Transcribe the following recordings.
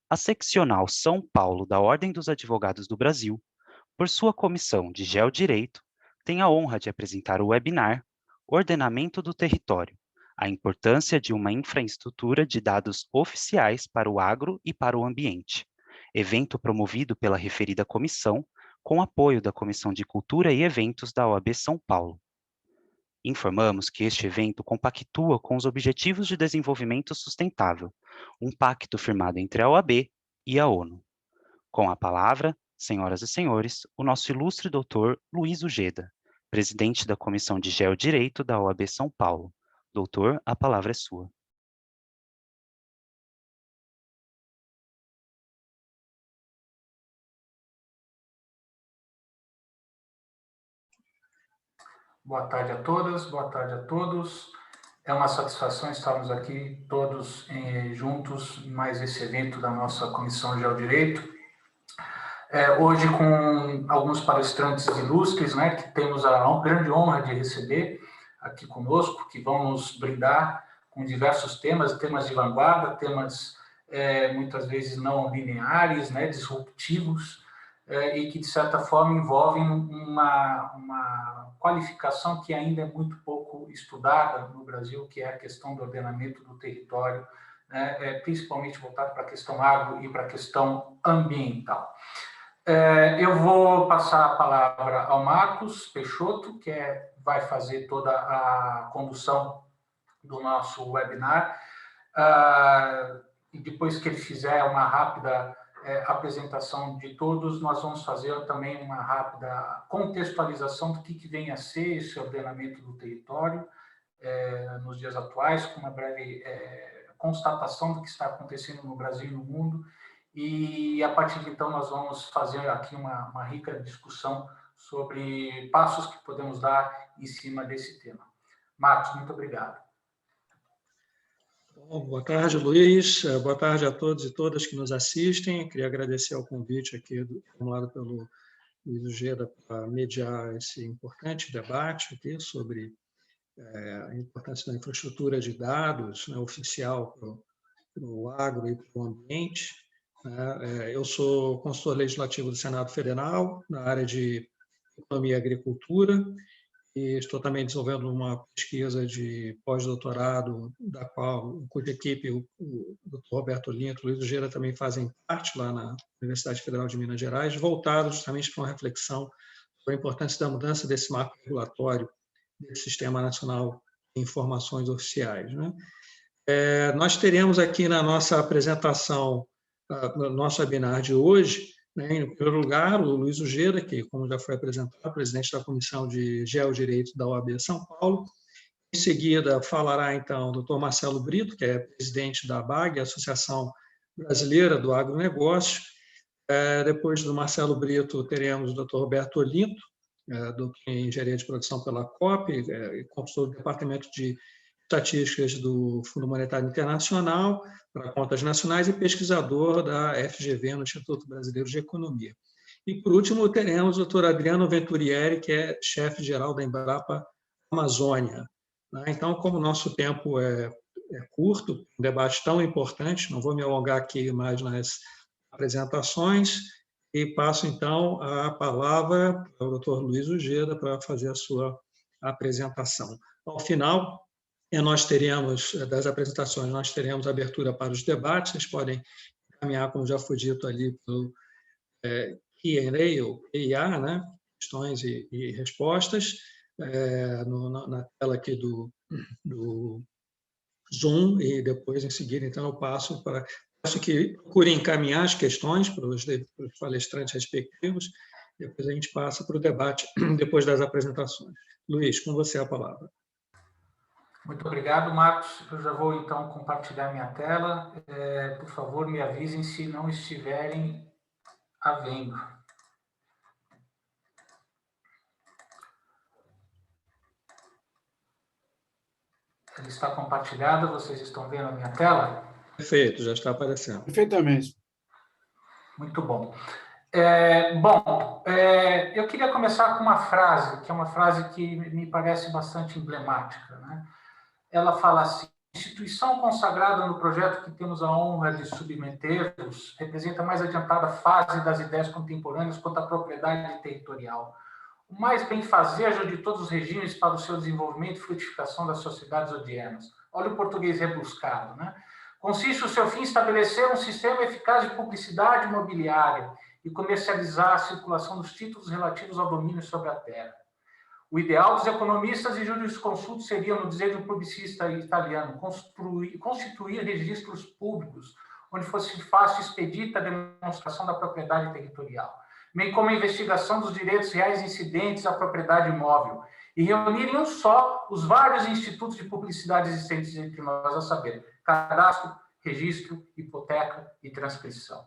A Seccional São Paulo da Ordem dos Advogados do Brasil, por sua comissão de Geodireito, tem a honra de apresentar o webinar Ordenamento do Território, a importância de uma infraestrutura de dados oficiais para o agro e para o ambiente, evento promovido pela referida comissão, com apoio da Comissão de Cultura e Eventos da OAB São Paulo. Informamos que este evento compactua com os Objetivos de Desenvolvimento Sustentável, um pacto firmado entre a OAB e a ONU. Com a palavra, senhoras e senhores, o nosso ilustre doutor Luiz Ujeda, presidente da Comissão de Geodireito da OAB São Paulo. Doutor, a palavra é sua. Boa tarde a todas, boa tarde a todos. É uma satisfação estarmos aqui todos juntos em mais esse evento da nossa Comissão de Geodireito. Hoje com alguns palestrantes ilustres, né, que temos a grande honra de receber aqui conosco, que vão nos brindar com diversos temas de vanguarda, temas muitas vezes não lineares, né, disruptivos, e que, de certa forma, envolvem uma qualificação que ainda é muito pouco estudada no Brasil, que é a questão do ordenamento do território, né, principalmente voltado para a questão agro e para a questão ambiental. Eu vou passar a palavra ao Marcos Peixoto, que vai fazer toda a condução do nosso webinar, e depois que ele fizer uma rápida apresentação de todos, nós vamos fazer também uma rápida contextualização do que vem a ser esse ordenamento do território nos dias atuais, com uma breve constatação do que está acontecendo no Brasil e no mundo, e a partir de então nós vamos fazer aqui uma rica discussão sobre passos que podemos dar em cima desse tema. Marcos, muito obrigado. Bom, boa tarde, Luiz. Boa tarde a todos e todas que nos assistem. Queria agradecer ao convite aqui formulado pelo Luiz Ujeda para mediar esse importante debate aqui sobre a importância da infraestrutura de dados, né, oficial para o agro e para o ambiente. Eu sou consultor legislativo do Senado Federal, na área de Economia e Agricultura, e estou também desenvolvendo uma pesquisa de pós-doutorado, cuja equipe, o Dr. Roberto Olinto e o Luiz Ujeda também fazem parte lá na Universidade Federal de Minas Gerais, voltado justamente para uma reflexão sobre a importância da mudança desse marco regulatório, desse Sistema Nacional de Informações Oficiais, né? Nós teremos aqui na nossa apresentação, no nosso webinar de hoje, né, em primeiro lugar, o Luiz Ujeda, que, como já foi apresentado, presidente da Comissão de Geodireito da OAB São Paulo. Em seguida, falará, então, o Dr. Marcelo Brito, que é presidente da ABAG, Associação Brasileira do Agronegócio. Depois do Marcelo Brito, teremos o Dr. Roberto Olinto, doutor em Engenharia de Produção pela COP, consultor do Departamento de Estatísticas do Fundo Monetário Internacional para Contas Nacionais e pesquisador da FGV, no Instituto Brasileiro de Economia. E, por último, teremos o doutor Adriano Venturieri, que é chefe-geral da Embrapa Amazônia. Então, como o nosso tempo é curto, um debate tão importante, não vou me alongar aqui mais nas apresentações, e passo, então, a palavra para o doutor Luiz Ujeda para fazer a sua apresentação. Ao final das apresentações, nós teremos abertura para os debates, vocês podem caminhar, como já foi dito ali, pelo Q&A ou QIA, né? Questões e respostas, na tela aqui do Zoom, e depois, em seguida, então, eu peço que procurem encaminhar as questões para os palestrantes respectivos, depois a gente passa para o debate, depois das apresentações. Luiz, com você a palavra. Muito obrigado, Marcos. Eu já vou, então, compartilhar minha tela. Por favor, me avisem se não estiverem havendo. Ela está compartilhada, vocês estão vendo a minha tela? Perfeito, já está aparecendo. Perfeitamente. Muito bom. Eu queria começar com uma frase, que é uma frase que me parece bastante emblemática, né? Ela fala assim: instituição consagrada no projeto que temos a honra de submeter-vos representa a mais adiantada fase das ideias contemporâneas quanto à propriedade territorial, o mais benfazejo de todos os regimes para o seu desenvolvimento e frutificação das sociedades odiernas. Olha o português rebuscado, né? Consiste o seu fim em estabelecer um sistema eficaz de publicidade imobiliária e comercializar a circulação dos títulos relativos ao domínio sobre a terra. O ideal dos economistas e jurisconsultos seria, no dizer de um publicista italiano, constituir registros públicos, onde fosse fácil e expedita a demonstração da propriedade territorial, bem como a investigação dos direitos reais incidentes à propriedade imóvel, e reunir em um só os vários institutos de publicidade existentes entre nós, a saber, cadastro, registro, hipoteca e transcrição.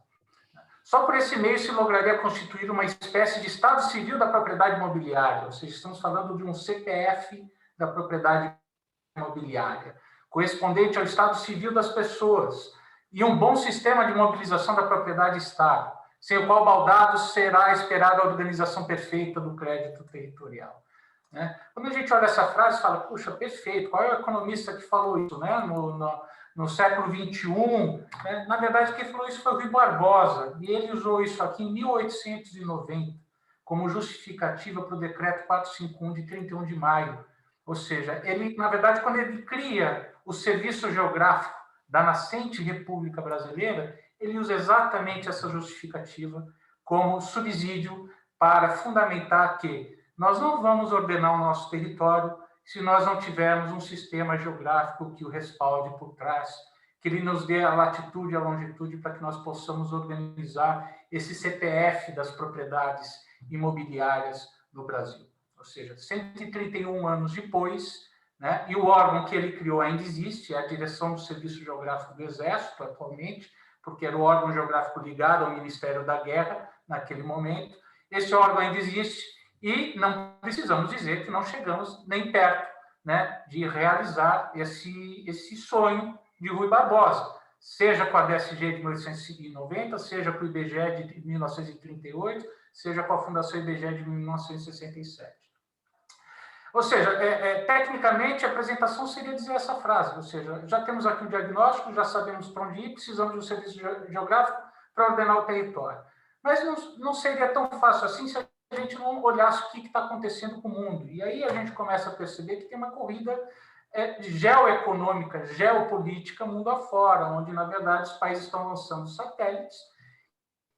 Só por esse meio se lograria constituir uma espécie de estado civil da propriedade imobiliária, ou seja, estamos falando de um CPF da propriedade imobiliária, correspondente ao estado civil das pessoas, e um bom sistema de mobilização da propriedade estável, sem o qual, baldado, será esperada a organização perfeita do crédito territorial. Quando a gente olha essa frase, fala, puxa, perfeito, qual é o economista que falou isso, né? No século XXI, né? Na verdade, quem falou isso foi o Rui Barbosa, e ele usou isso aqui em 1890, como justificativa para o decreto 451 de 31 de maio. Ou seja, ele, na verdade, quando ele cria o Serviço Geográfico da nascente República Brasileira, ele usa exatamente essa justificativa como subsídio para fundamentar que nós não vamos ordenar o nosso território se nós não tivermos um sistema geográfico que o respalde por trás, que ele nos dê a latitude e a longitude para que nós possamos organizar esse CPF das propriedades imobiliárias no Brasil. Ou seja, 131 anos depois, né, e o órgão que ele criou ainda existe, é a Direção do Serviço Geográfico do Exército, atualmente, porque era o órgão geográfico ligado ao Ministério da Guerra, naquele momento. Esse órgão ainda existe, e não precisamos dizer que não chegamos nem perto, né, de realizar esse sonho de Rui Barbosa, seja com a DSG de 1890, seja com o IBGE de 1938, seja com a Fundação IBGE de 1967. Ou seja, tecnicamente, a apresentação seria dizer essa frase, ou seja, já temos aqui o diagnóstico, já sabemos para onde ir, precisamos de um serviço geográfico para ordenar o território. Mas não seria tão fácil assim se a gente não olhasse o que está acontecendo com o mundo. E aí a gente começa a perceber que tem uma corrida geoeconômica, geopolítica, mundo afora, onde, na verdade, os países estão lançando satélites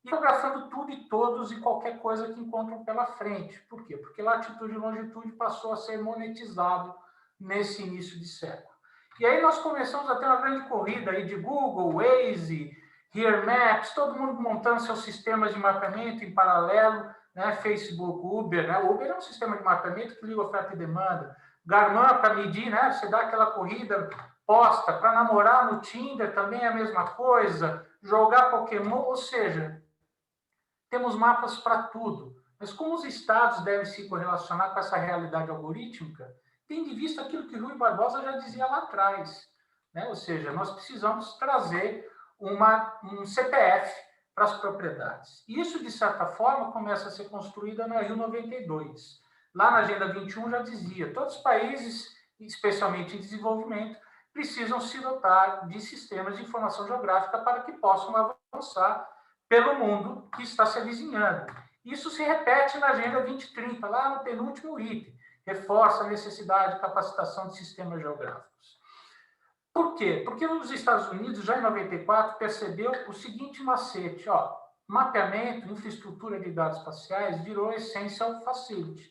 e fotografando tudo e todos e qualquer coisa que encontram pela frente. Por quê? Porque latitude e longitude passou a ser monetizado nesse início de século. E aí nós começamos a ter uma grande corrida aí de Google, Waze, Here Maps, todo mundo montando seus sistemas de mapeamento em paralelo, né? Facebook, Uber, né? O Uber é um sistema de mapeamento que liga oferta e demanda. Garmin para medir, né? Você dá aquela corrida posta para namorar no Tinder, também é a mesma coisa, jogar Pokémon, ou seja, temos mapas para tudo. Mas como os estados devem se correlacionar com essa realidade algorítmica, tendo em vista aquilo que Rui Barbosa já dizia lá atrás, né? Ou seja, nós precisamos trazer um CPF para as propriedades. Isso, de certa forma, começa a ser construída na Rio 92. Lá na Agenda 21 já dizia, todos os países, especialmente em desenvolvimento, precisam se dotar de sistemas de informação geográfica para que possam avançar pelo mundo que está se avizinhando. Isso se repete na Agenda 2030, lá no penúltimo item, reforça a necessidade de capacitação de sistemas geográficos. Por quê? Porque os Estados Unidos, já em 94, percebeu o seguinte macete, mapeamento, infraestrutura de dados espaciais virou essential facility,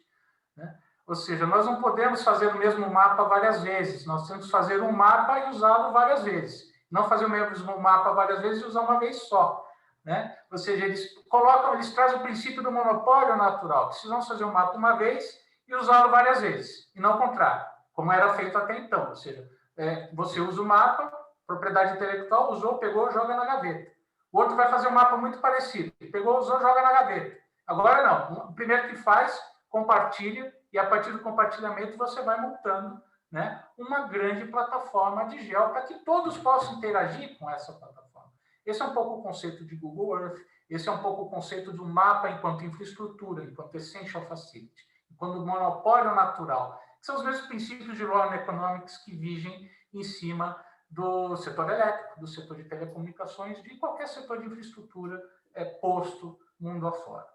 né? Ou seja, nós não podemos fazer o mesmo mapa várias vezes, nós temos que fazer um mapa e usá-lo várias vezes, não fazer o mesmo mapa várias vezes e usar uma vez só, né? Ou seja, eles trazem o princípio do monopólio natural, precisamos fazer um mapa uma vez e usá-lo várias vezes, e não o contrário, como era feito até então, ou seja, você usa o mapa, propriedade intelectual, usou, pegou, joga na gaveta. O outro vai fazer um mapa muito parecido. Pegou, usou, joga na gaveta. Agora não. O primeiro que faz, compartilha, e a partir do compartilhamento você vai montando, né, uma grande plataforma de geo para que todos possam interagir com essa plataforma. Esse é um pouco o conceito de Google Earth, esse é um pouco o conceito do mapa enquanto infraestrutura, enquanto essential facility, enquanto monopólio natural. São os mesmos princípios de Law and Economics que vigem em cima do setor elétrico, do setor de telecomunicações, de qualquer setor de infraestrutura posto mundo afora.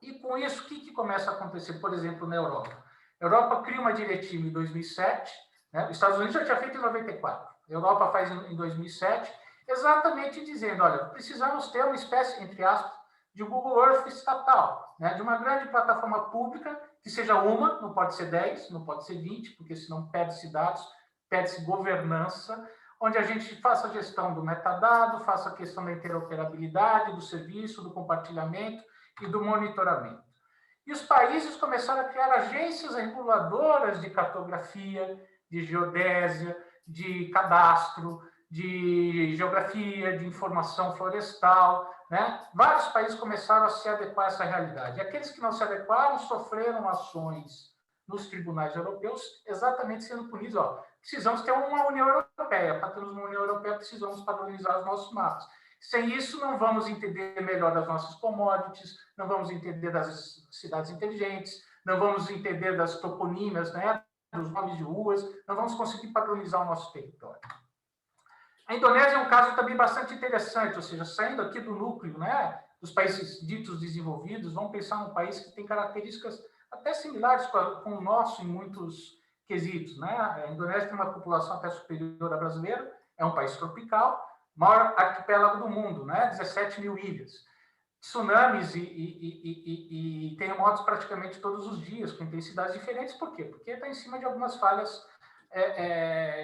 E com isso, o que começa a acontecer, por exemplo, na Europa? A Europa cria uma diretiva em 2007, né? Os Estados Unidos já tinha feito em 94, a Europa faz em 2007, exatamente dizendo, olha, precisamos ter uma espécie, entre aspas, de Google Earth estatal, né? De uma grande plataforma pública, que seja uma, não pode ser 10, não pode ser 20, porque senão perde-se dados, pede-se governança, onde a gente faça a gestão do metadado, faça a questão da interoperabilidade, do serviço, do compartilhamento e do monitoramento. E os países começaram a criar agências reguladoras de cartografia, de geodésia, de cadastro, de geografia, de informação florestal, né? Vários países começaram a se adequar a essa realidade. E aqueles que não se adequaram sofreram ações nos tribunais europeus, exatamente sendo punidos. Ó, precisamos ter uma União Europeia. Para termos uma União Europeia, precisamos padronizar os nossos mapas. Sem isso, não vamos entender melhor as nossas commodities, não vamos entender das cidades inteligentes, não vamos entender das toponímias, né, dos nomes de ruas, não vamos conseguir padronizar o nosso território. A Indonésia é um caso também bastante interessante, ou seja, saindo aqui do núcleo, né, dos países ditos desenvolvidos, vamos pensar num país que tem características até similares com o nosso em muitos quesitos, né? A Indonésia tem uma população até superior à brasileira, é um país tropical, maior arquipélago do mundo, né? 17 mil ilhas. Tsunamis e terremotos praticamente todos os dias, com intensidades diferentes. Por quê? Porque está em cima de algumas falhas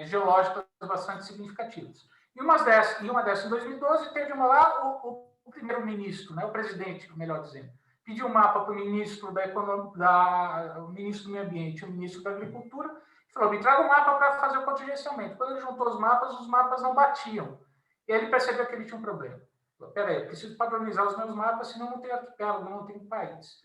geológicas bastante significativas. E uma dessas em 2012, teve uma lá, o primeiro-ministro, né? O presidente, melhor dizendo, pediu um mapa para o ministro o ministro do Meio Ambiente, o ministro da Agricultura, e falou, me traga um mapa para fazer o contingenciamento. Quando ele juntou os mapas não batiam. E aí ele percebeu que ele tinha um problema. Peraí, eu preciso padronizar os meus mapas, senão não tem arquipélago, não tem país.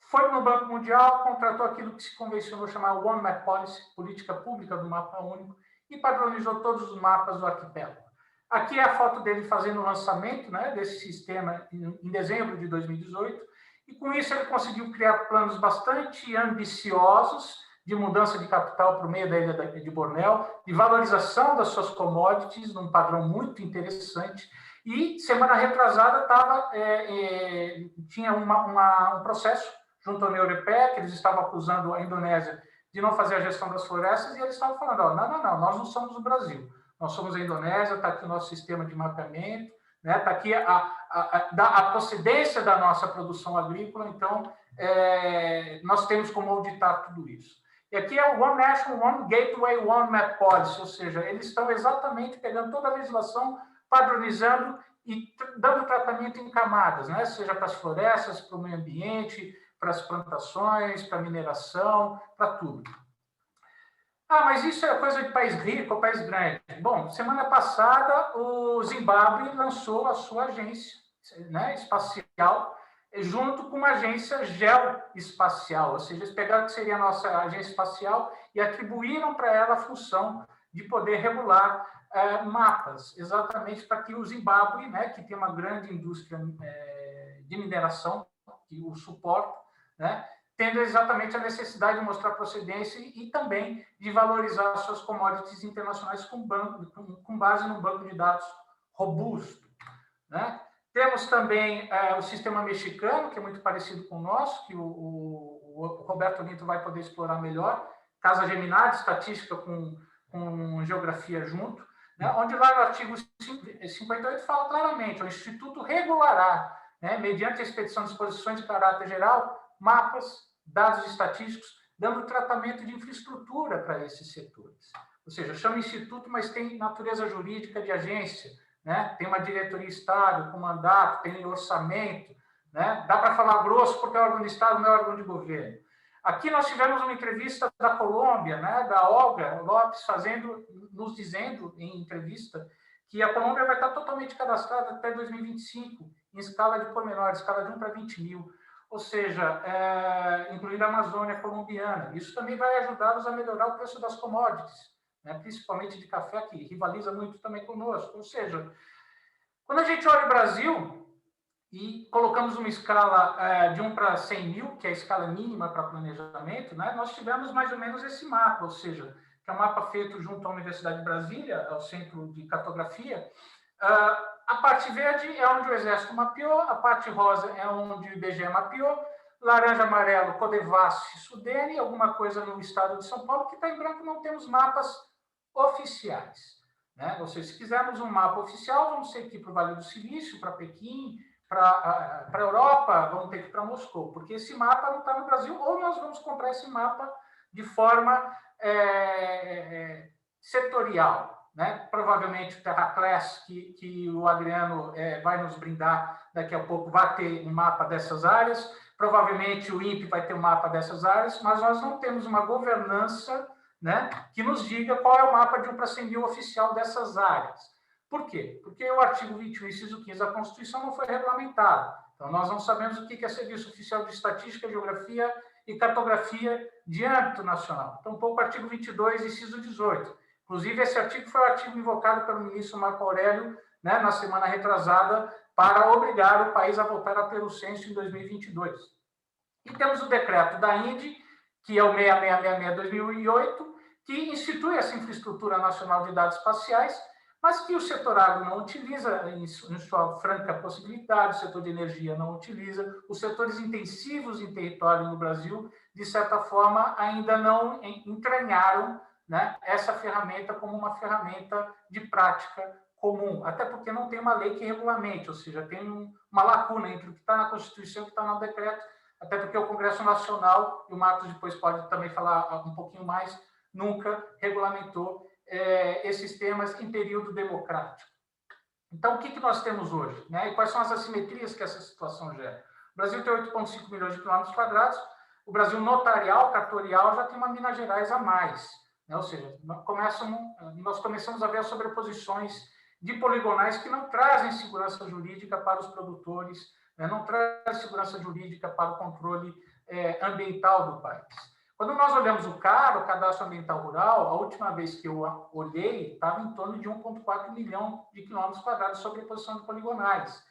Foi no Banco Mundial, contratou aquilo que se convencionou chamar One Map Policy, política pública do mapa único, e padronizou todos os mapas do arquipélago. Aqui é a foto dele fazendo o lançamento, né, desse sistema em dezembro de 2018, e com isso ele conseguiu criar planos bastante ambiciosos de mudança de capital para o meio da ilha de Bornéu, de valorização das suas commodities, num padrão muito interessante. E, semana retrasada, tinha um processo junto à União Europeia, que eles estavam acusando a Indonésia de não fazer a gestão das florestas, e eles estavam falando, ó, não, nós não somos o Brasil, nós somos a Indonésia, está aqui o nosso sistema de mapeamento, né, está aqui a procedência da nossa produção agrícola, então nós temos como auditar tudo isso. E aqui é o One Nation, One Gateway, One Map Policy, ou seja, eles estão exatamente pegando toda a legislação, padronizando e dando tratamento em camadas, né? Seja para as florestas, para o meio ambiente, para as plantações, para a mineração, para tudo. Ah, mas isso é coisa de país rico ou país grande. Bom, semana passada o Zimbábue lançou a sua agência, né, espacial, junto com uma agência geoespacial, ou seja, eles pegaram o que seria a nossa agência espacial e atribuíram para ela a função de poder regular mapas, exatamente para que o Zimbábue, né, que tem uma grande indústria de mineração, que o suporta, né, tendo exatamente a necessidade de mostrar procedência e também de valorizar as suas commodities internacionais com base num banco de dados robusto, né? Temos também o sistema mexicano, que é muito parecido com o nosso, que o Roberto Nito vai poder explorar melhor, Casa Gemini, estatística com geografia junto, né? Onde lá no artigo 58 fala claramente, o Instituto regulará, né, mediante a expedição de disposições de caráter geral, mapas, dados estatísticos, dando tratamento de infraestrutura para esses setores. Ou seja, chama instituto, mas tem natureza jurídica de agência, né? Tem uma diretoria estável, com mandato, tem orçamento, né? Dá para falar grosso porque é órgão de Estado, não é órgão de governo. Aqui nós tivemos uma entrevista da Colômbia, né? Da Olga Lopes, nos dizendo em entrevista que a Colômbia vai estar totalmente cadastrada até 2025, em escala de pormenor, escala de 1 para 20 mil. Ou seja, incluindo a Amazônia colombiana. Isso também vai ajudá-los a melhorar o preço das commodities, né? Principalmente de café, que rivaliza muito também conosco. Ou seja, quando a gente olha o Brasil e colocamos uma escala de 1 para 100 mil, que é a escala mínima para planejamento, né? Nós tivemos mais ou menos esse mapa, ou seja, que é um mapa feito junto à Universidade de Brasília, ao Centro de Cartografia. A parte verde é onde o Exército mapeou, a parte rosa é onde o IBGE mapeou, laranja, amarelo, Codevasf, Sudene, alguma coisa no estado de São Paulo, que está em branco, não temos mapas oficiais. Né? Ou seja, se quisermos um mapa oficial, vamos ter que ir para o Vale do Silício, para Pequim, para a Europa, vamos ter que ir para Moscou, porque esse mapa não está no Brasil, ou nós vamos comprar esse mapa de forma setorial. Né? Provavelmente o Terraclass, que o Adriano vai nos brindar daqui a pouco, vai ter um mapa dessas áreas, provavelmente o INPE vai ter um mapa dessas áreas, mas nós não temos uma governança, né, que nos diga qual é o mapa de 1 para 100 mil oficial dessas áreas. Por quê? Porque o artigo 21, inciso 15 da Constituição não foi regulamentado. Então, nós não sabemos o que é Serviço Oficial de Estatística, Geografia e Cartografia de âmbito nacional. Tampouco o artigo 22, inciso 18. Inclusive, esse artigo foi o artigo invocado pelo ministro Marco Aurélio, né, na semana retrasada, para obrigar o país a voltar a ter o censo em 2022. E temos o decreto da INDE, que é o 6666-2008, que institui essa infraestrutura nacional de dados espaciais, mas que o setor agro não utiliza em sua franca possibilidade, o setor de energia não utiliza, os setores intensivos em território no Brasil, de certa forma, ainda não entranharam, né, essa ferramenta como uma ferramenta de prática comum, até porque não tem uma lei que regulamente, ou seja, tem uma lacuna entre o que está na Constituição e o que está no decreto, até porque o Congresso Nacional, e o Marcos depois pode também falar um pouquinho mais, nunca regulamentou esses temas em período democrático. Então, o que nós temos hoje? Né? E quais são as assimetrias que essa situação gera? O Brasil tem 8,5 milhões de quilômetros quadrados, o Brasil notarial, cartorial, já tem uma Minas Gerais a mais. Né? Ou seja, nós começamos a ver as sobreposições de poligonais que não trazem segurança jurídica para os produtores, né? Não trazem segurança jurídica para o controle ambiental do país. Quando nós olhamos o CAR, o Cadastro Ambiental Rural, a última vez que eu olhei, estava em torno de 1,4 milhão de quilômetros quadrados de sobreposição de poligonais.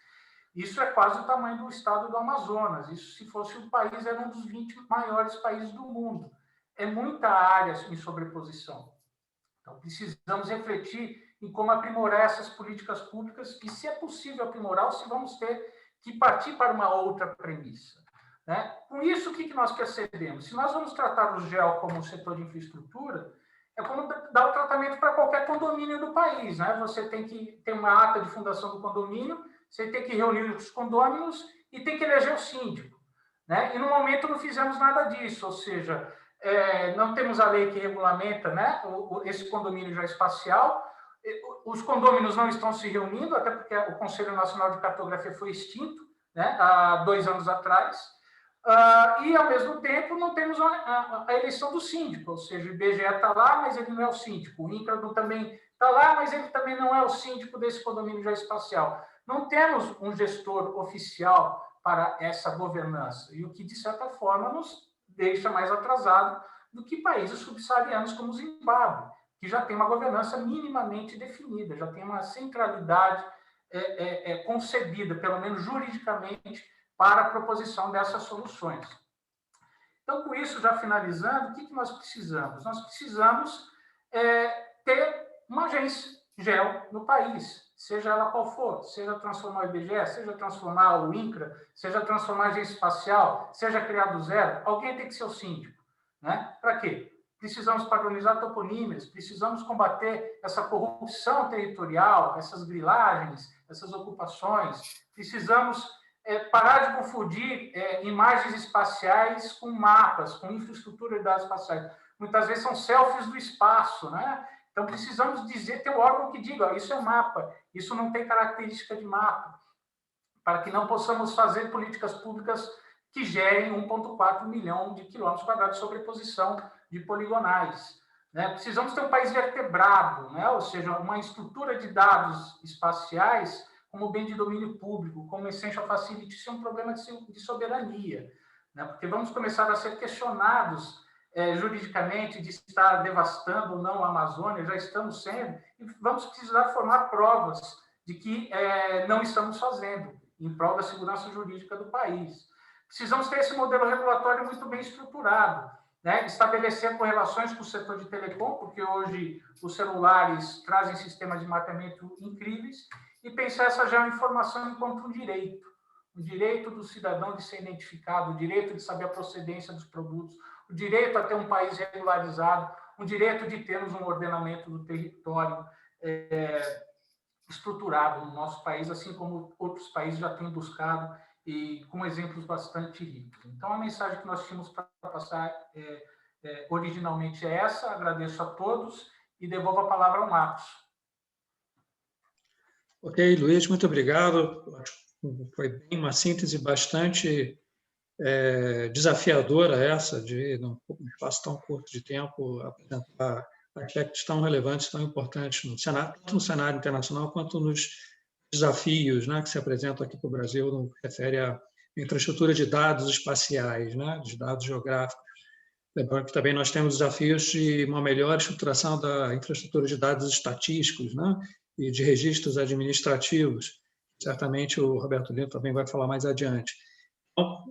Isso é quase o tamanho do estado do Amazonas. Isso, se fosse um país, era um dos 20 maiores países do mundo. É muita área em sobreposição. Então, precisamos refletir em como aprimorar essas políticas públicas e, se é possível aprimorar, ou se vamos ter que partir para uma outra premissa. Né? Com isso, o que nós percebemos? Se nós vamos tratar o GEO como um setor de infraestrutura, é como dar o tratamento para qualquer condomínio do país. Né? Você tem que ter uma ata de fundação do condomínio, você tem que reunir os condôminos e tem que eleger o síndico. Né? E, no momento, não fizemos nada disso, ou seja, não temos a lei que regulamenta, né, esse condomínio já espacial, os condôminos não estão se reunindo, até porque o Conselho Nacional de Cartografia foi extinto, né, há 2 anos atrás, e, ao mesmo tempo, não temos a eleição do síndico, ou seja, o IBGE está lá, mas ele não é o síndico, o INCRA também está lá, mas ele também não é o síndico desse condomínio já espacial. Não temos um gestor oficial para essa governança, e o que, de certa forma, nos deixa mais atrasado do que países subsaarianos como o Zimbábue, que já tem uma governança minimamente definida, já tem uma centralidade concebida, pelo menos juridicamente, para a proposição dessas soluções. Então, com isso, já finalizando, o que nós precisamos? Nós precisamos ter uma agência GEO no país, seja ela qual for, seja transformar o IBGE, seja transformar o INCRA, seja transformar a agência espacial, seja criar do zero, alguém tem que ser o síndico. Né? Para quê? Precisamos padronizar toponímias, precisamos combater essa corrupção territorial, essas grilagens, essas ocupações, precisamos parar de confundir imagens espaciais com mapas, com infraestrutura de dados espaciais. Muitas vezes são selfies do espaço, né? Então, precisamos ter um órgão que diga, isso é um mapa, isso não tem característica de mapa, para que não possamos fazer políticas públicas que gerem 1,4 milhão de quilômetros quadrados de sobreposição de poligonais. Né? Precisamos ter um país vertebrado, né? Ou seja, uma estrutura de dados espaciais como bem de domínio público, como essential facility, isso é um problema de soberania. Né? Porque vamos começar a ser questionados juridicamente de estar devastando ou não a Amazônia, já estamos sendo, e vamos precisar formar provas de que não estamos fazendo, em prol da segurança jurídica do país. Precisamos ter esse modelo regulatório muito bem estruturado. né? Estabelecer correlações com o setor de telecom, porque hoje os celulares trazem sistemas de mapeamento incríveis, e pensar essa geoinformação enquanto um direito. O direito do cidadão de ser identificado, o direito de saber a procedência dos produtos, o direito a ter um país regularizado, o direito de termos um ordenamento do território estruturado no nosso país, assim como outros países já têm buscado, e com exemplos bastante ricos. Então, a mensagem que nós tínhamos para passar originalmente é essa. Agradeço a todos e devolvo a palavra ao Marcos. Ok, Luiz, muito obrigado. Foi bem uma síntese bastante desafiadora essa, de, num espaço tão curto de tempo, apresentar aspectos tão relevantes, tão importantes, no cenário, tanto no cenário internacional quanto nos desafios, né, que se apresentam aqui para o Brasil, no que refere à infraestrutura de dados espaciais, né, de dados geográficos. Lembrando que também nós temos desafios de uma melhor estruturação da infraestrutura de dados estatísticos, né, e de registros administrativos. Certamente o Roberto Lino também vai falar mais adiante. Então,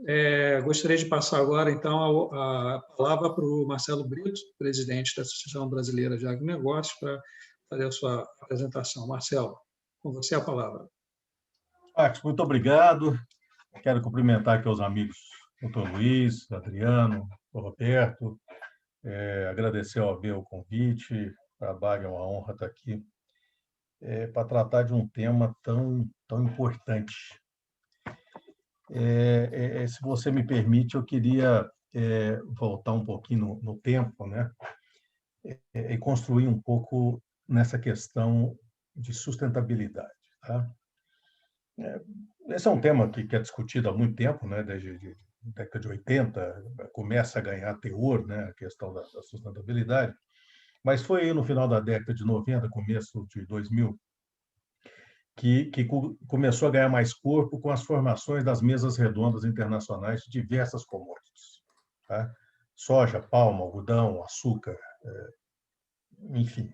gostaria de passar agora, então, a palavra para o Marcelo Brito, presidente da Associação Brasileira de Agronegócios, para fazer a sua apresentação. Marcelo, com você a palavra. Marcos, muito obrigado. Quero cumprimentar aqui os amigos doutor Luiz, Adriano, o Roberto, agradecer ao AB o convite. Para a BAG é uma honra estar aqui para tratar de um tema tão importante. Se você me permite, eu queria voltar um pouquinho no tempo, né? E construir um pouco nessa questão de sustentabilidade. Tá? Esse é um tema que é discutido há muito tempo, né? Desde a década de 80, começa a ganhar teor, né? A questão da sustentabilidade, mas foi aí no final da década de 90, começo de 2000, que começou a ganhar mais corpo com as formações das mesas redondas internacionais de diversas commodities. Tá? Soja, palma, algodão, açúcar, enfim,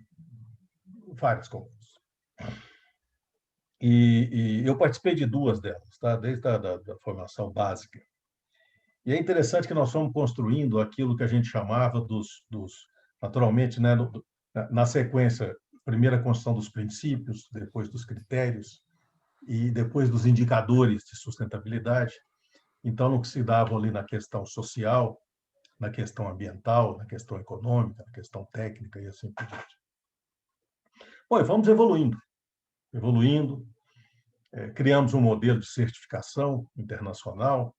várias commodities. E eu participei de duas delas, tá? Desde da formação básica. E é interessante que nós fomos construindo aquilo que a gente chamava naturalmente, né, na sequência, primeiro a construção dos princípios, depois dos critérios e depois dos indicadores de sustentabilidade. Então, no que se dava ali na questão social, na questão ambiental, na questão econômica, na questão técnica e assim por diante. Bom, e vamos evoluindo, criamos um modelo de certificação internacional,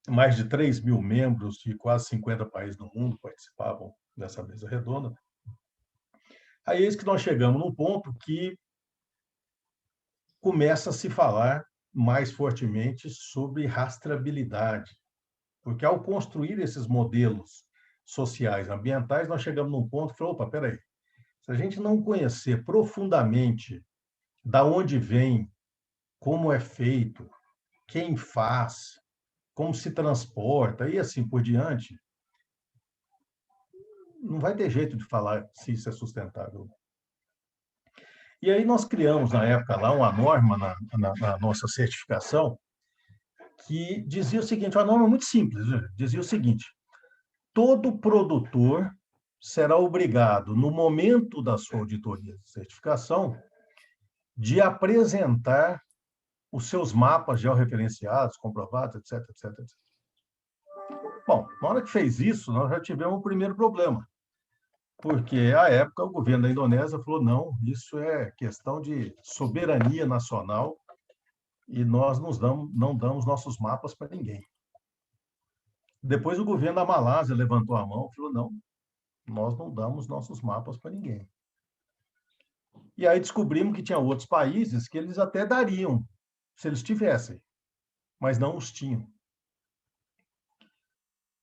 mais de 3 mil membros de quase 50 países do mundo participavam dessa mesa redonda. Aí é isso que nós chegamos num ponto que começa a se falar mais fortemente sobre rastreabilidade, porque ao construir esses modelos sociais, ambientais, nós chegamos num ponto que falou, opa, peraí, se a gente não conhecer profundamente da onde vem, como é feito, quem faz, como se transporta e assim por diante, não vai ter jeito de falar se isso é sustentável. E aí nós criamos, na época, lá uma norma na nossa certificação que dizia o seguinte, uma norma muito simples, dizia o seguinte, todo produtor será obrigado, no momento da sua auditoria de certificação, de apresentar os seus mapas georreferenciados, comprovados, etc, etc, etc. Bom, na hora que fez isso, nós já tivemos o primeiro problema, porque, à época, o governo da Indonésia falou, não, isso é questão de soberania nacional e nós não damos nossos mapas para ninguém. Depois, o governo da Malásia levantou a mão e falou, não, nós não damos nossos mapas para ninguém. E aí descobrimos que tinha outros países que eles até dariam, se eles tivessem, mas não os tinham.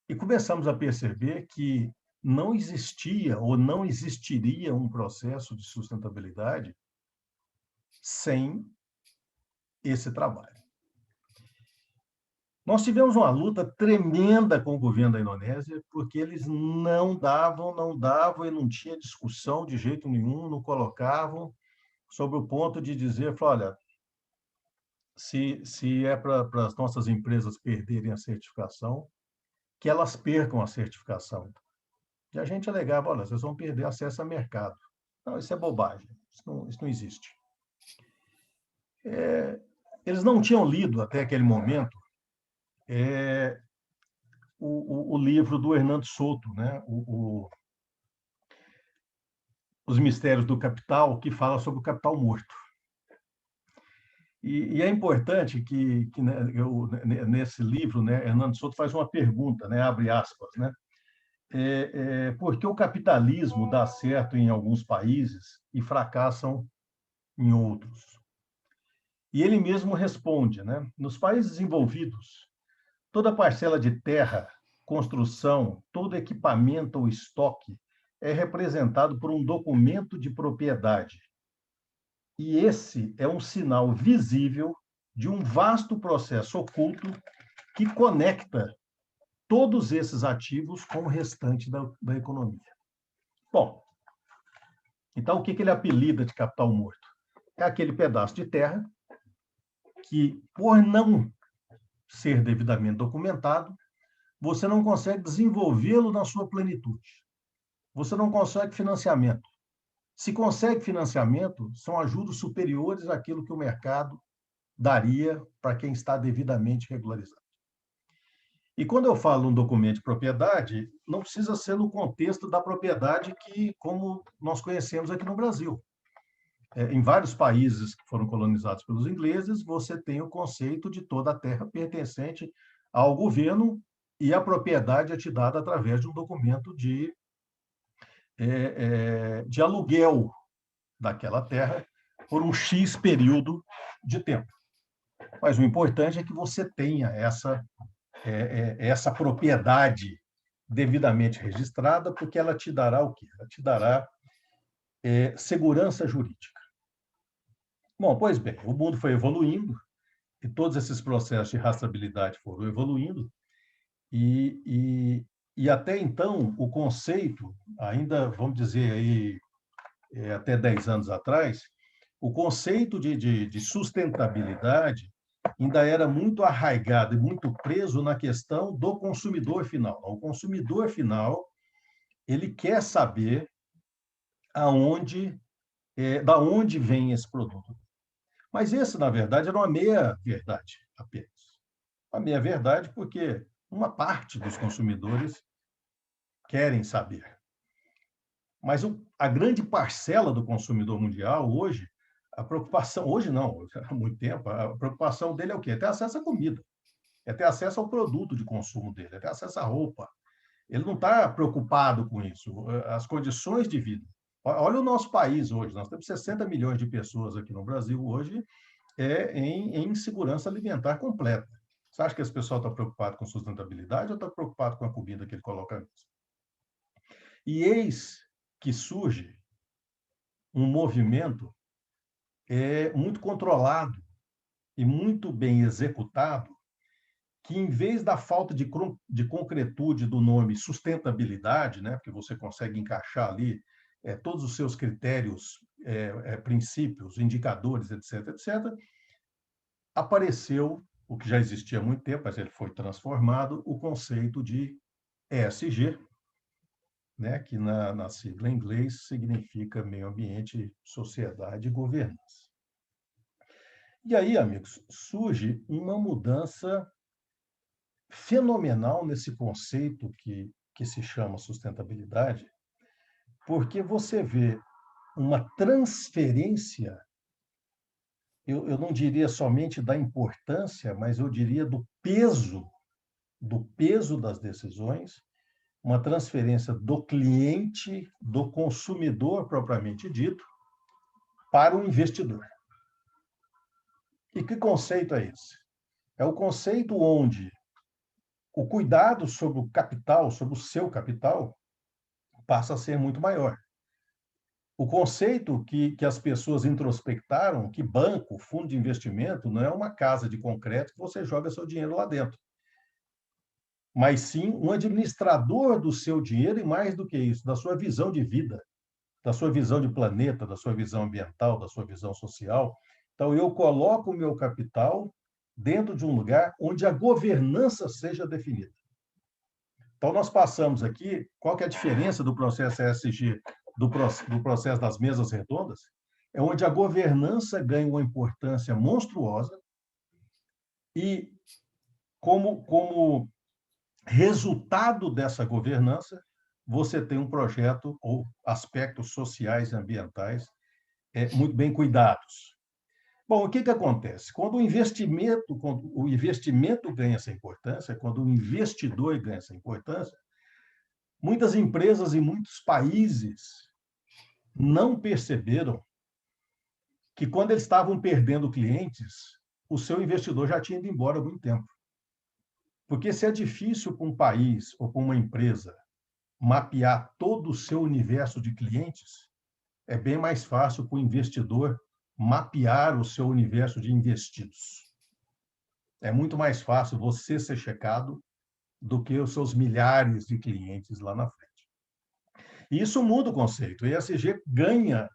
E começamos a perceber que não existia ou não existiria um processo de sustentabilidade sem esse trabalho. Nós tivemos uma luta tremenda com o governo da Indonésia, porque eles não davam e não tinha discussão de jeito nenhum, não colocavam sobre o ponto de dizer, olha, se é para as nossas empresas perderem a certificação, que elas percam a certificação. E a gente alegava, olha, vocês vão perder acesso a mercado. Não, isso é bobagem, isso não existe. Eles não tinham lido até aquele momento o livro do Hernando Souto, né? Os Mistérios do Capital, que fala sobre o capital morto. E é importante que nesse livro, né, Hernando Souto faz uma pergunta, né, abre aspas, né? Por que o capitalismo dá certo em alguns países e fracassam em outros? E ele mesmo responde, né? Nos países desenvolvidos, toda parcela de terra, construção, todo equipamento ou estoque é representado por um documento de propriedade. E esse é um sinal visível de um vasto processo oculto que conecta todos esses ativos com o restante da economia. Bom, então o que ele apelida de capital morto? É aquele pedaço de terra que, por não ser devidamente documentado, você não consegue desenvolvê-lo na sua plenitude. Você não consegue financiamento. Se consegue financiamento, são a juros superiores àquilo que o mercado daria para quem está devidamente regularizado. E quando eu falo um documento de propriedade, não precisa ser no contexto da propriedade como nós conhecemos aqui no Brasil. Em vários países que foram colonizados pelos ingleses, você tem o conceito de toda a terra pertencente ao governo e a propriedade é te dada através de um documento de aluguel daquela terra por um X período de tempo. Mas o importante é que você tenha essa propriedade devidamente registrada, porque ela te dará o quê? Ela te dará segurança jurídica. Bom, pois bem, o mundo foi evoluindo e todos esses processos de rastreabilidade foram evoluindo e até então o conceito, ainda vamos dizer aí até 10 anos atrás, o conceito de sustentabilidade ainda era muito arraigado e muito preso na questão do consumidor final. O consumidor final, ele quer saber da onde vem esse produto. Mas esse, na verdade, era uma meia-verdade apenas. Uma meia-verdade porque uma parte dos consumidores querem saber. Mas a grande parcela do consumidor mundial hoje, a preocupação, hoje não, há muito tempo, a preocupação dele é o quê? É ter acesso à comida, é ter acesso ao produto de consumo dele, é ter acesso à roupa. Ele não está preocupado com isso, as condições de vida. Olha o nosso país hoje, nós temos 60 milhões de pessoas aqui no Brasil hoje em insegurança alimentar completa. Você acha que esse pessoal está preocupado com sustentabilidade ou está preocupado com a comida que ele coloca nisso? E eis que surge um movimento muito controlado e muito bem executado, que em vez da falta de concretude do nome sustentabilidade, né, porque você consegue encaixar ali todos os seus critérios, princípios, indicadores, etc., etc., apareceu o que já existia há muito tempo, mas ele foi transformado, o conceito de ESG, né, que na sigla em inglês significa meio ambiente, sociedade e governança. E aí, amigos, surge uma mudança fenomenal nesse conceito que se chama sustentabilidade, porque você vê uma transferência, eu não diria somente da importância, mas eu diria do peso das decisões, uma transferência do cliente, do consumidor propriamente dito, para o investidor. E que conceito é esse? É o conceito onde o cuidado sobre o capital, sobre o seu capital, passa a ser muito maior. O conceito que as pessoas introspectaram, que banco, fundo de investimento, não é uma casa de concreto que você joga seu dinheiro lá dentro, mas sim um administrador do seu dinheiro e, mais do que isso, da sua visão de vida, da sua visão de planeta, da sua visão ambiental, da sua visão social. Então, eu coloco o meu capital dentro de um lugar onde a governança seja definida. Então, nós passamos aqui, qual que é a diferença do processo ESG do processo das mesas redondas? É onde a governança ganha uma importância monstruosa e, como resultado dessa governança, você tem um projeto ou aspectos sociais e ambientais muito bem cuidados. Bom, o que acontece? Quando o investimento ganha essa importância, quando o investidor ganha essa importância, muitas empresas e muitos países não perceberam que, quando eles estavam perdendo clientes, o seu investidor já tinha ido embora há muito tempo. Porque se é difícil para um país ou para uma empresa mapear todo o seu universo de clientes, é bem mais fácil para o investidor mapear o seu universo de investidos. É muito mais fácil você ser checado do que os seus milhares de clientes lá na frente. E isso muda o conceito. O ESG ganha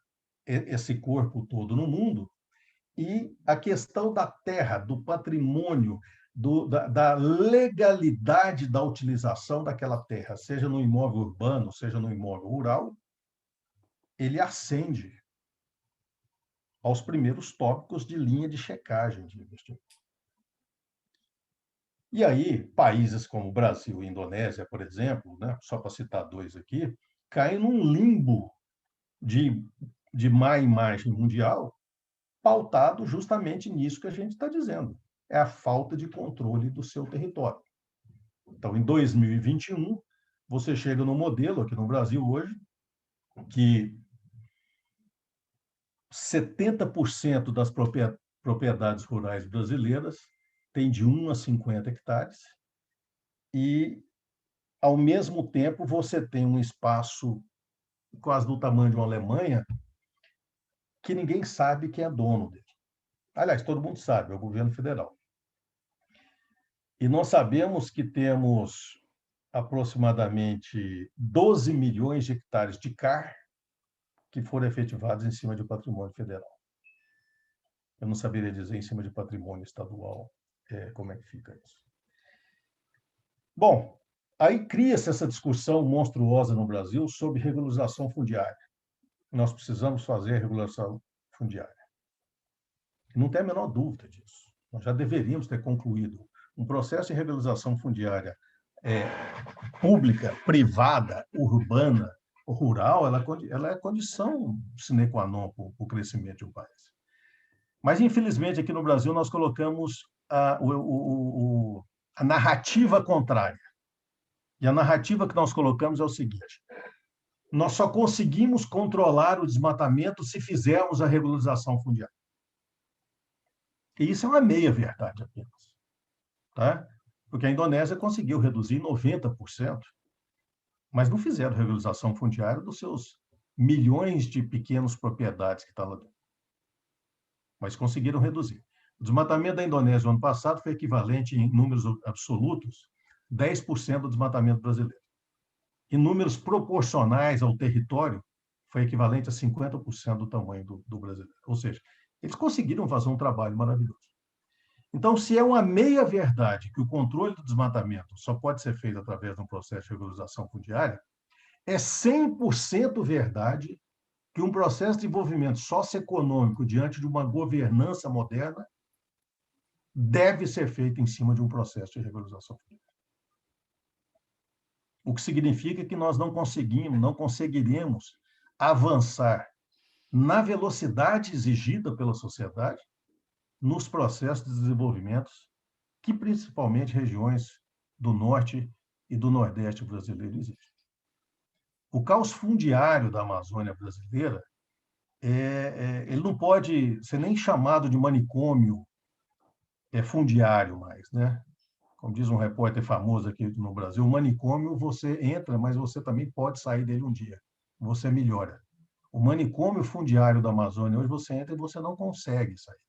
esse corpo todo no mundo, e a questão da terra, do patrimônio, da legalidade da utilização daquela terra, seja no imóvel urbano, seja no imóvel rural, ele ascende aos primeiros tópicos de linha de checagem de investimento. E aí, países como Brasil e Indonésia, por exemplo, né, só para citar dois aqui, caem num limbo de má imagem mundial, pautado justamente nisso que a gente está dizendo. É a falta de controle do seu território. Então, em 2021, você chega no modelo aqui no Brasil hoje, que 70% das propriedades rurais brasileiras tem de 1 a 50 hectares, e, ao mesmo tempo, você tem um espaço quase do tamanho de uma Alemanha, que ninguém sabe quem é dono dele. Aliás, todo mundo sabe, é o governo federal. E nós sabemos que temos aproximadamente 12 milhões de hectares de CAR que foram efetivados em cima de patrimônio federal. Eu não saberia dizer em cima de patrimônio estadual como é que fica isso. Bom, aí cria-se essa discussão monstruosa no Brasil sobre regularização fundiária. Nós precisamos fazer a regulação fundiária. Não tem a menor dúvida disso. Nós já deveríamos ter concluído um processo de regularização fundiária pública, privada, urbana, rural, ela é condição sine qua non para o crescimento de um país. Mas, infelizmente, aqui no Brasil, nós colocamos a narrativa contrária. E a narrativa que nós colocamos é o seguinte: nós só conseguimos controlar o desmatamento se fizermos a regularização fundiária. E isso é uma meia-verdade apenas. Tá? Porque a Indonésia conseguiu reduzir 90%, mas não fizeram regularização fundiária dos seus milhões de pequenas propriedades que estão lá dentro. Mas conseguiram reduzir. O desmatamento da Indonésia no ano passado foi equivalente, em números absolutos, 10% do desmatamento brasileiro. Em números proporcionais ao território, foi equivalente a 50% do tamanho do brasileiro. Ou seja, eles conseguiram fazer um trabalho maravilhoso. Então, se é uma meia-verdade que o controle do desmatamento só pode ser feito através de um processo de regularização fundiária, é 100% verdade que um processo de desenvolvimento socioeconômico diante de uma governança moderna deve ser feito em cima de um processo de regularização fundiária. O que significa que nós não conseguiremos avançar na velocidade exigida pela sociedade nos processos de desenvolvimento que principalmente regiões do norte e do nordeste brasileiro exigem. O caos fundiário da Amazônia brasileira, ele não pode ser nem chamado de manicômio fundiário mais, né? Como diz um repórter famoso aqui no Brasil, o manicômio você entra, mas você também pode sair dele um dia. Você melhora. O manicômio fundiário da Amazônia, hoje você entra e você não consegue sair.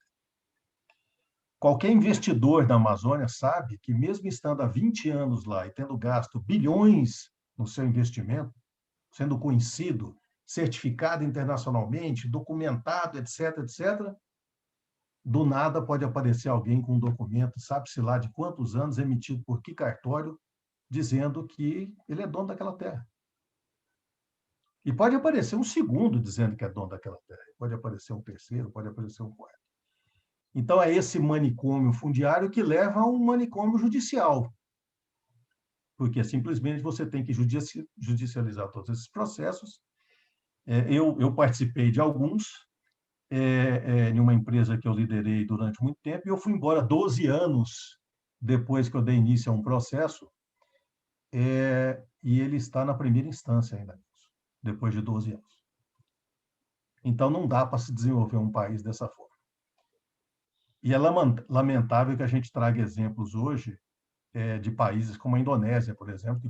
Qualquer investidor da Amazônia sabe que, mesmo estando há 20 anos lá e tendo gasto bilhões no seu investimento, sendo conhecido, certificado internacionalmente, documentado, etc., etc., do nada pode aparecer alguém com um documento, sabe-se lá de quantos anos, emitido por que cartório, dizendo que ele é dono daquela terra. E pode aparecer um segundo dizendo que é dono daquela terra, pode aparecer um terceiro, pode aparecer um quarto. Então, é esse manicômio fundiário que leva a um manicômio judicial, porque simplesmente você tem que judicializar todos esses processos. Eu participei de alguns, em uma empresa que eu liderei durante muito tempo, e eu fui embora 12 anos depois que eu dei início a um processo, e ele está na primeira instância ainda, depois de 12 anos. Então, não dá para se desenvolver um país dessa forma. E é lamentável que a gente traga exemplos hoje de países como a Indonésia, por exemplo, que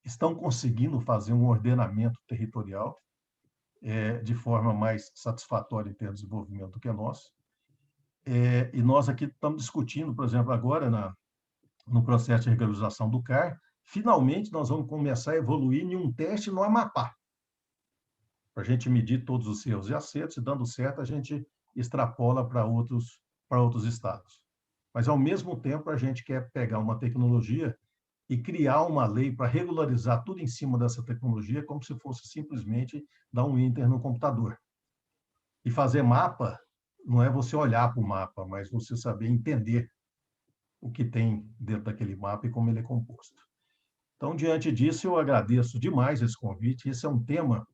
estão conseguindo fazer um ordenamento territorial de forma mais satisfatória em termos de desenvolvimento do que nós. E nós aqui estamos discutindo, por exemplo, agora no processo de regularização do CAR, finalmente nós vamos começar a evoluir em um teste no Amapá, para a gente medir todos os erros e acertos, e dando certo a gente extrapola para outros estados. Mas, ao mesmo tempo, a gente quer pegar uma tecnologia e criar uma lei para regularizar tudo em cima dessa tecnologia, como se fosse simplesmente dar um enter no computador. E fazer mapa não é você olhar para o mapa, mas você saber entender o que tem dentro daquele mapa e como ele é composto. Então, diante disso, eu agradeço demais esse convite. Esse é um tema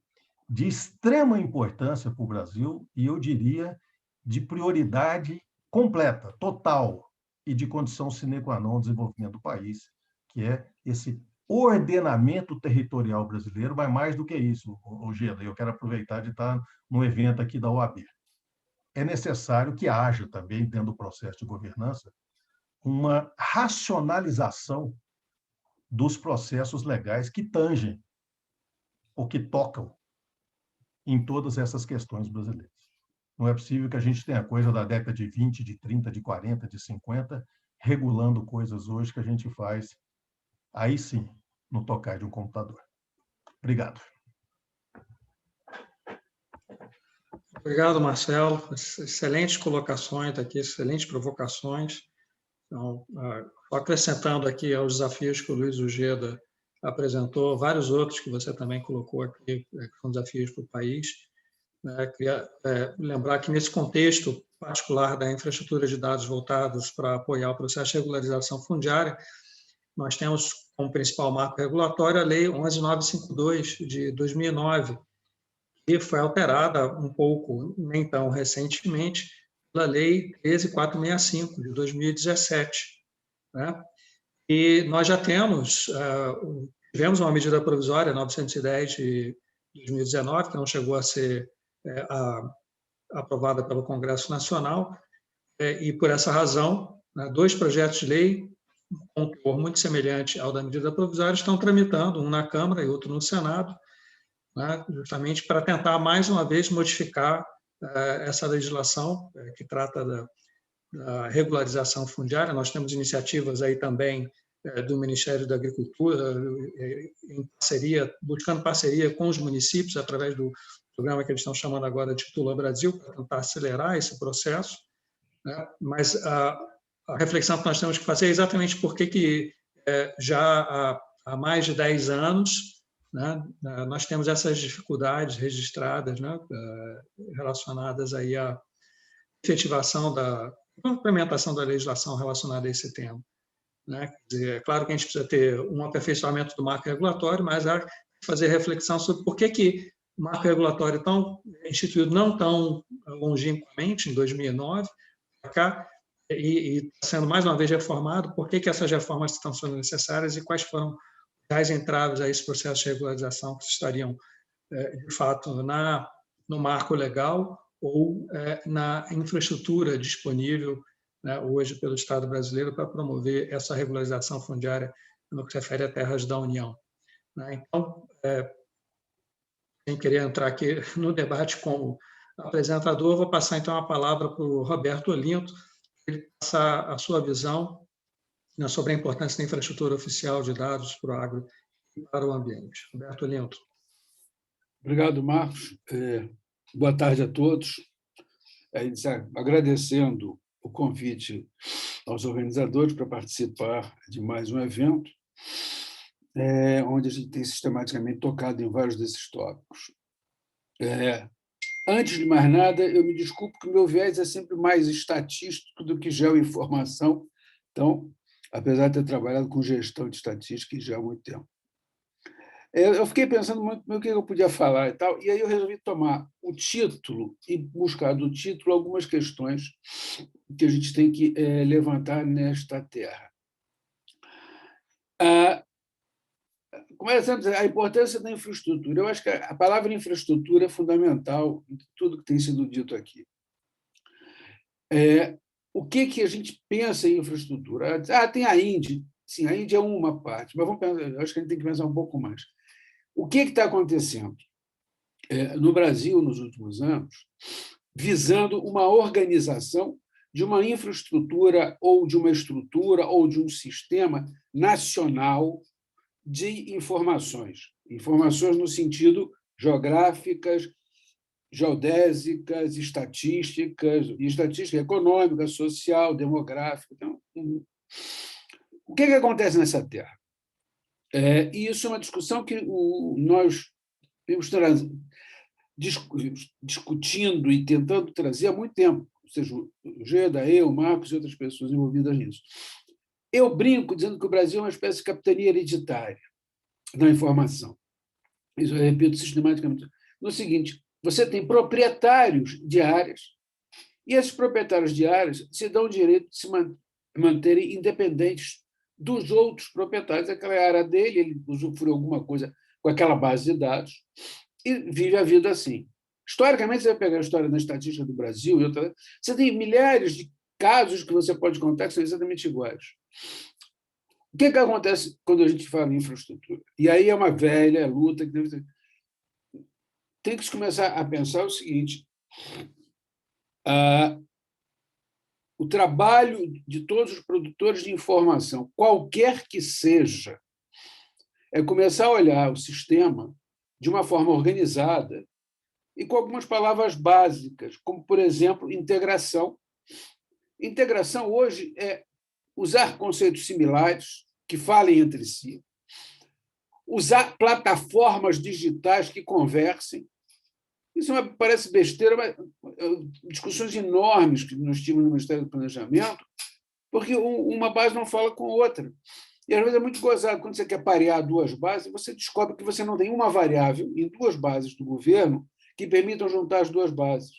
de extrema importância para o Brasil e, eu diria, de prioridade completa, total, e de condição sine qua non ao desenvolvimento do país, que é esse ordenamento territorial brasileiro. Vai mais do que isso, Geda. Eu quero aproveitar de estar no evento aqui da OAB. É necessário que haja também, dentro do processo de governança, uma racionalização dos processos legais que tangem ou que tocam em todas essas questões brasileiras. Não é possível que a gente tenha coisa da década de 20, de 30, de 40, de 50, regulando coisas hoje que a gente faz, aí sim, no tocar de um computador. Obrigado. Obrigado, Marcelo. Excelentes colocações aqui, excelentes provocações. Então, acrescentando aqui aos desafios que o Luiz Ujeda apresentou, vários outros que você também colocou aqui, que são desafios para o país. Queria lembrar que, nesse contexto particular da infraestrutura de dados voltados para apoiar o processo de regularização fundiária, nós temos como principal marco regulatório a Lei 11.952, de 2009, que foi alterada um pouco, nem tão recentemente, pela Lei 13.465, de 2017. Né? E nós já tivemos uma medida provisória, 910, de 2019, que não chegou a ser aprovada pelo Congresso Nacional, e por essa razão, dois projetos de lei, com um teor muito semelhante ao da medida provisória, estão tramitando, um na Câmara e outro no Senado, justamente para tentar, mais uma vez, modificar essa legislação que trata da regularização fundiária. Nós temos iniciativas aí também do Ministério da Agricultura, em parceria, buscando parceria com os municípios, através do programa que eles estão chamando agora de Tula Brasil, para tentar acelerar esse processo. Mas a reflexão que nós temos que fazer é exatamente por que já há mais de 10 anos nós temos essas dificuldades registradas, relacionadas aí à efetivação da implementação da legislação relacionada a esse tema. É claro que a gente precisa ter um aperfeiçoamento do marco regulatório, mas há que fazer reflexão sobre por que o marco regulatório instituído não tão longínquamente, em 2009, para cá, e sendo mais uma vez reformado, por que essas reformas estão sendo necessárias e quais foram as entraves a esse processo de regularização que estariam, de fato, no marco legal ou na infraestrutura disponível hoje pelo Estado brasileiro para promover essa regularização fundiária no que se refere a terras da União. Então, sem querer entrar aqui no debate como apresentador, vou passar então a palavra para o Roberto Olinto, para ele passar a sua visão sobre a importância da infraestrutura oficial de dados para o agro e para o ambiente. Roberto Olinto. Obrigado, Marcos. Boa tarde a todos. Agradecendo o convite aos organizadores para participar de mais um evento. onde a gente tem sistematicamente tocado em vários desses tópicos. Antes de mais nada, eu me desculpo que o meu viés é sempre mais estatístico do que geoinformação. Então, apesar de ter trabalhado com gestão de estatística já há muito tempo. Eu fiquei pensando muito no que eu podia falar e tal, e aí eu resolvi tomar o título e buscar do título algumas questões que a gente tem que levantar nesta terra. Começando a importância da infraestrutura. Eu acho que a palavra infraestrutura é fundamental em tudo que tem sido dito aqui. O que a gente pensa em infraestrutura? Tem a Índia. Sim, a Índia é uma parte, mas vamos pensar, eu acho que a gente tem que pensar um pouco mais. O que está acontecendo no Brasil nos últimos anos, visando uma organização de uma infraestrutura ou de uma estrutura ou de um sistema nacional de informações no sentido geográficas, geodésicas, estatística econômica, social, demográfica. Então, o que acontece nessa terra? E isso é uma discussão que nós vimos discutindo e tentando trazer há muito tempo, ou seja, o Geda, eu, o Marcos e outras pessoas envolvidas nisso. Eu brinco dizendo que o Brasil é uma espécie de capitania hereditária da informação. Isso eu repito sistematicamente. No seguinte, você tem proprietários de áreas, e esses proprietários de áreas se dão o direito de se manterem independentes dos outros proprietários. Aquela área dele, ele usufrui alguma coisa com aquela base de dados e vive a vida assim. Historicamente, você vai pegar a história da estatística do Brasil, você tem milhares de casos que você pode contar que são exatamente iguais. O que acontece quando a gente fala em infraestrutura? E aí é uma velha luta que tem que se começar a pensar o seguinte: o trabalho de todos os produtores de informação, qualquer que seja, é começar a olhar o sistema de uma forma organizada e com algumas palavras básicas, como, por exemplo, integração. Integração hoje é usar conceitos similares que falem entre si, usar plataformas digitais que conversem. Isso parece besteira, mas discussões enormes que nós tínhamos no Ministério do Planejamento, porque uma base não fala com outra. E, às vezes, é muito gozado. Quando você quer parear duas bases, você descobre que você não tem uma variável em duas bases do governo que permitam juntar as duas bases.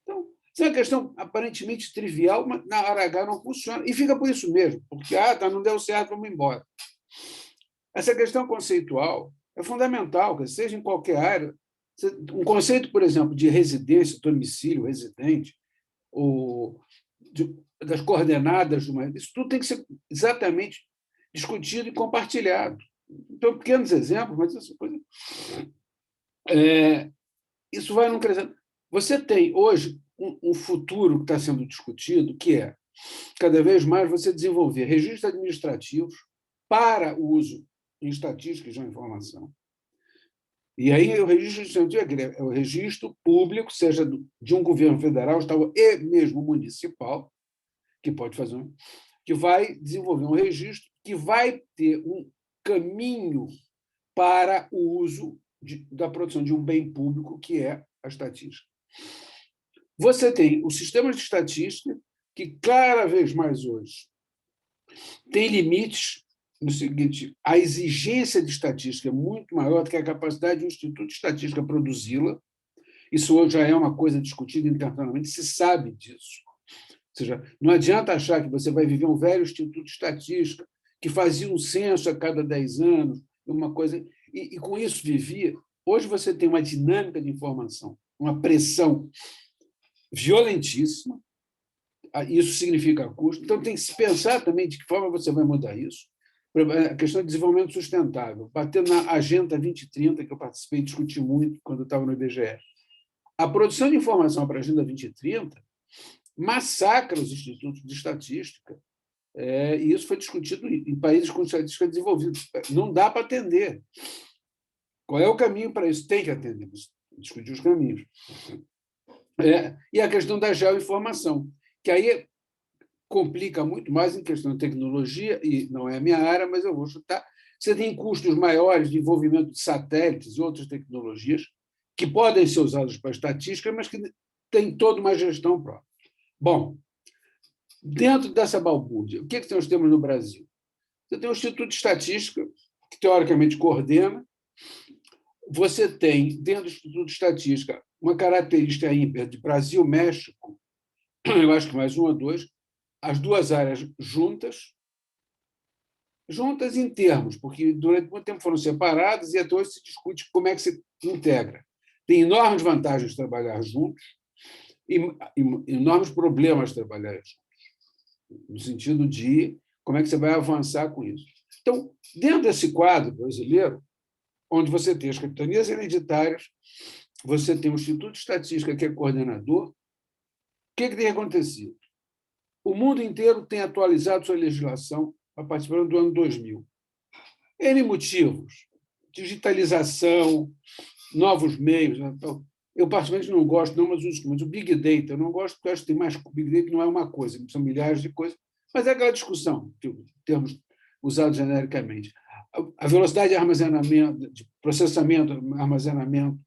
Então, isso é uma questão aparentemente trivial, mas na hora H não funciona. E fica por isso mesmo, porque não deu certo, vamos embora. Essa questão conceitual é fundamental, que seja em qualquer área. Um conceito, por exemplo, de residência, domicílio, residente, ou das coordenadas, isso tudo tem que ser exatamente discutido e compartilhado. Então, pequenos exemplos, mas essa coisa. Isso vai não crescendo. Você tem hoje um futuro que está sendo discutido, que é, cada vez mais, você desenvolver registros administrativos para o uso em estatística e geoinformação. E aí o registro administrativo é o registro público, seja de um governo federal, estadual e mesmo municipal, que pode fazer, que vai desenvolver um registro que vai ter um caminho para o uso da produção de um bem público, que é a estatística. Você tem os sistemas de estatística, que cada vez mais hoje tem limites, no seguinte: a exigência de estatística é muito maior do que a capacidade de um instituto de estatística produzi-la. Isso hoje já é uma coisa discutida internamente, se sabe disso. Ou seja, não adianta achar que você vai viver um velho instituto de estatística que fazia um censo a cada 10 anos, uma coisa, e com isso vivia. Hoje você tem uma dinâmica de informação, uma pressão violentíssima, isso significa custo. Então, tem que se pensar também de que forma você vai mudar isso. A questão de desenvolvimento sustentável, batendo na Agenda 2030, que eu participei e discuti muito quando eu estava no IBGE. A produção de informação para a Agenda 2030 massacra os institutos de estatística, e isso foi discutido em países com estatística desenvolvida. Não dá para atender. Qual é o caminho para isso? Tem que atender, discutir os caminhos. E a questão da geoinformação, que aí complica muito mais em questão de tecnologia, e não é a minha área, mas eu vou chutar. Você tem custos maiores de envolvimento de satélites e outras tecnologias que podem ser usadas para estatística, mas que têm toda uma gestão própria. Bom, dentro dessa balbúrdia, o que nós temos no Brasil? Você tem o Instituto de Estatística, que teoricamente coordena. Você tem, dentro do Instituto de Estatística, uma característica ímpar de Brasil-México, eu acho que mais um ou dois, as duas áreas juntas em termos, porque durante muito tempo foram separadas e até hoje se discute como é que se integra. Tem enormes vantagens trabalhar juntos e enormes problemas trabalhar juntos, no sentido de como é que você vai avançar com isso. Então, dentro desse quadro brasileiro, onde você tem as capitanias hereditárias, você tem o Instituto de Estatística, que é coordenador, o que tem acontecido? O mundo inteiro tem atualizado sua legislação a partir do ano 2000. N motivos. Digitalização, novos meios. Eu, particularmente, não gosto, não, mas o Big Data, eu não gosto porque eu acho que tem mais. O Big Data não é uma coisa, são milhares de coisas, mas é aquela discussão, termos usados genericamente. A velocidade de armazenamento, de processamento, armazenamento,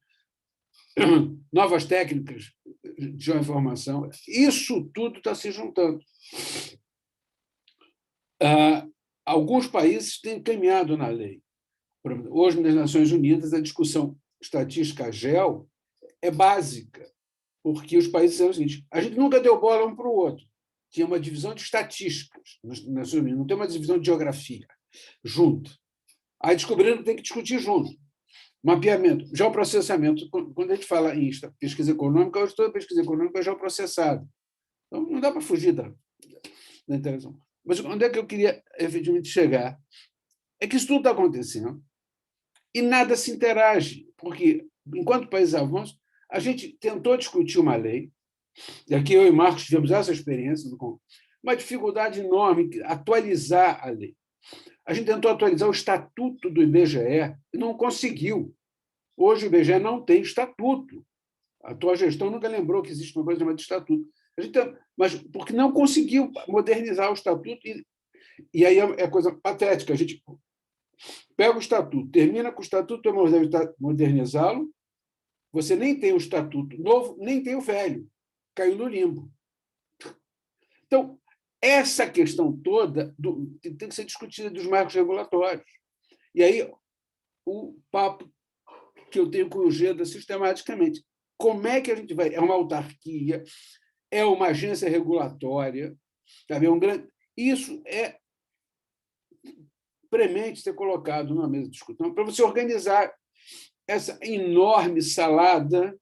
novas técnicas de geoinformação, isso tudo está se juntando. Alguns países têm caminhado na lei. Hoje, nas Nações Unidas, a discussão estatística gel é básica, porque os países disseram o seguinte: a gente nunca deu bola um para o outro. Tinha uma divisão de estatísticas nas Nações Unidas, não tem uma divisão de geografia junto. Aí descobriram que tem que discutir junto. Mapeamento, geoprocessamento. Quando a gente fala em pesquisa econômica, hoje toda pesquisa econômica é geoprocessada. Então, não dá para fugir da interação. Mas onde é que eu queria efetivamente chegar? É que isso tudo está acontecendo e nada se interage, porque, enquanto países avançam, a gente tentou discutir uma lei, e aqui eu e Marcos tivemos essa experiência, uma dificuldade enorme em atualizar a lei. A gente tentou atualizar o estatuto do IBGE e não conseguiu. Hoje o IBGE não tem estatuto. A atual gestão nunca lembrou que existe uma coisa chamada estatuto. Mas porque não conseguiu modernizar o estatuto, e aí é coisa patética. A gente pega o estatuto, termina com o estatuto, modernizá-lo, você nem tem o estatuto novo, nem tem o velho. Caiu no limbo. Então, essa questão toda tem que ser discutida dos marcos regulatórios. E aí, o papo que eu tenho com o Geda sistematicamente. Como é que a gente vai? É uma autarquia, é uma agência regulatória, sabe? Isso é premente ser colocado numa mesa de discussão para você organizar essa enorme salada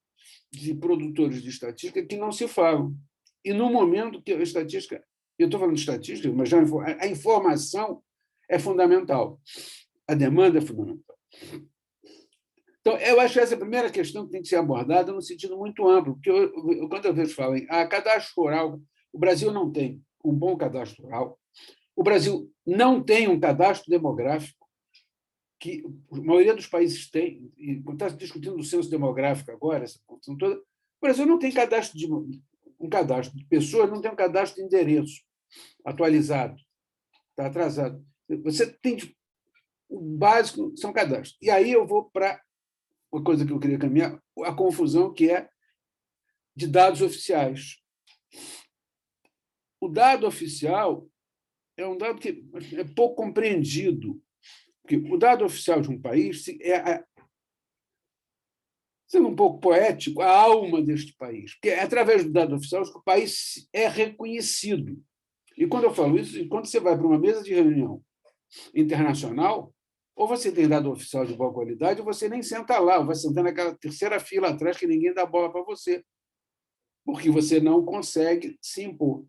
de produtores de estatística que não se falam. E no momento que a estatística, eu estou falando de estatística, mas já a informação é fundamental, a demanda é fundamental. Então, eu acho que essa é a primeira questão que tem que ser abordada no sentido muito amplo, porque quando eu vejo falar em cadastro rural, o Brasil não tem um bom cadastro rural, o Brasil não tem um cadastro demográfico, que a maioria dos países tem, e quando está discutindo o censo demográfico agora, essa questão toda, o Brasil não tem um cadastro de pessoas, não tem um cadastro de endereço atualizado, está atrasado. Você tem o básico, são cadastros. E aí eu vou para uma coisa que eu queria caminhar, a confusão que é de dados oficiais. O dado oficial é um dado que é pouco compreendido, porque o dado oficial de um país sendo um pouco poético, a alma deste país, porque é através do dado oficial que o país é reconhecido. E quando eu falo isso, quando você vai para uma mesa de reunião internacional, ou você tem dado oficial de boa qualidade, ou você nem senta lá, ou vai sentar naquela terceira fila atrás que ninguém dá bola para você, porque você não consegue se impor.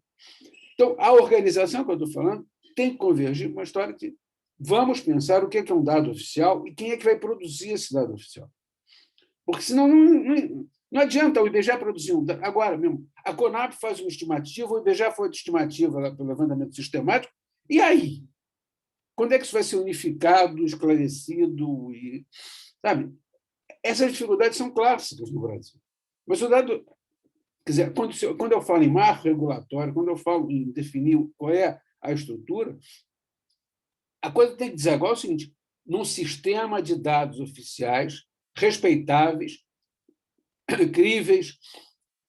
Então, a organização que eu estou falando tem que convergir com uma história de vamos pensar o que é um dado oficial e quem é que vai produzir esse dado oficial. Porque senão não adianta o IBGE produzir um. Agora mesmo, a Conab faz uma estimativa, o IBGE foi de estimativa pelo levantamento sistemático, e aí? Quando é que isso vai ser unificado, esclarecido? Sabe? Essas dificuldades são clássicas no Brasil. Mas o dado Quer dizer, quando eu falo em marco regulatório, quando eu falo em definir qual é a estrutura, a coisa tem que dizer agora o seguinte: num sistema de dados oficiais, respeitáveis, críveis,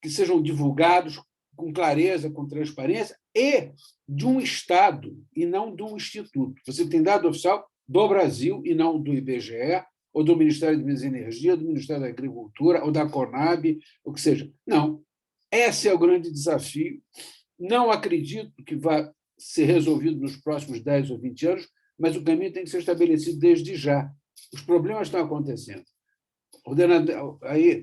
que sejam divulgados com clareza, com transparência, e de um Estado, e não de um instituto. Você tem dado oficial do Brasil, e não do IBGE, ou do Ministério de Minas e Energia, do Ministério da Agricultura, ou da Conab, o que seja. Não. Esse é o grande desafio. Não acredito que vá ser resolvido nos próximos 10 ou 20 anos, mas o caminho tem que ser estabelecido desde já. Os problemas estão acontecendo. Aí,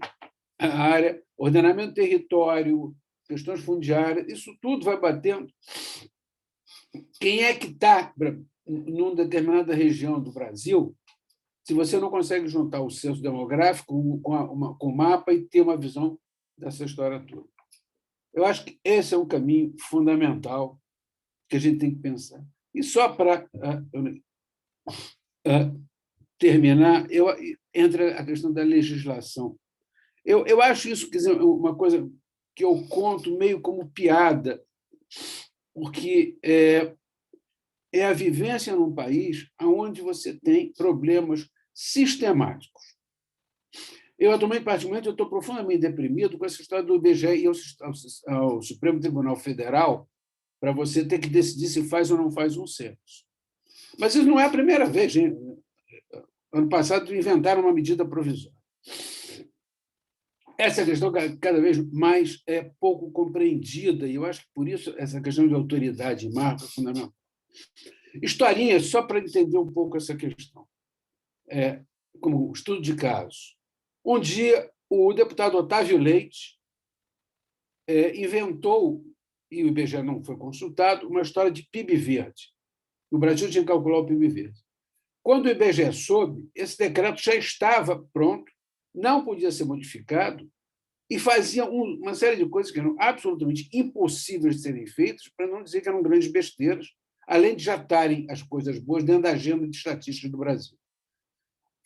a área, ordenamento do território, questões fundiárias, isso tudo vai batendo. Quem é que está numa determinada região do Brasil, se você não consegue juntar o censo demográfico com o mapa e ter uma visão dessa história toda? Eu acho que esse é um caminho fundamental que a gente tem que pensar. E só para terminar, entra a questão da legislação. Eu acho isso, quer dizer, uma coisa que eu conto meio como piada, porque é a vivência num país onde você tem problemas sistemáticos. Eu, atualmente, particularmente, estou profundamente deprimido com essa história do IBGE e ao Supremo Tribunal Federal para você ter que decidir se faz ou não faz um censo. Mas isso não é a primeira vez. Hein? Ano passado, inventaram uma medida provisória. Essa questão cada vez mais é pouco compreendida, e eu acho que, por isso, essa questão de autoridade e marca é fundamental. Historinha, só para entender um pouco essa questão. Como estudo de casos. Um dia, o deputado Otávio Leite inventou, e o IBGE não foi consultado, uma história de PIB verde. O Brasil tinha que calcular o PIB verde. Quando o IBGE soube, esse decreto já estava pronto, não podia ser modificado, e fazia uma série de coisas que eram absolutamente impossíveis de serem feitas, para não dizer que eram grandes besteiras, além de já estarem as coisas boas dentro da agenda de estatística do Brasil.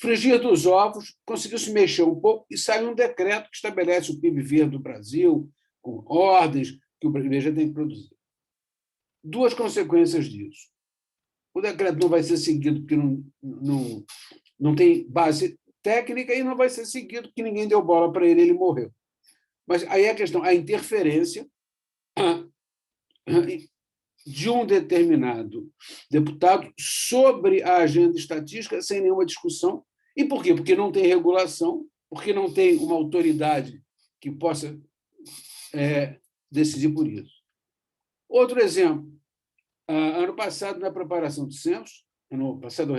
Frigir dos ovos, conseguiu se mexer um pouco e saiu um decreto que estabelece o PIB verde do Brasil, com ordens que o IBGE tem que produzir. Duas consequências disso. O decreto não vai ser seguido porque não tem base técnica e não vai ser seguido porque ninguém deu bola para ele morreu. Mas aí a questão, a interferência de um determinado deputado sobre a agenda estatística sem nenhuma discussão. E por quê? Porque não tem regulação, porque não tem uma autoridade que possa decidir por isso. Outro exemplo. Ano passado, na preparação do censo, ano passado,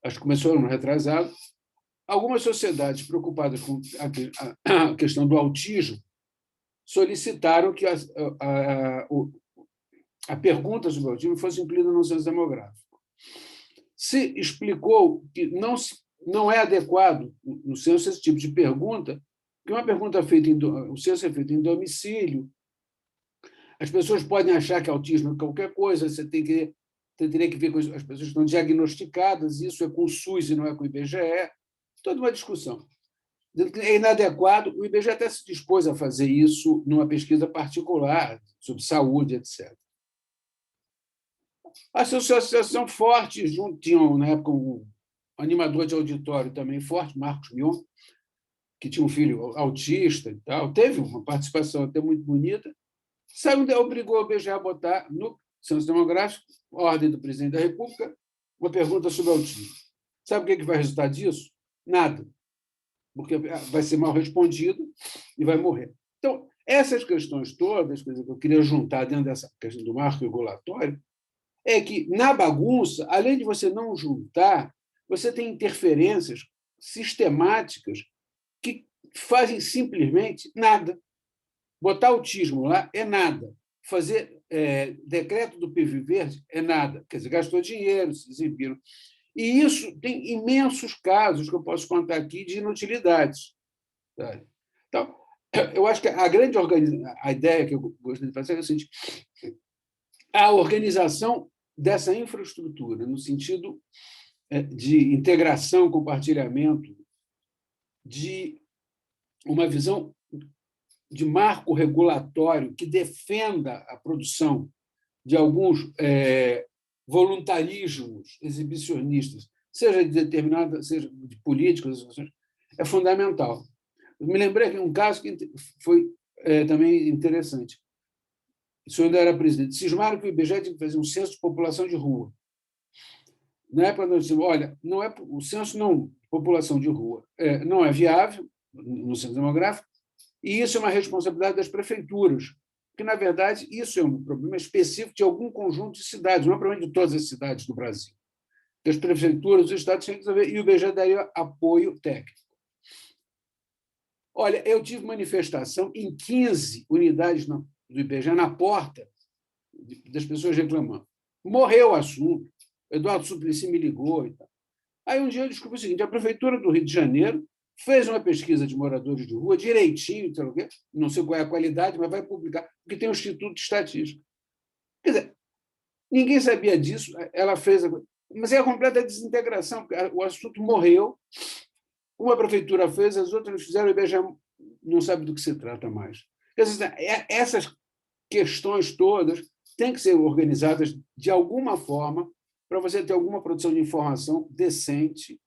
acho que começou ano retrasado, algumas sociedades preocupadas com a questão do autismo solicitaram que a pergunta sobre o autismo fosse incluída no censo demográfico. Se explicou que não é adequado no censo esse tipo de pergunta, porque uma pergunta feita o censo é feito em domicílio, as pessoas podem achar que autismo é qualquer coisa, você teria que ver com as pessoas que estão diagnosticadas, isso é com o SUS e não é com o IBGE, toda uma discussão. É inadequado, o IBGE até se dispôs a fazer isso numa pesquisa particular sobre saúde, etc. A associação forte, tinham, na época, um animador de auditório também forte, Marcos Mion, que tinha um filho autista e tal, teve uma participação até muito bonita, obrigou o IBGE a botar no censo demográfico, ordem do presidente da República, uma pergunta sobre autismo. Sabe o que vai resultar disso? Nada, porque vai ser mal respondido e vai morrer. Então, essas questões todas, coisa que eu queria juntar dentro dessa questão do marco regulatório, é que, na bagunça, além de você não juntar, você tem interferências sistemáticas que fazem simplesmente nada. Botar autismo lá é nada. Fazer decreto do PIB verde é nada. Quer dizer, gastou dinheiro, se exibiram. E isso tem imensos casos que eu posso contar aqui de inutilidades. Sabe? Então, eu acho que a ideia que eu gostaria de fazer é a seguinte: a organização dessa infraestrutura, no sentido de integração, compartilhamento, de uma visão de marco regulatório que defenda a produção de alguns voluntarismos exibicionistas, seja de determinada, seja de políticos, é fundamental. Eu me lembrei de um caso que foi também interessante. O senhor ainda era presidente. Cismaram que o IBGE tinha que fazer um censo de população de rua. Na época, nós dissemos, olha, não é, o censo não, população de rua não é viável no censo demográfico, e isso é uma responsabilidade das prefeituras, porque, na verdade, isso é um problema específico de algum conjunto de cidades, não é um problema de todas as cidades do Brasil. As prefeituras, os estados têm que resolver, e o IBGE daria apoio técnico. Olha, eu tive manifestação em 15 unidades do IBGE na porta das pessoas reclamando. Morreu o assunto. Eduardo Suplicy me ligou e tal. Aí um dia eu descobri o seguinte: a Prefeitura do Rio de Janeiro fez uma pesquisa de moradores de rua direitinho, não sei qual é a qualidade, mas vai publicar, porque tem o Instituto de Estatística. Quer dizer, ninguém sabia disso, ela fez, mas é a completa desintegração, porque o assunto morreu, uma prefeitura fez, as outras fizeram, o IBGE não sabe do que se trata mais. Quer dizer, essas questões todas têm que ser organizadas de alguma forma para você ter alguma produção de informação decente.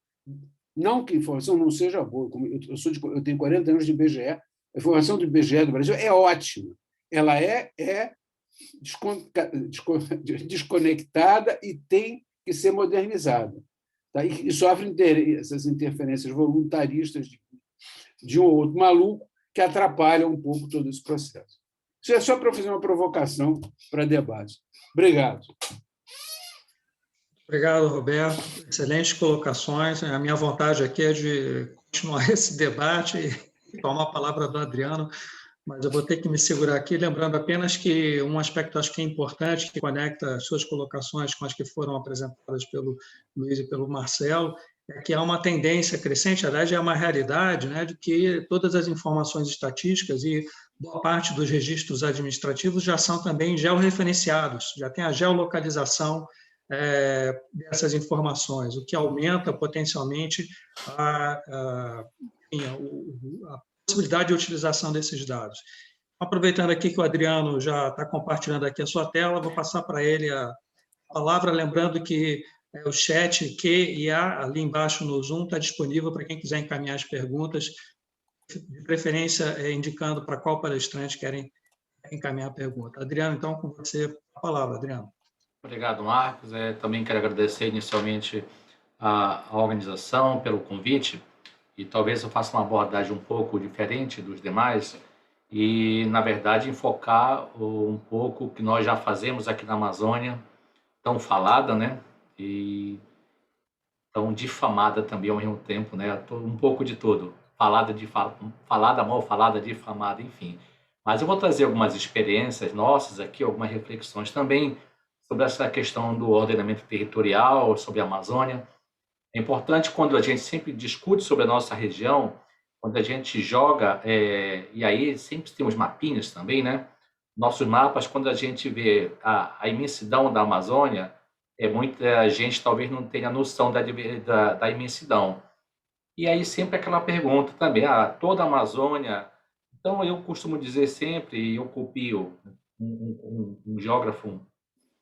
Não que a informação não seja boa, como eu tenho 40 anos de IBGE, a informação do IBGE do Brasil é ótima. Ela é desconectada e tem que ser modernizada. Tá? E sofre essas interferências voluntaristas de um ou outro maluco que atrapalham um pouco todo esse processo. Isso é só para fazer uma provocação para debate. Obrigado. Obrigado, Roberto. Excelentes colocações. A minha vontade aqui é de continuar esse debate e tomar a palavra do Adriano, mas eu vou ter que me segurar aqui, lembrando apenas que um aspecto acho que é importante, que conecta as suas colocações com as que foram apresentadas pelo Luiz e pelo Marcelo, é que há uma tendência crescente, aliás, é uma realidade, né, de que todas as informações estatísticas e boa parte dos registros administrativos já são também georreferenciados, já tem a geolocalização dessas informações, o que aumenta potencialmente a possibilidade de utilização desses dados. Aproveitando aqui que o Adriano já está compartilhando aqui a sua tela, vou passar para ele a palavra, lembrando que o chat Q e A ali embaixo no Zoom está disponível para quem quiser encaminhar as perguntas, de preferência indicando para qual palestrante querem encaminhar a pergunta. Adriano, então, com você a palavra, Adriano. Obrigado, Marcos. Também quero agradecer inicialmente a organização pelo convite, e talvez eu faça uma abordagem um pouco diferente dos demais e, na verdade, enfocar um pouco o que nós já fazemos aqui na Amazônia, tão falada, né? E tão difamada também ao mesmo tempo, né? Um pouco de tudo, falada, mal falada, difamada, enfim. Mas eu vou trazer algumas experiências nossas aqui, algumas reflexões também sobre essa questão do ordenamento territorial, sobre a Amazônia. É importante, quando a gente sempre discute sobre a nossa região, quando a gente joga, e aí sempre tem os mapinhas também, né? Nossos mapas, quando a gente vê a imensidão da Amazônia, muita gente talvez não tenha noção da imensidão. E aí sempre aquela pergunta também, toda a Amazônia... Então, eu costumo dizer sempre, e eu copio um geógrafo,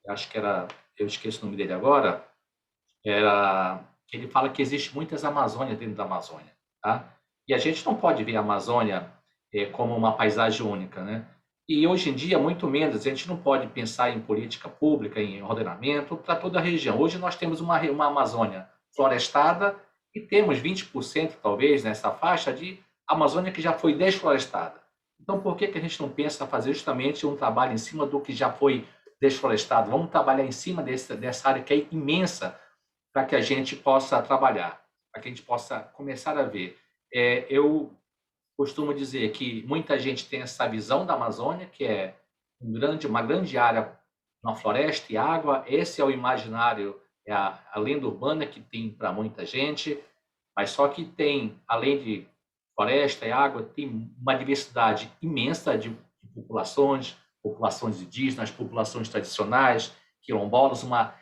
acho que era, eu esqueço o nome dele agora, ele fala que existe muitas Amazônias dentro da Amazônia, tá? E a gente não pode ver a Amazônia como uma paisagem única, né? E hoje em dia, muito menos, a gente não pode pensar em política pública, em ordenamento para toda a região. Hoje nós temos uma Amazônia florestada e temos 20%, talvez, nessa faixa de Amazônia que já foi desflorestada. Então, por que a gente não pensa fazer justamente um trabalho em cima do que já foi desflorestado? Vamos trabalhar em cima dessa área que é imensa, para que a gente possa trabalhar, para que a gente possa começar a ver. Eu costumo dizer que muita gente tem essa visão da Amazônia, que é uma grande área, uma floresta e água. Esse é o imaginário, a lenda urbana que tem para muita gente, mas só que tem, além de floresta e água, tem uma diversidade imensa de populações indígenas, populações tradicionais, quilombolas, uma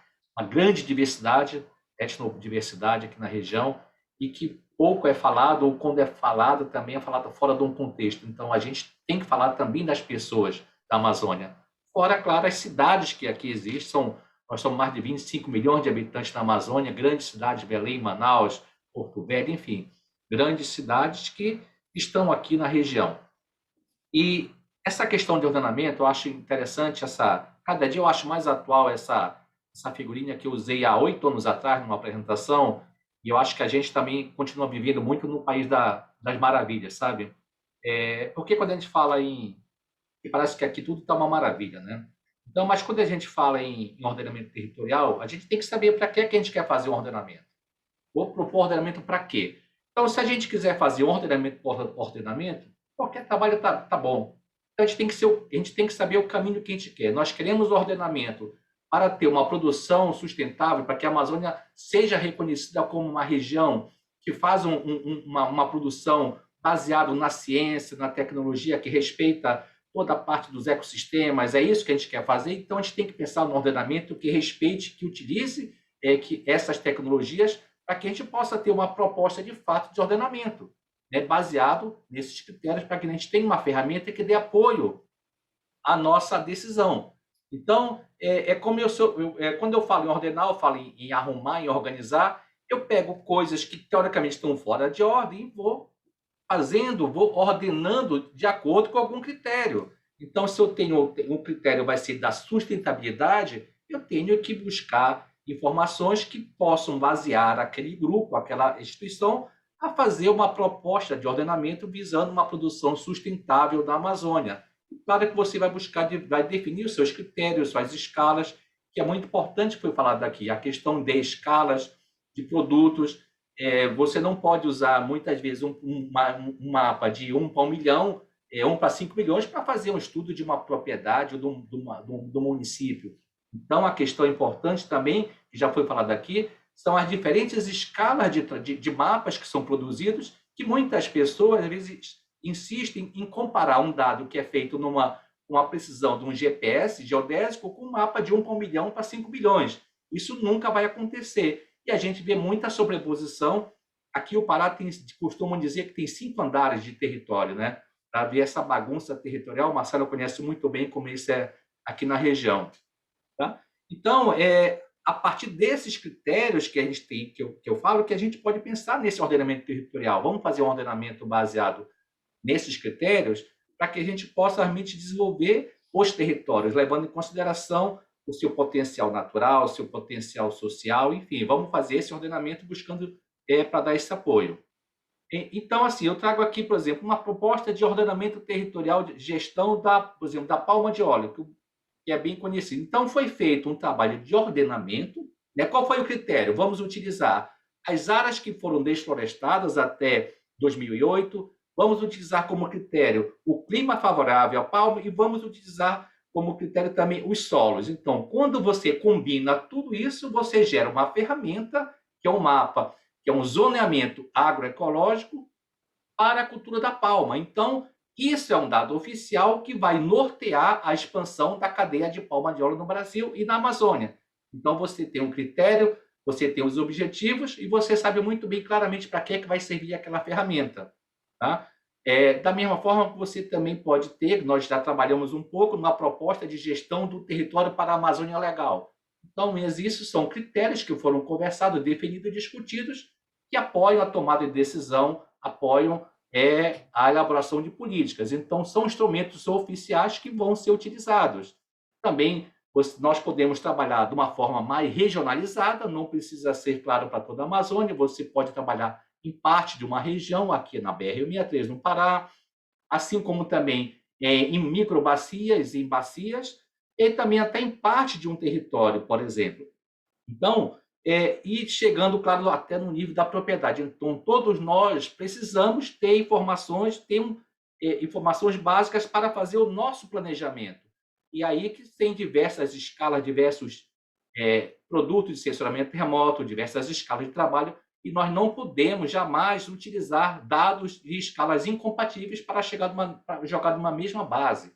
grande diversidade, etnodiversidade aqui na região, e que pouco é falado, ou quando é falado, também é falado fora de um contexto. Então, a gente tem que falar também das pessoas da Amazônia. Fora, claro, as cidades que aqui existem, nós somos mais de 25 milhões de habitantes na Amazônia, grandes cidades, Belém, Manaus, Porto Velho, enfim, grandes cidades que estão aqui na região. E essa questão de ordenamento, eu acho interessante, cada dia eu acho mais atual essa figurinha que eu usei há 8 anos atrás, numa apresentação, e eu acho que a gente também continua vivendo muito no país das maravilhas, sabe? Porque quando a gente fala parece que aqui tudo está uma maravilha, né? Então, mas quando a gente fala em ordenamento territorial, a gente tem que saber para que a gente quer fazer um ordenamento. Vou propor ordenamento para quê? Então, se a gente quiser fazer um ordenamento por ordenamento, qualquer trabalho tá bom. Então, a gente tem que saber o caminho que a gente quer. Nós queremos ordenamento para ter uma produção sustentável, para que a Amazônia seja reconhecida como uma região que faz uma produção baseada na ciência, na tecnologia, que respeita toda a parte dos ecossistemas. É isso que a gente quer fazer. Então, a gente tem que pensar no ordenamento que respeite, que utilize que essas tecnologias para que a gente possa ter uma proposta de fato de ordenamento, né, baseado nesses critérios, para que a gente tenha uma ferramenta que dê apoio à nossa decisão. Então, quando eu falo em ordenar, eu falo em arrumar, em organizar, eu pego coisas que teoricamente estão fora de ordem e vou ordenando de acordo com algum critério. Então, se eu tenho um critério vai ser da sustentabilidade, eu tenho que buscar informações que possam basear aquele grupo, aquela instituição, a fazer uma proposta de ordenamento visando uma produção sustentável da Amazônia. Claro que você vai definir os seus critérios, suas escalas, que é muito importante, foi falado aqui, a questão de escalas de produtos. Você não pode usar, muitas vezes, um mapa de 1 para 1 milhão, 1 para 5 milhões, para fazer um estudo de uma propriedade ou do município. Então, a questão importante também, que já foi falado aqui, são as diferentes escalas de mapas que são produzidos, que muitas pessoas, às vezes, insistem em comparar um dado que é feito uma precisão de um GPS geodésico com um mapa de 1 para 1 milhão para 5 milhões. Isso nunca vai acontecer. E a gente vê muita sobreposição. Aqui o Pará costumam dizer que tem 5 andares de território, né? Para ver essa bagunça territorial, o Marcelo conhece muito bem como isso é aqui na região. Tá? Então, a partir desses critérios que a gente tem, que eu falo, que a gente pode pensar nesse ordenamento territorial. Vamos fazer um ordenamento baseado nesses critérios para que a gente possa realmente desenvolver os territórios, levando em consideração o seu potencial natural, o seu potencial social, enfim, vamos fazer esse ordenamento buscando para dar esse apoio. Então, assim, eu trago aqui, por exemplo, uma proposta de ordenamento territorial de gestão por exemplo, da palma de óleo, que é bem conhecido. Então, foi feito um trabalho de ordenamento, né? Qual foi o critério? Vamos utilizar as áreas que foram desflorestadas até 2008, vamos utilizar como critério o clima favorável à palma e vamos utilizar como critério também os solos. Então, quando você combina tudo isso, você gera uma ferramenta, que é um mapa, que é um zoneamento agroecológico para a cultura da palma. Então, isso é um dado oficial que vai nortear a expansão da cadeia de palma de óleo no Brasil e na Amazônia. Então, você tem um critério, você tem os objetivos e você sabe muito bem claramente para que vai servir aquela ferramenta. Tá? Da mesma forma que você também pode ter, nós já trabalhamos um pouco numa proposta de gestão do território para a Amazônia Legal. Então, esses são critérios que foram conversados, definidos e discutidos, que apoiam a tomada de decisão, apoiam a elaboração de políticas. Então, são instrumentos oficiais que vão ser utilizados. Também, nós podemos trabalhar de uma forma mais regionalizada, não precisa ser claro para toda a Amazônia, você pode trabalhar em parte de uma região, aqui na BR-163, no Pará, assim como também em microbacias, em bacias, e também até em parte de um território, por exemplo. Então, e chegando, claro, até no nível da propriedade. Então, todos nós precisamos ter informações, informações básicas para fazer o nosso planejamento. E aí que tem diversas escalas, diversos produtos de sensoramento remoto, diversas escalas de trabalho, e nós não podemos jamais utilizar dados de escalas incompatíveis para jogar numa mesma base.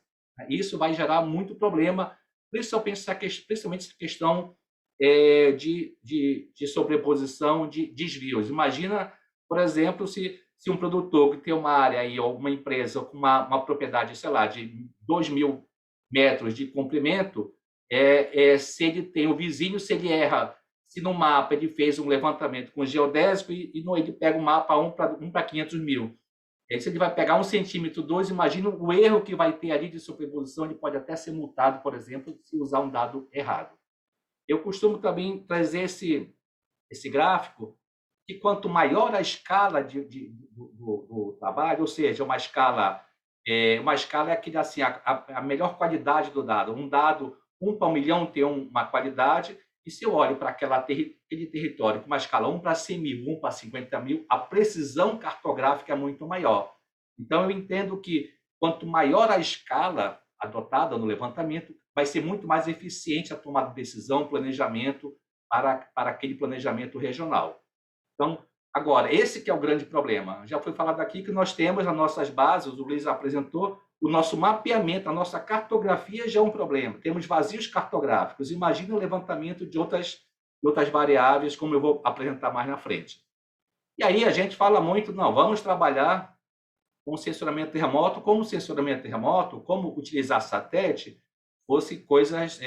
Isso vai gerar muito problema, principalmente essa questão de sobreposição de desvios. Imagina Por exemplo, se um produtor que tem uma área aí, ou uma empresa com uma propriedade, sei lá, de 2.000 metros de comprimento, se ele tem o vizinho, se ele erra, se no mapa ele fez um levantamento com geodésico e ele pega um mapa 1 para 500 mil. Aí, se ele vai pegar 1 centímetro, 2, imagina o erro que vai ter ali de sobreposição, ele pode até ser multado, por exemplo, se usar um dado errado. Eu costumo também trazer esse gráfico, que quanto maior a escala do trabalho, ou seja, uma escala é aquele, assim, a melhor qualidade do dado. Um dado 1 para 1 milhão tem uma qualidade, e se eu olho para aquele território com uma escala 1 para 100 mil, 1 para 50 mil, a precisão cartográfica é muito maior. Então, eu entendo que quanto maior a escala adotada no levantamento, vai ser muito mais eficiente a tomada de decisão, planejamento para aquele planejamento regional. Então, agora, esse que é o grande problema. Já foi falado aqui que nós temos nas nossas bases, o Luiz apresentou, o nosso mapeamento, a nossa cartografia já é um problema. Temos vazios cartográficos. Imagina o levantamento de outras variáveis, como eu vou apresentar mais na frente. E aí a gente fala muito, não, vamos trabalhar com sensoramento remoto, como utilizar satélite, fosse coisas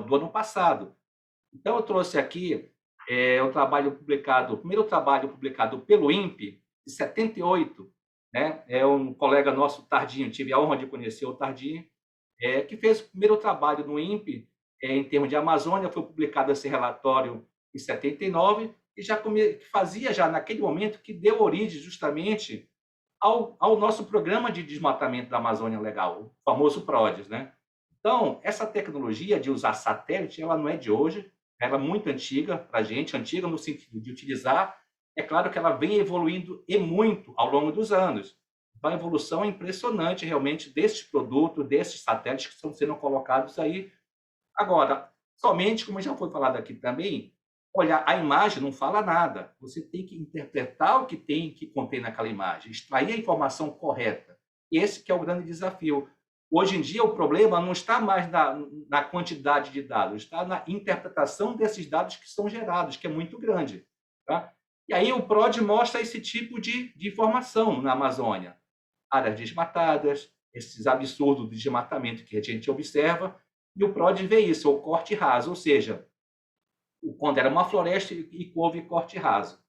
do ano passado. Então, eu trouxe aqui o primeiro trabalho publicado pelo INPE, de 78, né? É um colega nosso, Tardinho, tive a honra de conhecer o Tardinho, que fez o primeiro trabalho no INPE, em termos de Amazônia, foi publicado esse relatório em 79, e já fazia, já naquele momento, que deu origem justamente ao nosso programa de desmatamento da Amazônia Legal, o famoso PRODES, né? Então, essa tecnologia de usar satélite, ela não é de hoje, ela é muito antiga para a gente, antiga no sentido de utilizar. É claro que ela vem evoluindo e muito ao longo dos anos. Então, a evolução é impressionante, realmente, desses produtos, desses satélites que estão sendo colocados aí. Agora, somente, como já foi falado aqui também, olha, a imagem não fala nada. Você tem que interpretar o que tem que contém naquela imagem, extrair a informação correta. Esse que é o grande desafio. Hoje em dia, o problema não está mais na quantidade de dados, está na interpretação desses dados que são gerados, que é muito grande. Tá? E aí o PRODE mostra esse tipo de informação na Amazônia. Áreas desmatadas, esses absurdos de desmatamento que a gente observa, e o PRODE vê isso, o corte raso, ou seja, quando era uma floresta e houve corte raso.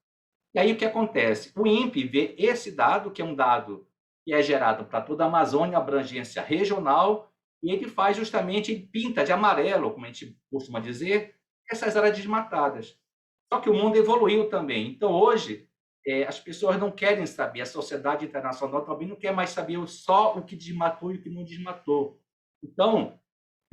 E aí o que acontece? O INPE vê esse dado, que é um dado que é gerado para toda a Amazônia, abrangência regional, e ele faz justamente, ele pinta de amarelo, como a gente costuma dizer, essas áreas desmatadas. Só que o mundo evoluiu também. Então, hoje, as pessoas não querem saber, a sociedade internacional também não quer mais saber só o que desmatou e o que não desmatou. Então,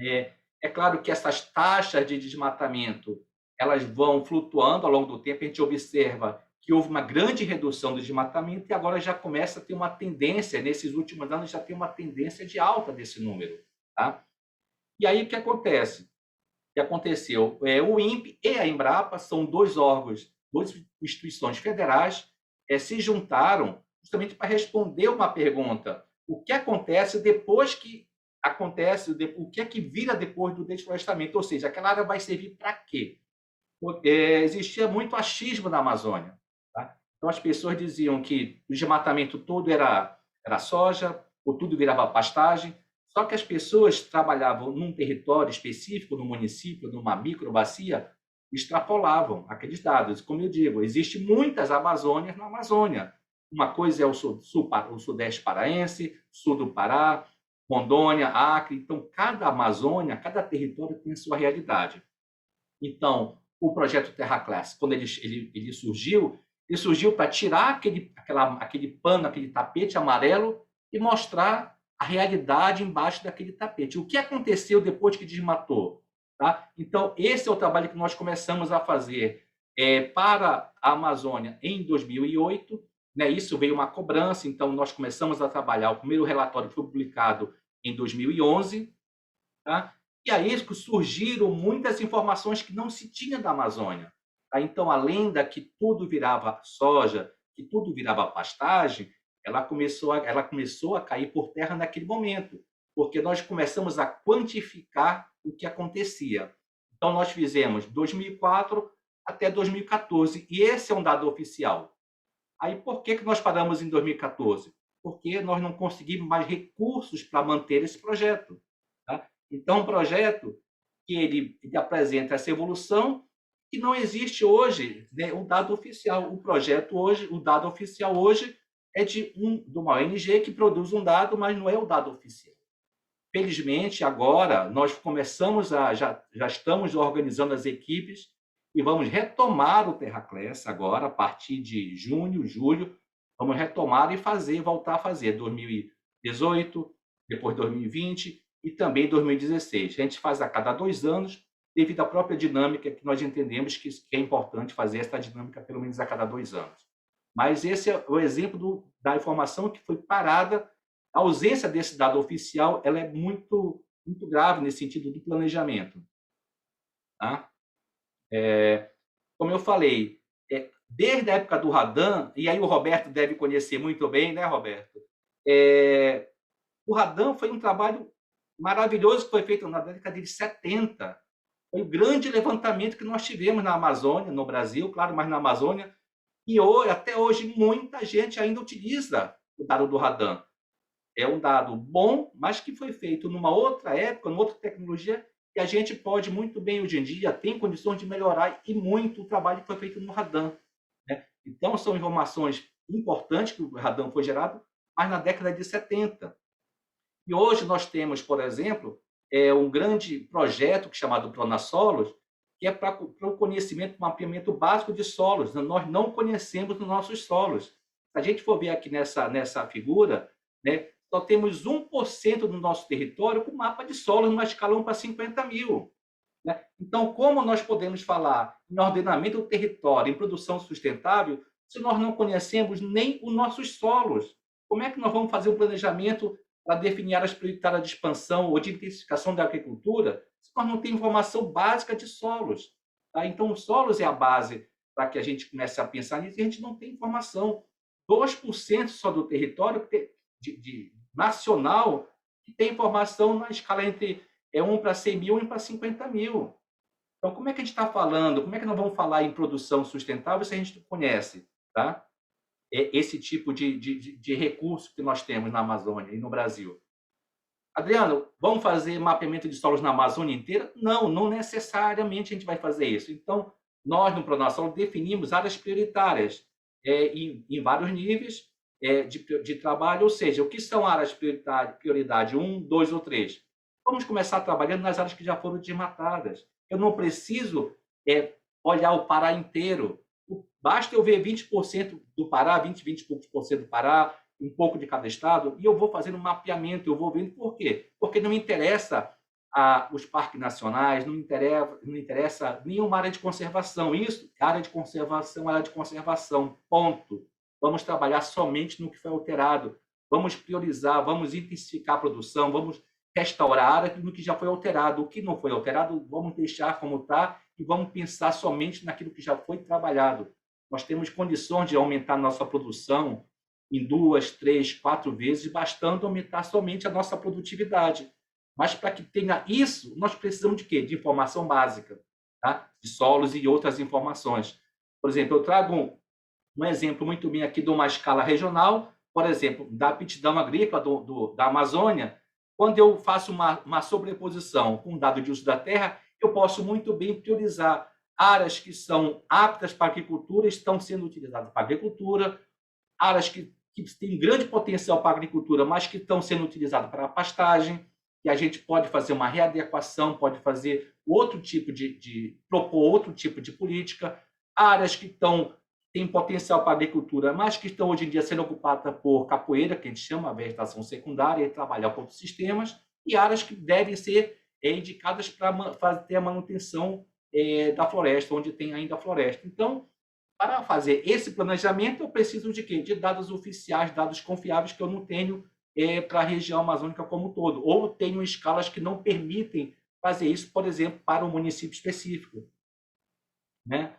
é claro que essas taxas de desmatamento, elas vão flutuando ao longo do tempo, a gente observa que houve uma grande redução do desmatamento e agora já começa a ter uma tendência, nesses últimos anos já tem uma tendência de alta desse número. Tá? E aí o que acontece? O que aconteceu? O INPE e a Embrapa são dois órgãos, duas instituições federais, se juntaram justamente para responder uma pergunta. O que acontece depois que acontece, o que é que vira depois do desflorestamento? Ou seja, aquela área vai servir para quê? Existia muito achismo na Amazônia. Tá? Então, as pessoas diziam que o desmatamento todo era soja, ou tudo virava pastagem, só que as pessoas trabalhavam num território específico, no município, numa microbacia, extrapolavam aqueles dados. Como eu digo, existem muitas Amazônias na Amazônia. Uma coisa é o sudeste paraense, sul do Pará, Rondônia, Acre. Então, cada Amazônia, cada território tem a sua realidade. Então, o projeto Terra Class, quando ele surgiu para tirar aquele pano, aquele tapete amarelo e mostrar a realidade embaixo daquele tapete. O que aconteceu depois que desmatou? Tá? Então, esse é o trabalho que nós começamos a fazer para a Amazônia em 2008. Né? Isso veio uma cobrança, então nós começamos a trabalhar. O primeiro relatório foi publicado em 2011. Tá? E aí surgiram muitas informações que não se tinha da Amazônia. Tá? Então, além da que tudo virava soja, que tudo virava pastagem, ela começou a cair por terra naquele momento, porque nós começamos a quantificar o que acontecia. Então, nós fizemos 2004 até 2014, e esse é um dado oficial. Aí, por que nós paramos em 2014? Porque nós não conseguimos mais recursos para manter esse projeto. Tá? Então, um projeto que ele apresenta essa evolução que não existe hoje, né, o dado oficial. O projeto hoje, o dado oficial hoje é de uma ONG que produz um dado, mas não é o dado oficial. Felizmente, agora, nós começamos já estamos organizando as equipes e vamos retomar o Terraclass agora, a partir de junho, julho, vamos retomar e voltar a fazer 2018, depois 2020 e também 2016. A gente faz a cada 2 anos, devido à própria dinâmica que nós entendemos que é importante fazer essa dinâmica pelo menos a cada 2 anos. Mas esse é o exemplo da informação que foi parada. A ausência desse dado oficial ela é muito grave nesse sentido do planejamento. Tá? Como eu falei, desde a época do Radan, e aí o Roberto deve conhecer muito bem, né, Roberto? O Radan foi um trabalho maravilhoso que foi feito na década de 70. Foi um grande levantamento que nós tivemos na Amazônia, no Brasil, claro, mas na Amazônia, e hoje, até hoje muita gente ainda utiliza o dado do Radan. É um dado bom, mas que foi feito numa outra época, numa outra tecnologia, que a gente pode muito bem hoje em dia, tem condições de melhorar e muito o trabalho que foi feito no Radan. Né? Então, são informações importantes que o Radan foi gerado, mas na década de 70. E hoje nós temos, por exemplo, um grande projeto chamado Pronasolos, que é para o conhecimento, mapeamento básico de solos. Nós não conhecemos os nossos solos. Se a gente for ver aqui nessa figura, né, só temos 1% do nosso território com mapa de solos numa escala 1 para 50 mil. Né? Então, como nós podemos falar em ordenamento do território, em produção sustentável, se nós não conhecemos nem os nossos solos? Como é que nós vamos fazer um planejamento para definir áreas prioritárias de expansão ou de intensificação da agricultura, se nós não temos informação básica de solos? Tá? Então, os solos é a base para que a gente comece a pensar nisso e a gente não tem informação. 2% só do território nacional que tem informação na escala entre 1 para 100 mil e 1 para 50 mil. Então, como é que a gente está falando? Como é que nós vamos falar em produção sustentável se a gente não conhece? Tá? Esse tipo de recurso que nós temos na Amazônia e no Brasil. Adriano, vamos fazer mapeamento de solos na Amazônia inteira? Não necessariamente a gente vai fazer isso. Então, nós no Pronassolo definimos áreas prioritárias em vários níveis de trabalho, ou seja, o que são áreas prioridade 1, 2 ou 3? Vamos começar trabalhando nas áreas que já foram desmatadas. Eu não preciso olhar o Pará inteiro. Basta eu ver 20% do Pará, 20 e poucos por cento do Pará, um pouco de cada estado, e eu vou fazendo um mapeamento, eu vou vendo por quê? Porque não me interessa os parques nacionais, não interessa nenhuma área de conservação. Isso, área de conservação, ponto. Vamos trabalhar somente no que foi alterado. Vamos priorizar, vamos intensificar a produção, vamos restaurar a área no que já foi alterado. O que não foi alterado, vamos deixar como está e vamos pensar somente naquilo que já foi trabalhado. Nós temos condições de aumentar nossa produção em 2, 3, 4 vezes, bastando aumentar somente a nossa produtividade. Mas para que tenha isso, nós precisamos de quê? De informação básica, tá? De solos e outras informações. Por exemplo, eu trago um exemplo muito bem aqui de uma escala regional, por exemplo, da aptidão agrícola da Amazônia. Quando eu faço uma sobreposição com dado de uso da terra, eu posso muito bem priorizar áreas que são aptas para a agricultura, estão sendo utilizadas para a agricultura, áreas que têm grande potencial para a agricultura, mas que estão sendo utilizadas para a pastagem, e a gente pode fazer uma readequação, pode fazer outro tipo propor outro tipo de política, áreas que têm potencial para a agricultura, mas que estão hoje em dia sendo ocupadas por capoeira, que a gente chama a vegetação secundária, e trabalhar com outros sistemas, e áreas que devem ser indicadas para ter a manutenção da floresta, onde tem ainda a floresta. Então, para fazer esse planejamento, eu preciso de quê? De dados oficiais, dados confiáveis que eu não tenho para a região amazônica como um todo, ou tenho escalas que não permitem fazer isso, por exemplo, para um município específico. Né?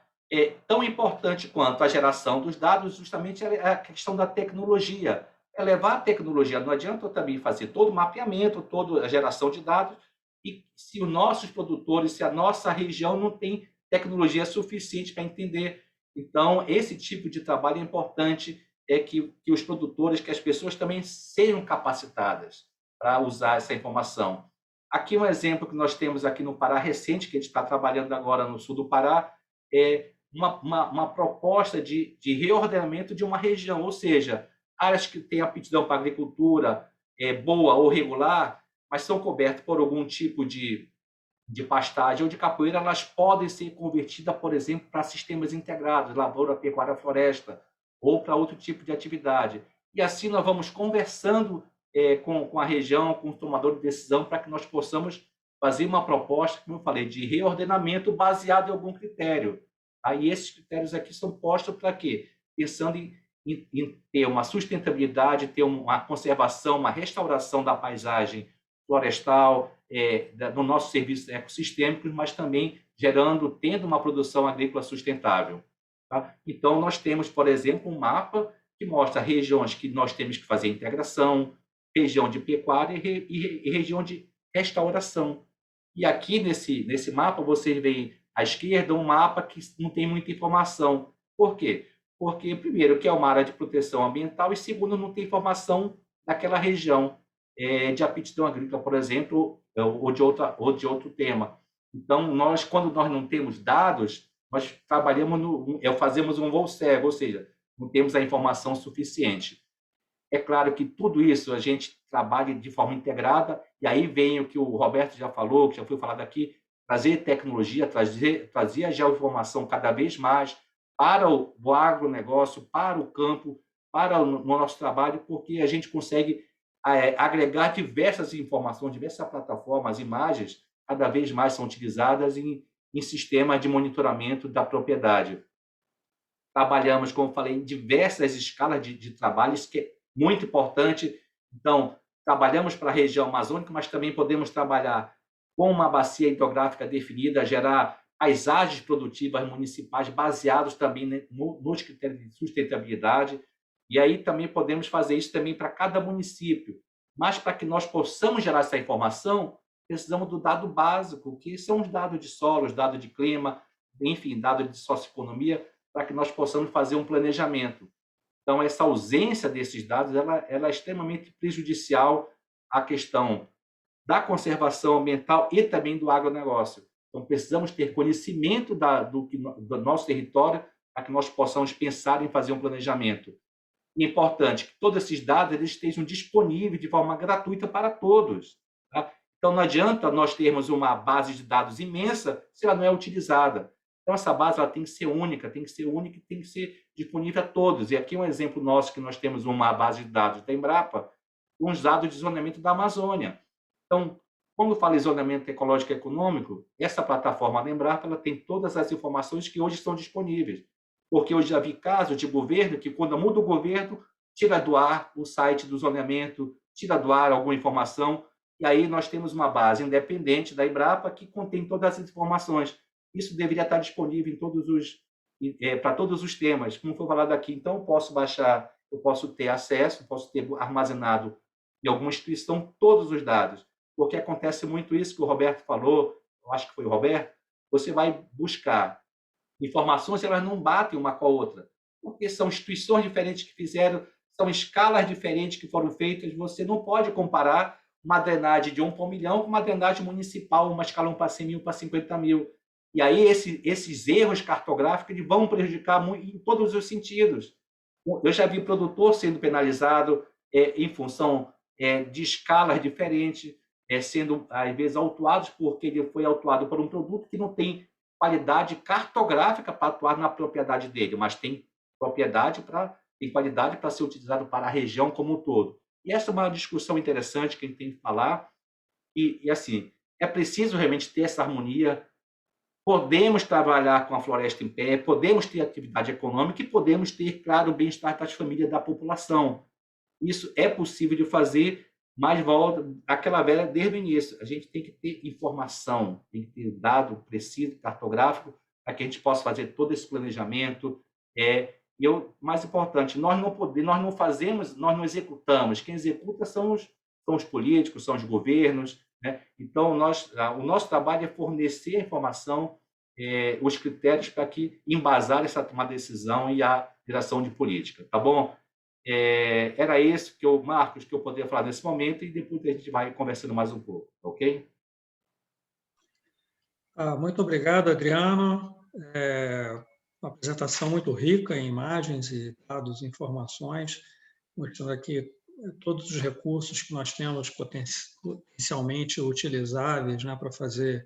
Tão importante quanto a geração dos dados, justamente a questão da tecnologia. É levar a tecnologia, não adianta eu também fazer todo o mapeamento, toda a geração de dados, e se os nossos produtores, se a nossa região não tem tecnologia suficiente para entender Então, esse tipo de trabalho é importante, que os produtores, que as pessoas também sejam capacitadas para usar essa informação. Aqui um exemplo que nós temos aqui no Pará recente, que a gente está trabalhando agora no sul do Pará, é uma proposta de reordenamento de uma região, ou seja, áreas que têm aptidão para agricultura boa ou regular, mas são cobertas por algum tipo de pastagem ou de capoeira, elas podem ser convertidas, por exemplo, para sistemas integrados, lavoura, pecuária, floresta, ou para outro tipo de atividade. E assim nós vamos conversando com a região, com o tomador de decisão, para que nós possamos fazer uma proposta, como eu falei, de reordenamento baseado em algum critério. Aí esses critérios aqui são postos para quê? Pensando em ter uma sustentabilidade, ter uma conservação, uma restauração da paisagem florestal, no nosso serviço ecossistêmicos, mas também tendo uma produção agrícola sustentável. Tá? Então, nós temos, por exemplo, um mapa que mostra regiões que nós temos que fazer integração, região de pecuária e região de restauração. E aqui, nesse mapa, vocês veem à esquerda um mapa que não tem muita informação. Por quê? Porque, primeiro, que é uma área de proteção ambiental e, segundo, não tem informação daquela região de aptidão agrícola, por exemplo, ou de outro tema. Então, quando nós não temos dados, nós fazemos um voo cego, ou seja, não temos a informação suficiente. É claro que tudo isso a gente trabalha de forma integrada, e aí vem o que o Roberto já falou, que já foi falado aqui, trazer tecnologia, trazer a geoinformação cada vez mais para o agronegócio, para o campo, para o nosso trabalho, porque a gente consegue agregar diversas informações, diversas plataformas, imagens, cada vez mais são utilizadas em sistemas de monitoramento da propriedade. Trabalhamos, como falei, em diversas escalas de trabalhos, que é muito importante. Então, trabalhamos para a região amazônica, mas também podemos trabalhar com uma bacia hidrográfica definida, gerar paisagens produtivas municipais baseados também nos critérios de sustentabilidade. E aí também podemos fazer isso também para cada município. Mas para que nós possamos gerar essa informação, precisamos do dado básico, que são os dados de solo, os dados de clima, enfim, dados de socioeconomia, para que nós possamos fazer um planejamento. Então, essa ausência desses dados ela é extremamente prejudicial à questão da conservação ambiental e também do agronegócio. Então, precisamos ter conhecimento do nosso território para que nós possamos pensar em fazer um planejamento. É importante que todos esses dados eles estejam disponíveis de forma gratuita para todos. Tá? Então, não adianta nós termos uma base de dados imensa se ela não é utilizada. Então, essa base ela tem que ser única e tem que ser disponível a todos. E aqui um exemplo nosso, que nós temos uma base de dados da Embrapa, com os dados de zoneamento da Amazônia. Então, quando fala em zoneamento ecológico e econômico, essa plataforma da Embrapa ela tem todas as informações que hoje estão disponíveis. Porque eu já vi casos de governo que, quando muda o governo, tira do ar o site do zoneamento, tira do ar alguma informação, e aí nós temos uma base independente da Embrapa que contém todas as informações. Isso deveria estar disponível para todos os temas, como foi falado aqui. Então, eu posso baixar, eu posso ter acesso, posso ter armazenado em alguma instituição todos os dados, porque acontece muito isso que o Roberto falou, eu acho que foi o Roberto, você vai buscar informações, elas não batem uma com a outra, porque são instituições diferentes que fizeram, são escalas diferentes que foram feitas, você não pode comparar uma drenagem de 1 para 1 milhão com uma drenagem municipal, uma escala 1 para 100 mil para 50 mil. E aí esses erros cartográficos eles vão prejudicar muito, em todos os sentidos. Eu já vi produtor sendo penalizado em função de escalas diferentes, sendo, às vezes, autuados porque ele foi autuado por um produto que não tem qualidade cartográfica para atuar na propriedade dele, mas tem qualidade para ser utilizado para a região como um todo. E essa é uma discussão interessante que a gente tem que falar. E assim, é preciso realmente ter essa harmonia. Podemos trabalhar com a floresta em pé, podemos ter atividade econômica e podemos ter, claro, o bem-estar das famílias da população. Isso é possível de fazer, mas volta àquela velha desde o início. A gente tem que ter informação, tem que ter dado preciso, cartográfico, para que a gente possa fazer todo esse planejamento. E o mais importante, nós não fazemos, nós não executamos. Quem executa são os políticos, são os governos, né? Então, o nosso trabalho é fornecer a informação, os critérios para que embasar essa tomada de decisão e a direção de política, tá bom? Era esse Marcos, que eu poderia falar nesse momento, e depois a gente vai conversando mais um pouco, ok? Muito obrigado, Adriano. Uma apresentação muito rica em imagens e dados e informações, mostrando aqui todos os recursos que nós temos potencialmente utilizáveis, né, para fazer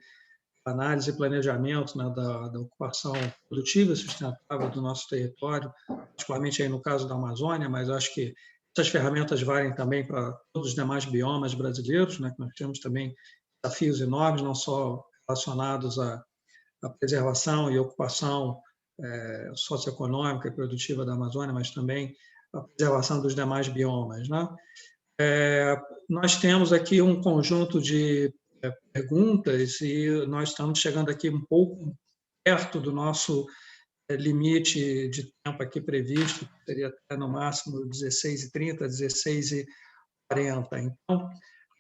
análise e planejamento, né, da ocupação produtiva e sustentável do nosso território, particularmente aí no caso da Amazônia, mas acho que essas ferramentas valem também para todos os demais biomas brasileiros, né, que nós temos também desafios enormes, não só relacionados à preservação e ocupação socioeconômica e produtiva da Amazônia, mas também a preservação dos demais biomas, né? Nós temos aqui um conjunto de perguntas e nós estamos chegando aqui um pouco perto do nosso limite de tempo aqui previsto, que seria até no máximo 16h30, 16h40. Então,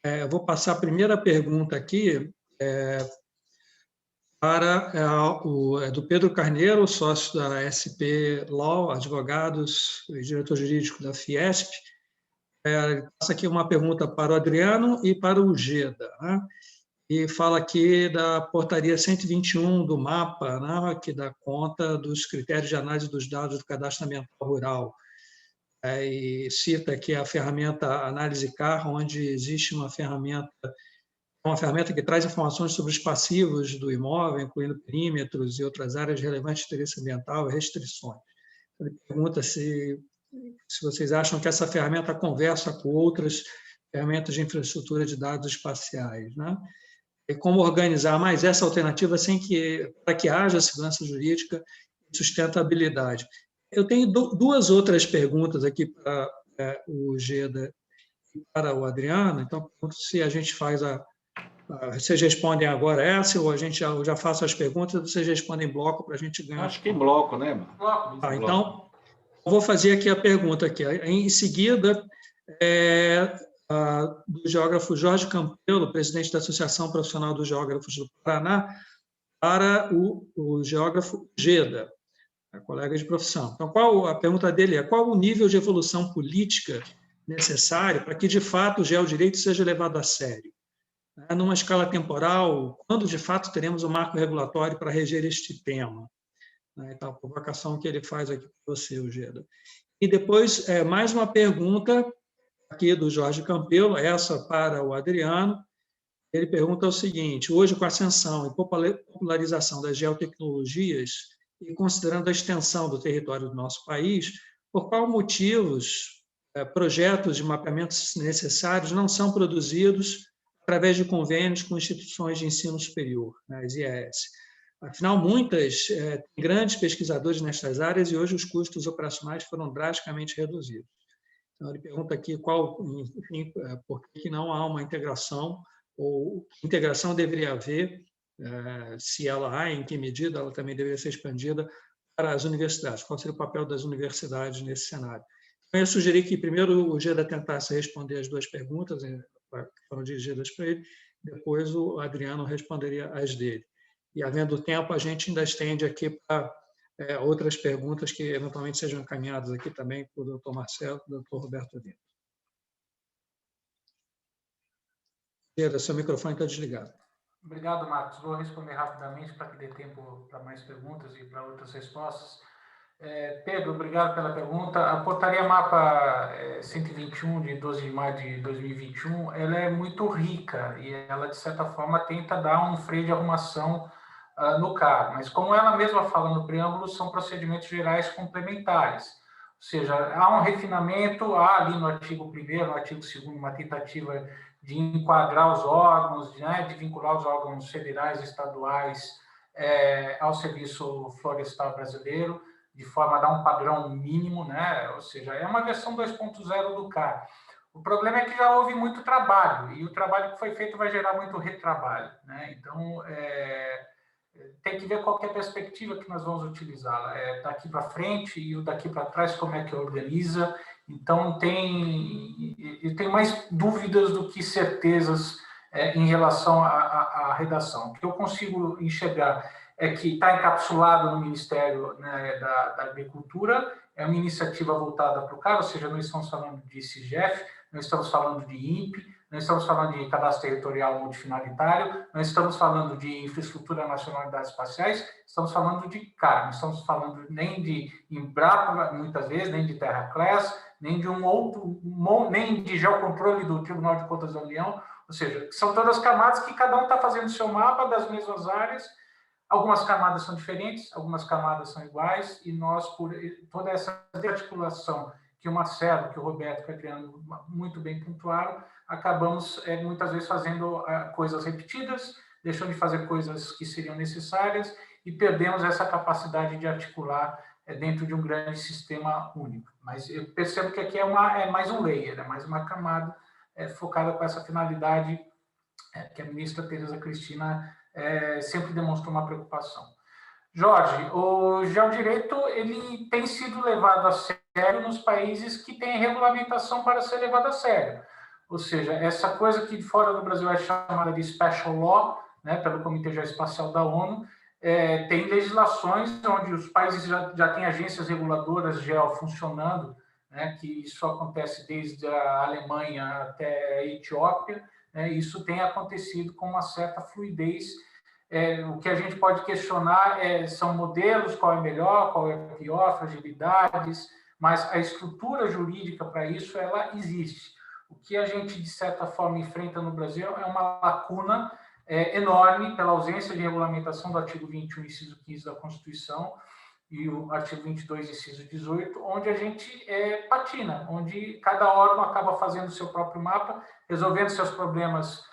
eu vou passar a primeira pergunta aqui do Pedro Carneiro, sócio da SP Law, advogados e diretor jurídico da Fiesp. Passa aqui uma pergunta para o Adriano e para o Ujeda, né? E fala aqui da portaria 121 do MAPA, né, que dá conta dos critérios de análise dos dados do cadastro ambiental rural. E cita aqui a ferramenta Análise CAR, onde existe uma ferramenta que traz informações sobre os passivos do imóvel, incluindo perímetros e outras áreas relevantes de interesse ambiental e restrições. Ele pergunta se vocês acham que essa ferramenta conversa com outras ferramentas de infraestrutura de dados espaciais, né? E como organizar mais essa alternativa para que haja segurança jurídica e sustentabilidade. Eu tenho duas outras perguntas aqui para o Geda e para o Adriano, então se a gente faz vocês respondem agora essa, ou eu já faço as perguntas, vocês respondem em bloco para a gente ganhar. Acho que em bloco, né, mano? Então, eu vou fazer aqui a pergunta aqui. Em seguida, do geógrafo Jorge Campelo, presidente da Associação Profissional dos Geógrafos do Paraná, para o geógrafo Geda, colega de profissão. Então, a pergunta dele é: qual o nível de evolução política necessário para que, de fato, o geodireito seja levado a sério? Numa escala temporal, quando, de fato, teremos um marco regulatório para reger este tema? Então, a provocação que ele faz aqui para você, Ujeda. E depois, mais uma pergunta aqui do Jorge Campelo, essa para o Adriano. Ele pergunta o seguinte: hoje, com a ascensão e popularização das geotecnologias e considerando a extensão do território do nosso país, por qual motivos projetos de mapeamento necessários não são produzidos através de convênios com instituições de ensino superior, as IES? Afinal, grandes pesquisadores nestas áreas e hoje os custos operacionais foram drasticamente reduzidos. Então, ele pergunta aqui por que não há uma integração, ou que integração deveria haver, se ela há, em que medida ela também deveria ser expandida para as universidades. Qual seria o papel das universidades nesse cenário? Então, eu sugeri que primeiro o Geda tentasse responder as duas perguntas, que foram dirigidas para ele, depois o Adriano responderia as dele. E, havendo tempo, a gente ainda estende aqui para outras perguntas que, eventualmente, sejam encaminhadas aqui também para o doutor Marcelo e o doutor Roberto Lima. Seu microfone está desligado. Obrigado, Marcos. Vou responder rapidamente para que dê tempo para mais perguntas e para outras respostas. Pedro, obrigado pela pergunta. A portaria MAPA 121, de 12 de maio de 2021, ela é muito rica e ela, de certa forma, tenta dar um freio de arrumação no CAR, mas como ela mesma fala no preâmbulo, são procedimentos gerais complementares. Ou seja, há um refinamento, há ali no artigo 1º, no artigo 2º, uma tentativa de enquadrar os órgãos, de vincular os órgãos federais e estaduais ao Serviço Florestal Brasileiro, de forma a dar um padrão mínimo, ou seja, é uma versão 2.0 do CAR. O problema é que já houve muito trabalho, e o trabalho que foi feito vai gerar muito retrabalho. Então, tem que ver qual que é a perspectiva que nós vamos utilizar. Daqui para frente e o daqui para trás, como é que organiza. Então, tem mais dúvidas do que certezas em relação à redação. O que eu consigo enxergar é que está encapsulado no Ministério, né, da Agricultura, é uma iniciativa voltada para o cara, ou seja, não estamos falando de CIGEF, não estamos falando de INPE, não estamos falando de cadastro territorial multifinalitário, não estamos falando de infraestrutura nacional de dados espaciais, estamos falando de CAR, não estamos falando nem de Embrapa, muitas vezes, nem de Terra Class, nem de nem de geocontrole do Tribunal de Contas da União, ou seja, são todas camadas que cada um está fazendo o seu mapa das mesmas áreas. Algumas camadas são diferentes, algumas camadas são iguais, e nós, por toda essa articulação que o Marcelo, que o Roberto, que a Adriana muito bem pontuaram, acabamos muitas vezes fazendo coisas repetidas, deixando de fazer coisas que seriam necessárias, e perdemos essa capacidade de articular dentro de um grande sistema único. Mas eu percebo que aqui é mais um layer, é mais uma camada focada com essa finalidade que a ministra Tereza Cristina sempre demonstrou uma preocupação. Jorge, o geodireito ele tem sido levado a sério nos países que têm regulamentação para ser levado a sério. Ou seja, essa coisa que fora do Brasil é chamada de special law, né, pelo Comitê Geoespacial da ONU, tem legislações onde os países já têm agências reguladoras funcionando, né, que isso acontece desde a Alemanha até a Etiópia, né, isso tem acontecido com uma certa fluidez. O que a gente pode questionar são modelos, qual é melhor, qual é pior, fragilidades, mas a estrutura jurídica para isso, ela existe. O que a gente, de certa forma, enfrenta no Brasil é uma lacuna enorme pela ausência de regulamentação do artigo 21, inciso 15 da Constituição, e o artigo 22, inciso 18, onde a gente patina, onde cada órgão acaba fazendo o seu próprio mapa, resolvendo seus problemas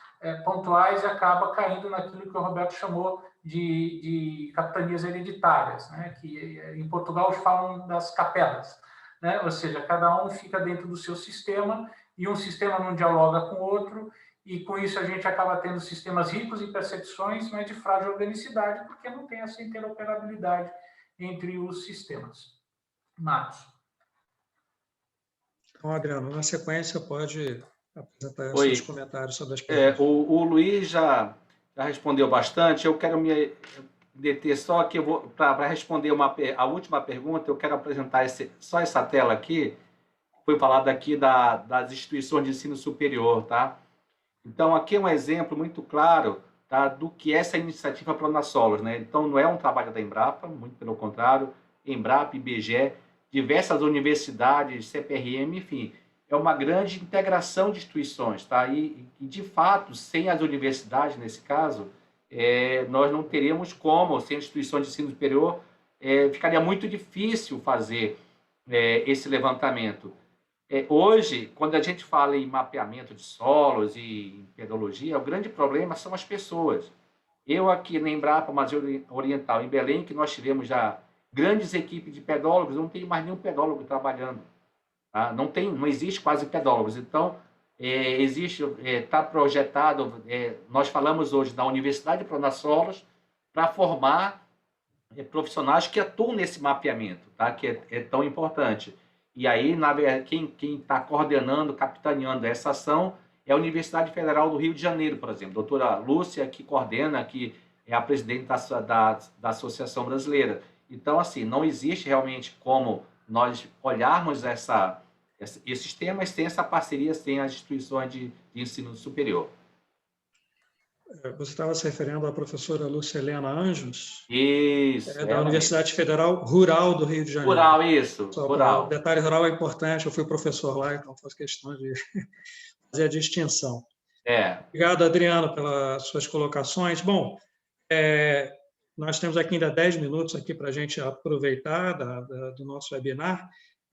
pontuais e acaba caindo naquilo que o Roberto chamou de capitanias hereditárias, né? Que em Portugal falam das capelas, né? Ou seja, cada um fica dentro do seu sistema e um sistema não dialoga com o outro, e com isso a gente acaba tendo sistemas ricos em percepções, mas de frágil organicidade, porque não tem essa interoperabilidade entre os sistemas. Marcos. Então, Adriano, na sequência pode apresentar os seus comentários sobre as perguntas. O Luiz já respondeu bastante. Eu quero me deter só que para responder a última pergunta, eu quero apresentar só essa tela aqui. Foi falado aqui das instituições de ensino superior, tá? Então, aqui é um exemplo muito claro, tá, do que é essa iniciativa Planasolos, né? Então, não é um trabalho da Embrapa, muito pelo contrário, Embrapa, IBGE, diversas universidades, CPRM, enfim, é uma grande integração de instituições, tá? E de fato, sem as universidades, nesse caso, nós não teríamos como, sem instituições de ensino superior, ficaria muito difícil fazer esse levantamento. Hoje, quando a gente fala em mapeamento de solos e em pedologia, o grande problema são as pessoas. Eu aqui na Embrapa Amazônia Oriental, em Belém, que nós tivemos já grandes equipes de pedólogos, não tem mais nenhum pedólogo trabalhando. Tá? Não existe quase pedólogos. Então, está projetado, nós falamos hoje da Universidade de Planasolos para formar profissionais que atuam nesse mapeamento, tá? Que é tão importante. E aí, quem está coordenando, capitaneando essa ação é a Universidade Federal do Rio de Janeiro, por exemplo. A doutora Lúcia, que coordena, que é a presidente da Associação Brasileira. Então, assim, não existe realmente como nós olharmos esses temas sem essa parceria, sem as instituições de ensino superior. Você estava se referindo à professora Lúcia Helena Anjos? Isso. Da Universidade Federal Rural do Rio de Janeiro. Rural, isso. Rural. O detalhe rural é importante, eu fui professor lá, então faço questão de fazer a distinção. Obrigado, Adriano, pelas suas colocações. Bom, nós temos aqui ainda 10 minutos aqui para a gente aproveitar do nosso webinar.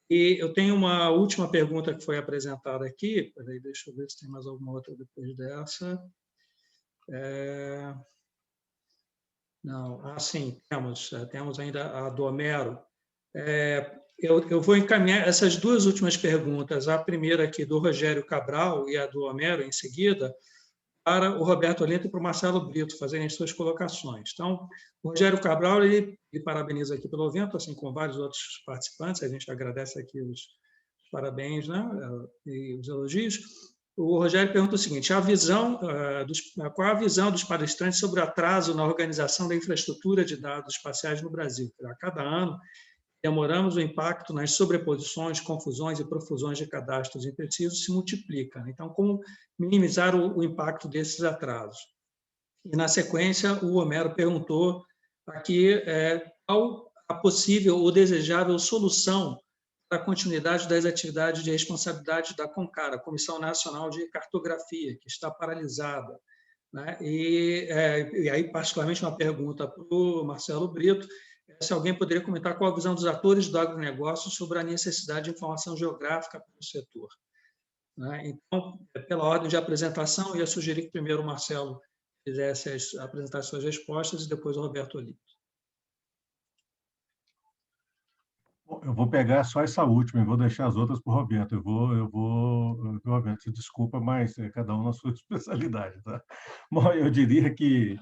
E eu tenho uma última pergunta que foi apresentada aqui. Peraí, deixa eu ver se tem mais alguma outra depois dessa. Não, sim, temos ainda a do Homero. Eu vou encaminhar essas duas últimas perguntas, a primeira aqui do Rogério Cabral e a do Homero em seguida, para o Roberto Olinto e para o Marcelo Brito fazerem suas colocações. Então, o Rogério Cabral, ele parabeniza aqui pelo evento, assim como vários outros participantes, a gente agradece aqui os parabéns, né, e os elogios. O Rogério pergunta o seguinte: qual a visão dos palestrantes sobre o atraso na organização da infraestrutura de dados espaciais no Brasil? A cada ano, demoramos, o impacto nas sobreposições, confusões e profusões de cadastros imprecisos se multiplica. Então, como minimizar o impacto desses atrasos? E, na sequência, o Homero perguntou aqui qual a possível ou desejável solução para a continuidade das atividades de responsabilidade da CONCAR, a Comissão Nacional de Cartografia, que está paralisada. Né? E aí, particularmente, uma pergunta para o Marcelo Brito, se alguém poderia comentar qual a visão dos atores do agronegócio sobre a necessidade de informação geográfica para o setor. Né? Então, pela ordem de apresentação, eu ia sugerir que primeiro o Marcelo fizesse apresentar suas respostas e depois o Roberto Olívio. Eu vou pegar só essa última e vou deixar as outras para o Roberto. Roberto, desculpa, mas cada um na sua especialidade. Tá? Bom, eu diria que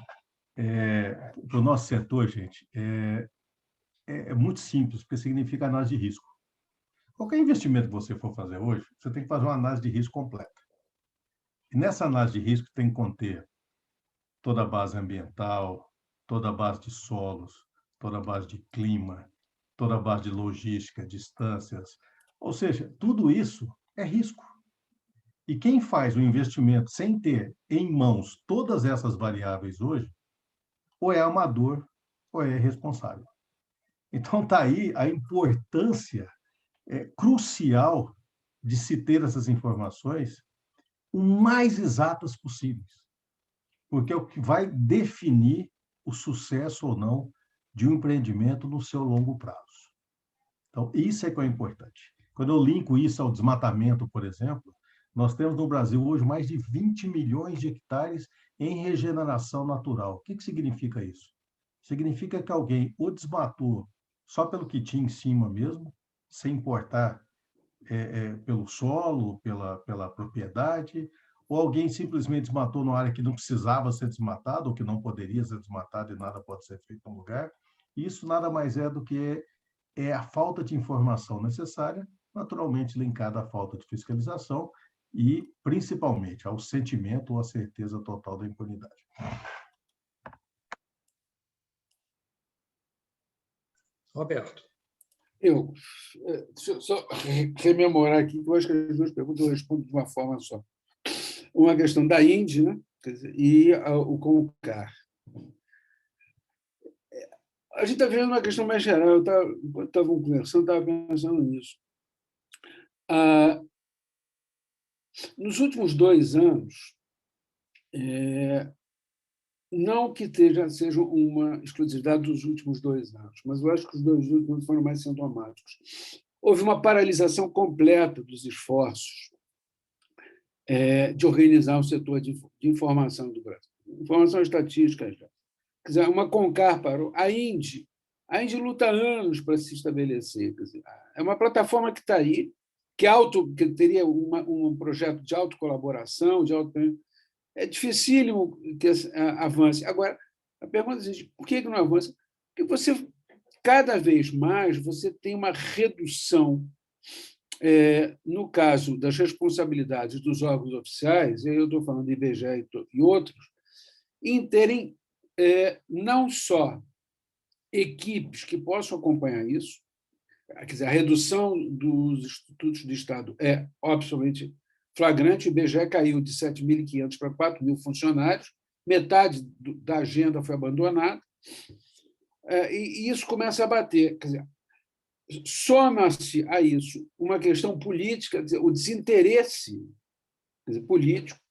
para o nosso setor, gente, é muito simples, porque significa análise de risco. Qualquer investimento que você for fazer hoje, você tem que fazer uma análise de risco completa. E nessa análise de risco tem que conter toda a base ambiental, toda a base de solos, toda a base de clima, toda a base de logística, distâncias. Ou seja, tudo isso é risco. E quem faz o investimento sem ter em mãos todas essas variáveis hoje, ou é amador ou é irresponsável. Então, está aí a importância crucial de se ter essas informações o mais exatas possíveis, porque é o que vai definir o sucesso ou não de um empreendimento no seu longo prazo. Então, isso é que é importante. Quando eu linko isso ao desmatamento, por exemplo, nós temos no Brasil hoje mais de 20 milhões de hectares em regeneração natural. O que significa isso? Significa que alguém ou desmatou só pelo que tinha em cima mesmo, sem importar pelo solo, pela propriedade, ou alguém simplesmente desmatou numa área que não precisava ser desmatada, ou que não poderia ser desmatada e nada pode ser feito no lugar. Isso nada mais é do que a falta de informação necessária, naturalmente linkada à falta de fiscalização e, principalmente, ao sentimento ou à certeza total da impunidade. Roberto. Deixa eu só rememorar aqui, que eu acho que as duas perguntas eu respondo de uma forma só. Uma questão da Indy, né? E o CONCAR. A gente está vendo uma questão mais geral. Enquanto estavam conversando, estava pensando nisso. Nos últimos 2 anos, não que seja uma exclusividade dos últimos 2 anos, mas eu acho que os 2 últimos foram mais sintomáticos. Houve uma paralisação completa dos esforços de organizar o setor de informação do Brasil. Informação estatística já. Quer dizer, uma CONCAR parou. A Indy luta há anos para se estabelecer. Quer dizer, é uma plataforma que está aí, que teria um projeto de autocolaboração, é dificílimo que avance. Agora, a pergunta é a seguinte: por que não avança? Porque cada vez mais, você tem uma redução, no caso das responsabilidades dos órgãos oficiais, eu estou falando de IBGE e outros, em terem não só equipes que possam acompanhar isso, quer dizer, a redução dos institutos de Estado é absolutamente flagrante. O IBGE caiu de 7.500 para 4.000 funcionários, metade da agenda foi abandonada, e isso começa a bater. Quer dizer, soma-se a isso uma questão política, quer dizer, o desinteresse político.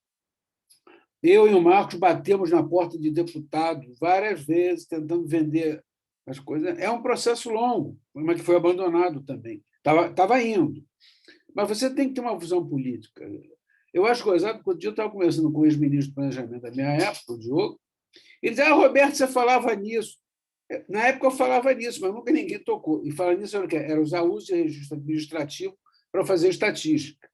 Eu e o Marcos batemos na porta de deputado várias vezes, tentando vender as coisas. É um processo longo, mas que foi abandonado também. Estava indo. Mas você tem que ter uma visão política. Eu acho gozado, porque outro dia eu estava conversando com o ex-ministro do Planejamento da minha época, o Diogo, e ele dizia: Roberto, você falava nisso. Na época eu falava nisso, mas nunca ninguém tocou. E falar nisso era o quê? Era usar o uso de registro administrativo para fazer estatística,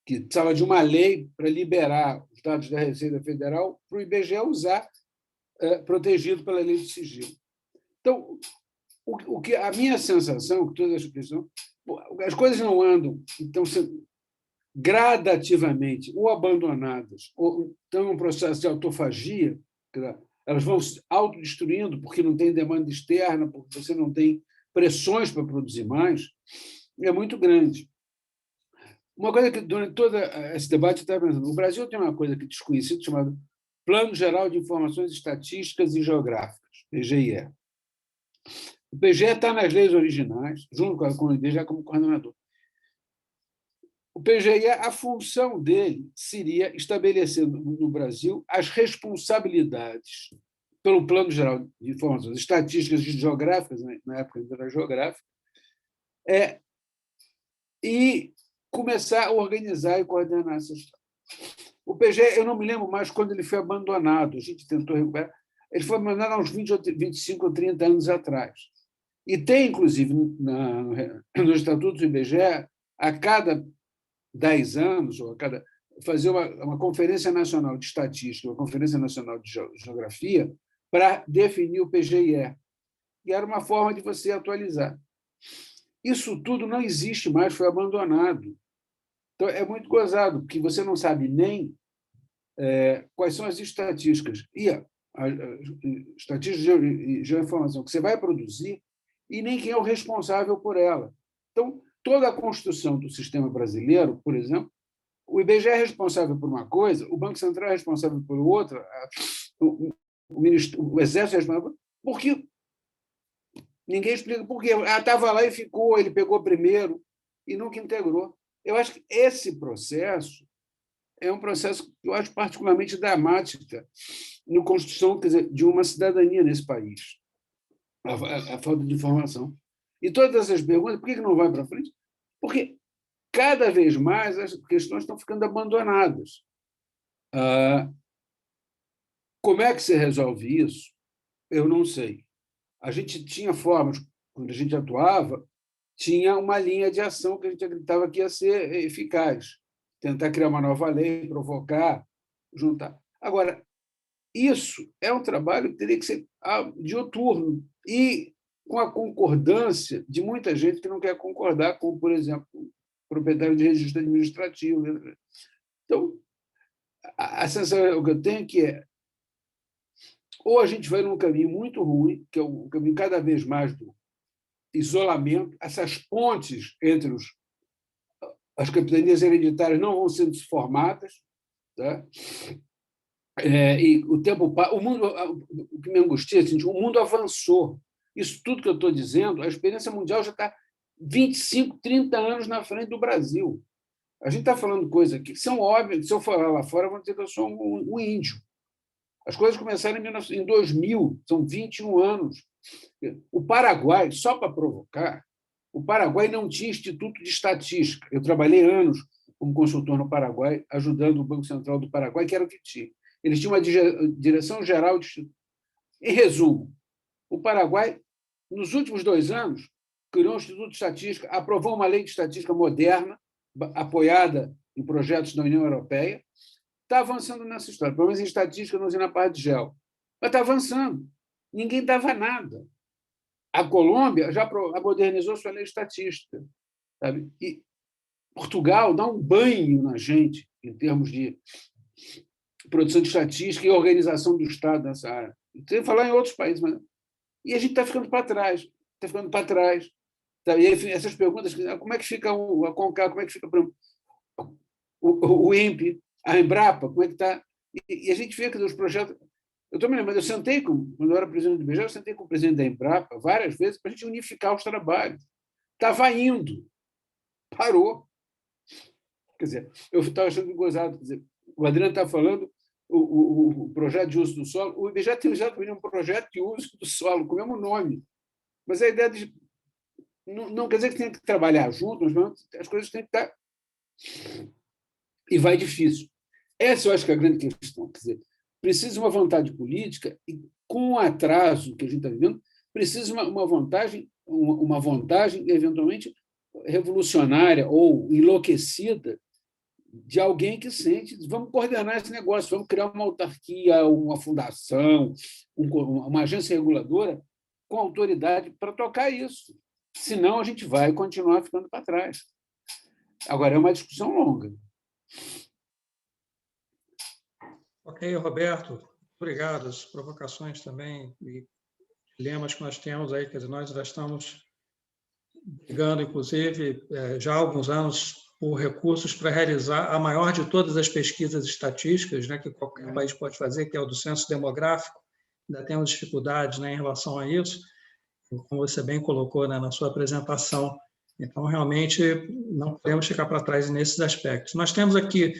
que precisava de uma lei para liberar os dados da Receita Federal para o IBGE usar, protegido pela lei de sigilo. Então, a minha sensação, que todas as pessoas, as coisas não andam, então, gradativamente ou abandonadas, ou estão em um processo de autofagia, elas vão se autodestruindo porque não tem demanda externa, porque você não tem pressões para produzir mais, é muito grande. Uma coisa que, durante todo esse debate, eu estava pensando, o Brasil tem uma coisa que é desconhecida, chamada Plano Geral de Informações Estatísticas e Geográficas, PGE. O PGE está nas leis originais, junto com o IBGE como coordenador. O PGE, a função dele seria estabelecer no Brasil as responsabilidades pelo Plano Geral de Informações Estatísticas e Geográficas, na época ainda era geográfica, e começar a organizar e coordenar essa história. O PGE, eu não me lembro mais quando ele foi abandonado, a gente tentou recuperar, ele foi abandonado há uns 25 ou 30 anos atrás. E tem, inclusive, nos estatutos do IBGE, a cada 10 anos, ou a cada fazer uma conferência nacional de estatística, uma conferência nacional de geografia, para definir o PGE. E era uma forma de você atualizar. Isso tudo não existe mais, foi abandonado. Então, é muito gozado, porque você não sabe nem quais são as estatísticas e a estatística de geoinformação que você vai produzir e nem quem é o responsável por ela. Então, toda a construção do sistema brasileiro, por exemplo, o IBGE é responsável por uma coisa, o Banco Central é responsável por outra, o Exército é responsável por quê? Ninguém explica por quê. Estava lá e ficou, ele pegou primeiro e nunca integrou. Eu acho que esse processo é um processo que eu acho particularmente dramático na construção, quer dizer, de uma cidadania nesse país, a falta de informação. E todas essas perguntas, por que não vai para frente? Porque cada vez mais as questões estão ficando abandonadas. Como é que se resolve isso? Eu não sei. A gente tinha formas, quando a gente atuava, tinha uma linha de ação que a gente acreditava que ia ser eficaz. Tentar criar uma nova lei, provocar, juntar. Agora, isso é um trabalho que teria que ser dioturno e com a concordância de muita gente que não quer concordar, como, por exemplo, o proprietário de registro administrativo. Então, a sensação que eu tenho que ou a gente vai num caminho muito ruim, que é um caminho cada vez mais do isolamento, essas pontes entre as capitanias hereditárias não vão sendo formadas, tá? E o que me angustia, assim, o mundo avançou. Isso tudo que eu estou dizendo, a experiência mundial já está 25, 30 anos na frente do Brasil. A gente está falando coisas aqui que são óbvias, se eu falar lá fora, vão dizer que eu sou um índio. As coisas começaram em 2000, são 21 anos. O Paraguai, só para provocar, o Paraguai não tinha instituto de estatística. Eu trabalhei anos como consultor no Paraguai, ajudando o Banco Central do Paraguai, que era o que tinha. Eles tinham uma direção geral de instituto. Em resumo, o Paraguai, nos últimos 2 anos, criou um instituto de estatística, aprovou uma lei de estatística moderna, apoiada em projetos da União Europeia, está avançando nessa história, pelo menos em estatística, não sei na parte de gel. Mas está avançando. Ninguém dava nada. A Colômbia já modernizou sua lei estatística. Sabe? E Portugal dá um banho na gente em termos de produção de estatística e organização do Estado nessa área. Tem que falar em outros países. E a gente está ficando para trás. Está ficando para trás. E essas perguntas, como é que fica a CONCAR, como é que fica o INPE, a Embrapa, como é que está? E a gente vê que os projetos... Eu estou me lembrando, quando eu era presidente do IBGE, eu sentei com o presidente da Embrapa várias vezes para a gente unificar os trabalhos. Estava indo, parou. Quer dizer, eu estava achando gozado. Quer dizer, o Adriano está falando o projeto de uso do solo. O IBGE tem já também um projeto de uso do solo, com o mesmo nome. Mas a ideia de... Não quer dizer que tem que trabalhar juntos, mas as coisas têm que estar... E vai difícil. Essa eu acho que é a grande questão. Quer dizer, precisa de uma vontade política e, com o atraso que a gente está vivendo, precisa uma vontade, eventualmente, revolucionária ou enlouquecida de alguém que sente, vamos coordenar esse negócio, vamos criar uma autarquia, uma fundação, uma agência reguladora com autoridade para tocar isso. Senão, a gente vai continuar ficando para trás. Agora, é uma discussão longa. Ok, Roberto, obrigado. As provocações também e dilemas que nós temos aí, quer dizer, nós já estamos brigando, inclusive, já há alguns anos, por recursos para realizar a maior de todas as pesquisas estatísticas, né, que qualquer país pode fazer, que é o do censo demográfico. Ainda temos dificuldades, né, em relação a isso, como você bem colocou, né, na sua apresentação. Então, realmente, não podemos ficar para trás nesses aspectos. Nós temos aqui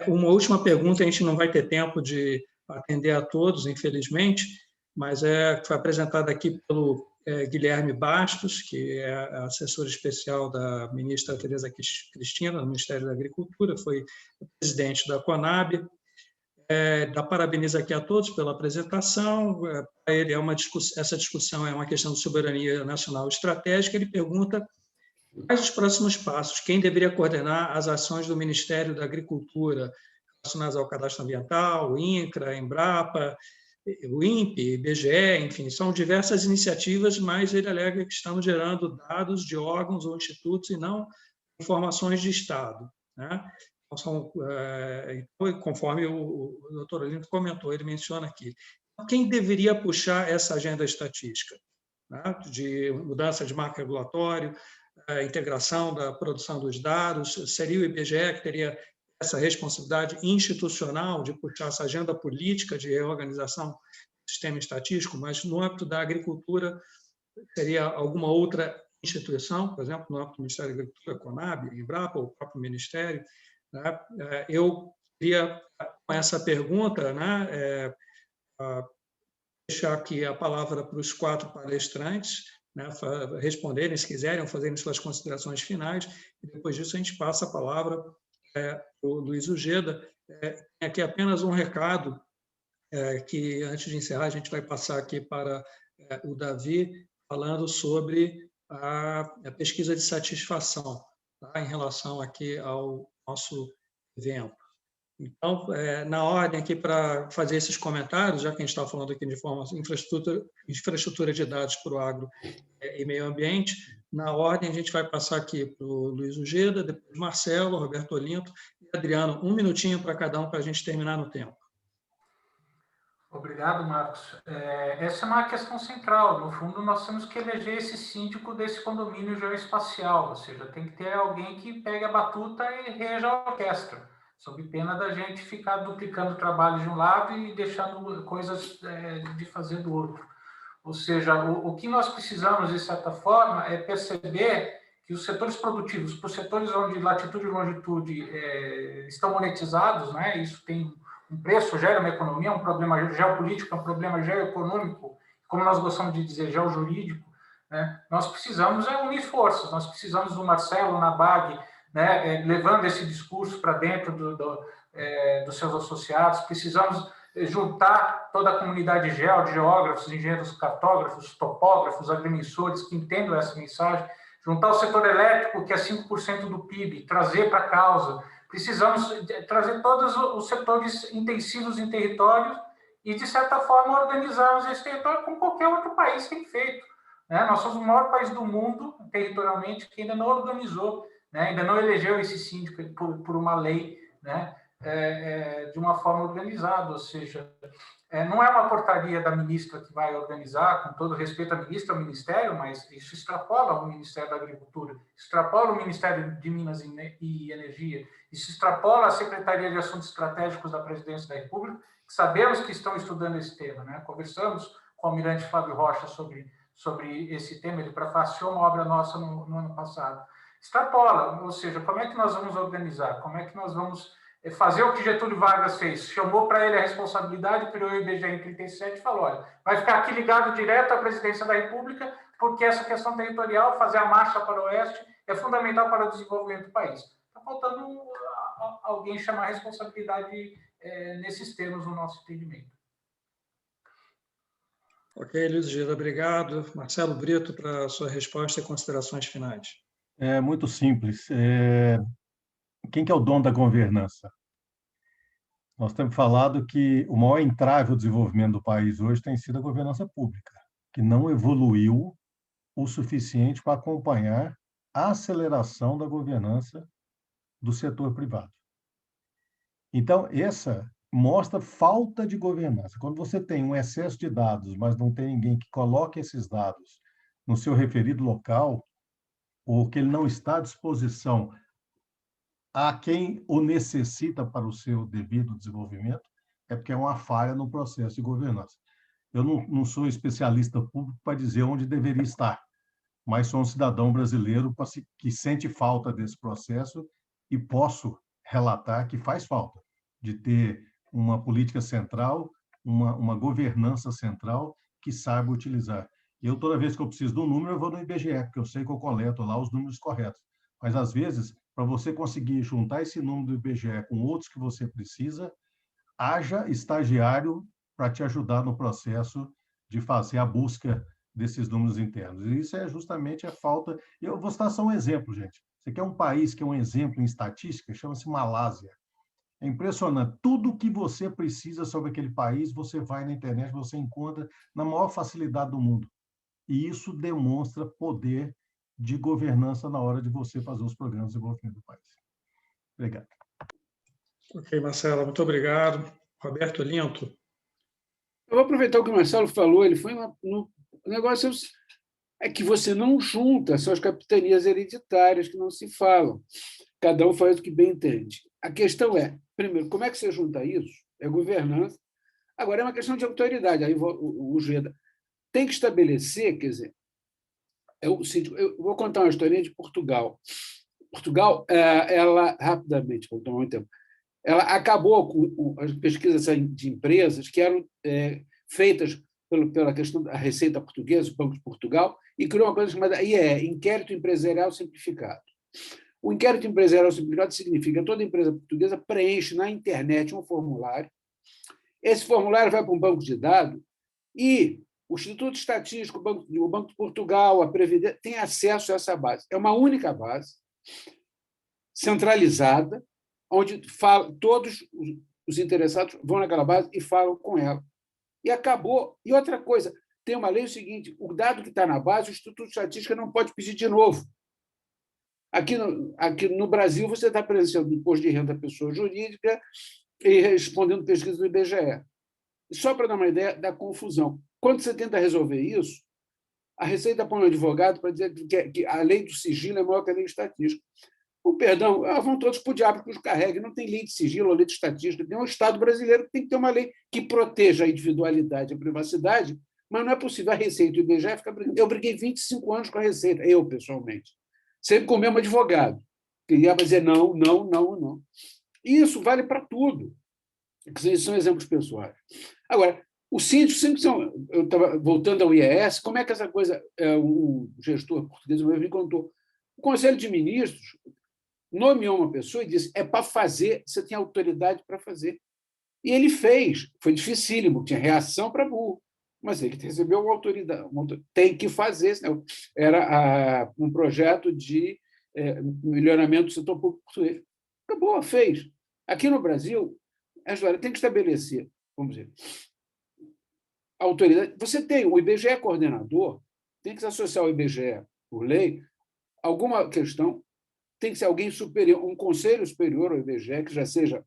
uma última pergunta, a gente não vai ter tempo de atender a todos, infelizmente, mas foi apresentada aqui pelo Guilherme Bastos, que é assessor especial da ministra Tereza Cristina, do Ministério da Agricultura, foi presidente da Conab. Dá parabéns aqui a todos pela apresentação. Para ele, essa discussão é uma questão de soberania nacional estratégica. Ele pergunta quais os próximos passos, quem deveria coordenar as ações do Ministério da Agricultura relacionadas ao cadastro ambiental, o INCRA, a Embrapa, o INPE, IBGE, enfim, são diversas iniciativas, mas ele alega que estão gerando dados de órgãos ou institutos e não informações de Estado, né? Então, conforme o doutor Olinto comentou, ele menciona aqui. Quem deveria puxar essa agenda estatística, né? De mudança de marco regulatório, a integração da produção dos dados, seria o IBGE que teria essa responsabilidade institucional de puxar essa agenda política de reorganização do sistema estatístico, mas no âmbito da agricultura seria alguma outra instituição, por exemplo, no âmbito do Ministério da Agricultura, Conab, Embrapa, ou o próprio Ministério, né? Eu queria, com essa pergunta, né, deixar aqui a palavra para os 4 palestrantes, né, responderem, se quiserem, ou fazerem suas considerações finais, e depois disso a gente passa a palavra para o Luiz Ujeda. Tem aqui apenas um recado, que antes de encerrar a gente vai passar aqui para o Davi, falando sobre a pesquisa de satisfação, tá, em relação aqui ao nosso evento. Então, na ordem aqui para fazer esses comentários, já que a gente está falando aqui de forma infraestrutura de dados para o agro e meio ambiente, na ordem a gente vai passar aqui para o Luiz Ujeda, depois Marcelo, Roberto Olinto e Adriano. 1 minutinho para cada um para a gente terminar no tempo. Obrigado, Marcos. Essa é uma questão central. No fundo, nós temos que eleger esse síndico desse condomínio geoespacial, ou seja, tem que ter alguém que pegue a batuta e reja a orquestra, sob pena da gente ficar duplicando o trabalho de um lado e deixando coisas de fazer do outro. Ou seja, o que nós precisamos, de certa forma, é perceber que os setores produtivos, os setores onde latitude e longitude estão monetizados, né, isso tem um preço, gera uma economia, um problema geopolítico, um problema geoeconômico, como nós gostamos de dizer, geojurídico, né? Nós precisamos unir forças, nós precisamos do Marcelo na BAG, né, levando esse discurso para dentro dos seus associados, precisamos juntar toda a comunidade de geógrafos, engenheiros cartógrafos, topógrafos, agrimensores que entendam essa mensagem, juntar o setor elétrico, que é 5% do PIB, trazer para a causa. Precisamos trazer todos os setores intensivos em territórios e, de certa forma, organizarmos esse território como qualquer outro país tem feito, né? Nós somos o maior país do mundo, territorialmente, que ainda não organizou, né? Ainda não elegeu esse síndico por uma lei, né? De uma forma organizada, ou seja, não é uma portaria da ministra que vai organizar, com todo respeito à ministra, ao Ministério, mas isso extrapola o Ministério da Agricultura, extrapola o Ministério de Minas e Energia, isso extrapola a Secretaria de Assuntos Estratégicos da Presidência da República, que sabemos que estão estudando esse tema, né? Conversamos com o almirante Fábio Rocha sobre esse tema, ele prefaciou uma obra nossa no ano passado. Extrapola, ou seja, como é que nós vamos organizar, como é que nós vamos fazer o que Getúlio Vargas fez, chamou para ele a responsabilidade, criou o IBGE em 37 e falou, olha, vai ficar aqui ligado direto à Presidência da República, porque essa questão territorial, fazer a marcha para o oeste, é fundamental para o desenvolvimento do país. Está faltando alguém chamar a responsabilidade nesses termos no nosso entendimento. Ok, Luiz Gira, obrigado. Marcelo Brito, para a sua resposta e considerações finais. É muito simples. Quem que é o dono da governança? Nós temos falado que o maior entrave ao desenvolvimento do país hoje tem sido a governança pública, que não evoluiu o suficiente para acompanhar a aceleração da governança do setor privado. Então, essa mostra falta de governança. Quando você tem um excesso de dados, mas não tem ninguém que coloque esses dados no seu referido local, ou que ele não está à disposição a quem o necessita para o seu devido desenvolvimento, é porque é uma falha no processo de governança. Eu não sou especialista público para dizer onde deveria estar, mas sou um cidadão brasileiro que sente falta desse processo e posso relatar que faz falta de ter uma política central, uma governança central que saiba utilizar. Eu, toda vez que eu preciso de um número, eu vou no IBGE, porque eu sei que eu coleto lá os números corretos. Mas, às vezes, para você conseguir juntar esse número do IBGE com outros que você precisa, haja estagiário para te ajudar no processo de fazer a busca desses números internos. E isso é justamente a falta. Eu vou citar só um exemplo, gente. Você quer um país que é um exemplo em estatística? Chama-se Malásia. É impressionante. Tudo que você precisa sobre aquele país, você vai na internet, você encontra na maior facilidade do mundo. E isso demonstra poder de governança na hora de você fazer os programas de desenvolvimento do país. Obrigado. Ok, Marcelo, muito obrigado. Roberto Linto. Eu vou aproveitar o que o Marcelo falou, ele foi no o negócio é que você não junta, são as capitanias hereditárias que não se falam. Cada um faz o que bem entende. A questão é, primeiro, como é que você junta isso? É governança. Agora, é uma questão de autoridade. Aí o Geda tem que estabelecer, quer dizer, eu vou contar uma historinha de Portugal. Portugal, ela, rapidamente, vou tomar muito tempo, ela acabou com as pesquisas de empresas que eram feitas pela questão da Receita Portuguesa, o Banco de Portugal, e criou uma coisa chamada IEE, Inquérito Empresarial Simplificado. O Inquérito Empresarial Simplificado significa que toda empresa portuguesa preenche na internet um formulário, esse formulário vai para um banco de dados e o Instituto Estatístico, o Banco de Portugal, a Previdência, tem acesso a essa base. É uma única base, centralizada, onde todos os interessados vão naquela base e falam com ela. E acabou. E outra coisa, tem uma lei seguinte, o dado que está na base, o Instituto de Estatística não pode pedir de novo. Aqui no Brasil, você está presenciando imposto de renda da pessoa jurídica e respondendo pesquisa do IBGE. Só para dar uma ideia da confusão. Quando você tenta resolver isso, a Receita põe um advogado para dizer que a lei do sigilo é maior que a lei de estatística. Perdão, vão todos para o diabo que os carregue. Não tem lei de sigilo ou lei de estatística. Tem um Estado brasileiro que tem que ter uma lei que proteja a individualidade e a privacidade, mas não é possível a Receita e o IBGE ficar brigando. Eu briguei 25 anos com a Receita, eu, pessoalmente. Sempre com o mesmo advogado. Queria dizer não, não, não, não. Isso vale para tudo. Esses são exemplos pessoais. Agora, os síndicos sempre são... Eu estava voltando ao IES, como é que essa coisa... O gestor português me contou. O Conselho de Ministros nomeou uma pessoa e disse, é para fazer, você tem autoridade para fazer. E ele fez, foi dificílimo, tinha reação para burro, mas ele recebeu uma autoridade, tem que fazer, senão era um projeto de melhoramento do setor público português. Acabou, fez. Aqui no Brasil, a história tem que estabelecer, vamos dizer, a autoridade. Você tem o IBGE coordenador, tem que se associar ao IBGE, por lei, alguma questão, tem que ser alguém superior, um conselho superior ao IBGE, que já seja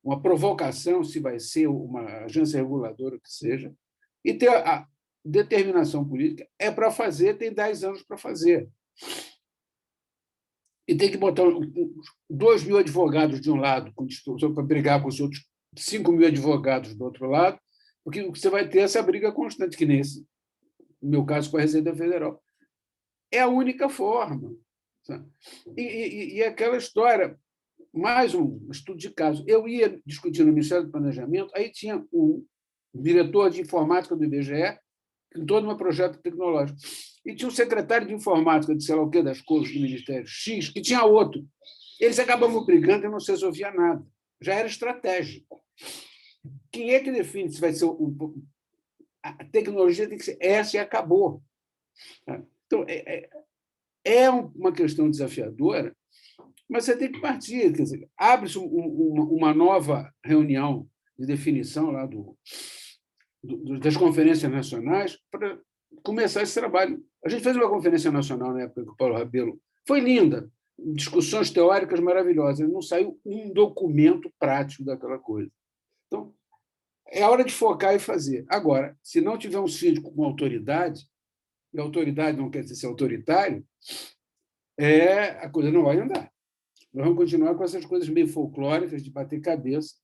uma provocação, se vai ser uma agência reguladora, que seja, e ter a determinação política. É para fazer, tem 10 anos para fazer. E tem que botar 2.000 advogados de um lado, para brigar com os outros 5.000 advogados do outro lado, porque você vai ter essa briga constante, que nesse, no meu caso, com a Receita Federal. É a única forma. E aquela história, mais um estudo de caso. Eu ia discutir no Ministério do Planejamento, aí tinha um diretor de informática do IBGE, em todo um projeto tecnológico, e tinha um secretário de informática de sei lá o quê, das cores do Ministério X, que tinha outro. Eles acabavam brigando e não se resolvia nada. Já era estratégico. Quem é que define se vai ser... A tecnologia tem que ser essa e acabou. Então, é uma questão desafiadora, mas você tem que partir. Quer dizer, abre-se uma nova reunião de definição lá das conferências nacionais para começar esse trabalho. A gente fez uma conferência nacional na época com o Paulo Rabelo. Foi linda. discussões teóricas maravilhosas, não saiu um documento prático daquela coisa. Então, é hora de focar e fazer. Agora, se não tiver um síndico com autoridade, e autoridade não quer dizer ser autoritário, a coisa não vai andar. Nós vamos continuar com essas coisas meio folclóricas de bater cabeça,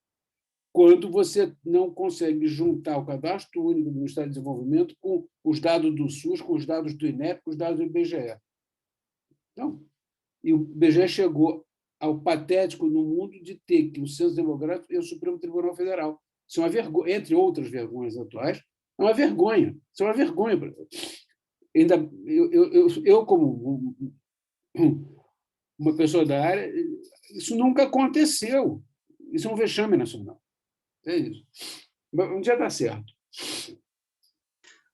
quando você não consegue juntar o cadastro único do Ministério do Desenvolvimento com os dados do SUS, com os dados do INEP, com os dados do IBGE. Então, e o IBGE chegou ao patético no mundo de ter que o Censo Demográfico e o Supremo Tribunal Federal. Isso é uma vergonha, entre outras vergonhas atuais, é uma vergonha. Isso é uma vergonha. Eu como uma pessoa da área, isso nunca aconteceu. Isso é um vexame nacional. É isso. Um dia dá certo.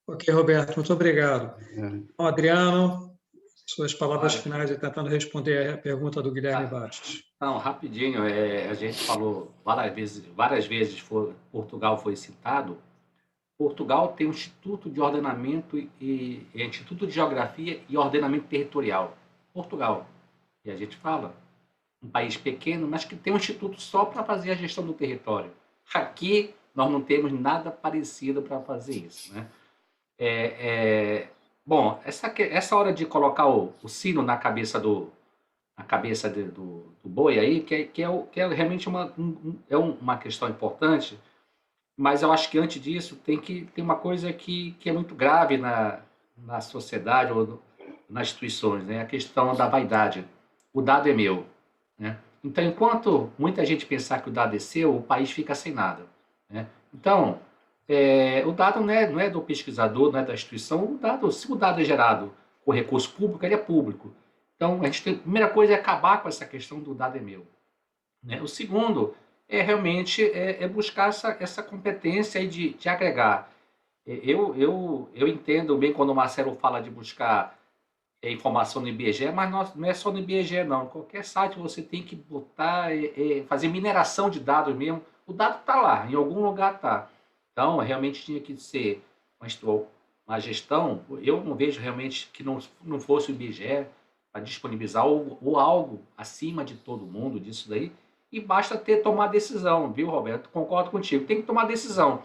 Ok, Roberto, muito obrigado. Então, Adriano, suas palavras finais e tentando responder a pergunta do Guilherme Bastos. Não, rapidinho, a gente falou várias vezes Portugal foi citado. Portugal tem um Instituto de Ordenamento e Instituto de Geografia e Ordenamento Territorial. Portugal. E a gente fala, um país pequeno, mas que tem um instituto só para fazer a gestão do território. Aqui nós não temos nada parecido para fazer isso, né? Bom, essa hora de colocar o sino na cabeça do boi aí, que é realmente uma questão importante, mas eu acho que antes disso tem uma coisa que é muito grave na sociedade ou nas instituições, né? A questão da vaidade. O dado é meu, né? Então, enquanto muita gente pensar que o dado é seu, o país fica sem nada, né? Então, o dado não é do pesquisador, não é da instituição. Se o dado é gerado com recurso público, ele é público. Então, a primeira coisa é acabar com essa questão do dado é meu, né? O segundo é realmente buscar essa competência aí de agregar. Eu entendo bem quando o Marcelo fala de buscar informação no IBGE, mas não é só no IBGE, não. Em qualquer site você tem que botar, fazer mineração de dados mesmo. O dado está lá, em algum lugar está. Então, realmente tinha que ser uma gestão. Eu não vejo realmente que não fosse o IBGE para disponibilizar ou algo acima de todo mundo disso daí. E basta tomar decisão, viu, Roberto? Concordo contigo. Tem que tomar decisão.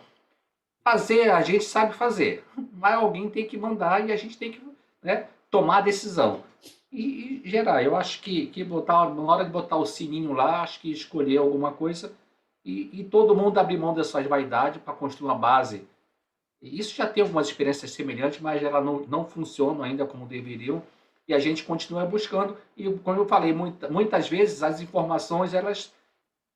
Fazer, a gente sabe fazer. Mas alguém tem que mandar e a gente tem que, né, tomar a decisão. E gerar. Eu acho que na hora de botar o sininho lá, acho que escolher alguma coisa e todo mundo abrir mão dessas vaidades para construir uma base. Isso já tem algumas experiências semelhantes, mas elas não funcionam ainda como deveriam. E a gente continua buscando. E, como eu falei, muitas vezes as informações,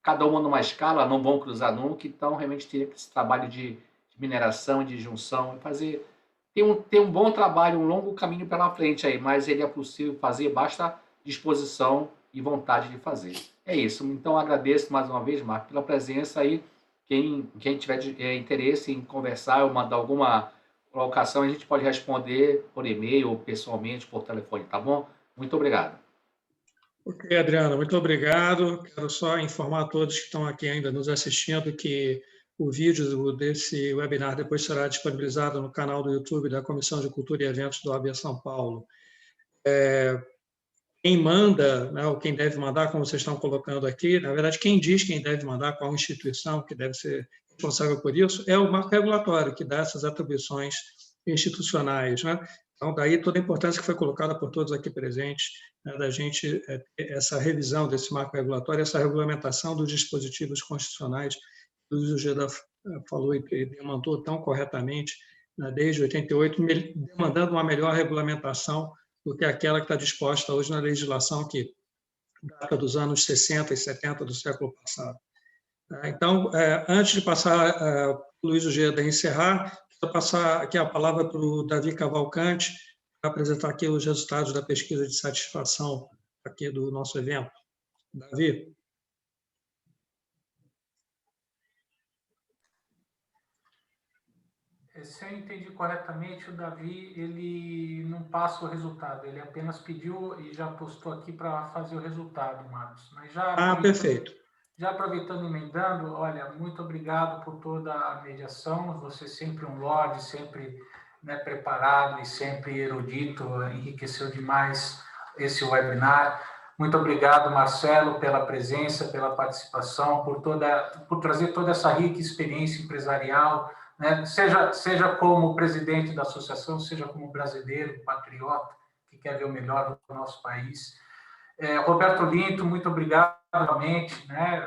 cada uma numa escala, não vão cruzar nunca. Então, realmente, teria esse trabalho de mineração, de junção, fazer. Tem um bom trabalho, um longo caminho pela frente aí, mas ele é possível fazer, basta disposição e vontade de fazer. É isso. Então, agradeço mais uma vez, Marco, pela presença aí. Quem tiver interesse em conversar ou mandar alguma colocação, a gente pode responder por e-mail ou pessoalmente, por telefone, tá bom? Muito obrigado. Ok, Adriano, muito obrigado. Quero só informar a todos que estão aqui ainda nos assistindo que o vídeo desse webinar depois será disponibilizado no canal do YouTube da Comissão de Cultura e Eventos do AB São Paulo. Quem manda, né, ou quem deve mandar, como vocês estão colocando aqui, na verdade, quem diz quem deve mandar, qual instituição que deve ser responsável por isso, é o marco regulatório, que dá essas atribuições institucionais, né? Então, daí toda a importância que foi colocada por todos aqui presentes, né, da gente essa revisão desse marco regulatório, essa regulamentação dos dispositivos constitucionais, que o Geda falou e demandou tão corretamente, né, desde 88, demandando uma melhor regulamentação do que aquela que está disposta hoje na legislação que data dos anos 60 e 70 do século passado. Então, antes de passar para o Luiz Ojeda encerrar, quero passar aqui a palavra para o Davi Cavalcante, para apresentar aqui os resultados da pesquisa de satisfação aqui do nosso evento. Davi. Se eu entendi corretamente, o Davi ele não passa o resultado, ele apenas pediu e já postou aqui para fazer o resultado, Marcos. Mas perfeito. Já aproveitando e emendando, olha, muito obrigado por toda a mediação, você sempre um lorde, sempre, né, preparado e sempre erudito, enriqueceu demais esse webinar. Muito obrigado, Marcelo, pela presença, pela participação, por trazer toda essa rica experiência empresarial, né? Seja como presidente da associação, seja como brasileiro, patriota, que quer ver o melhor do nosso país. Roberto Linto, muito obrigado novamente, né?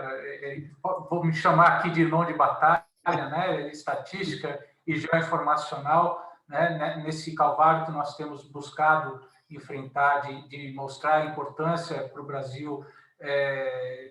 Vou me chamar aqui de irmão de batalha, né? Estatística e geoinformacional, né? Nesse calvário que nós temos buscado enfrentar, de mostrar a importância para o Brasil,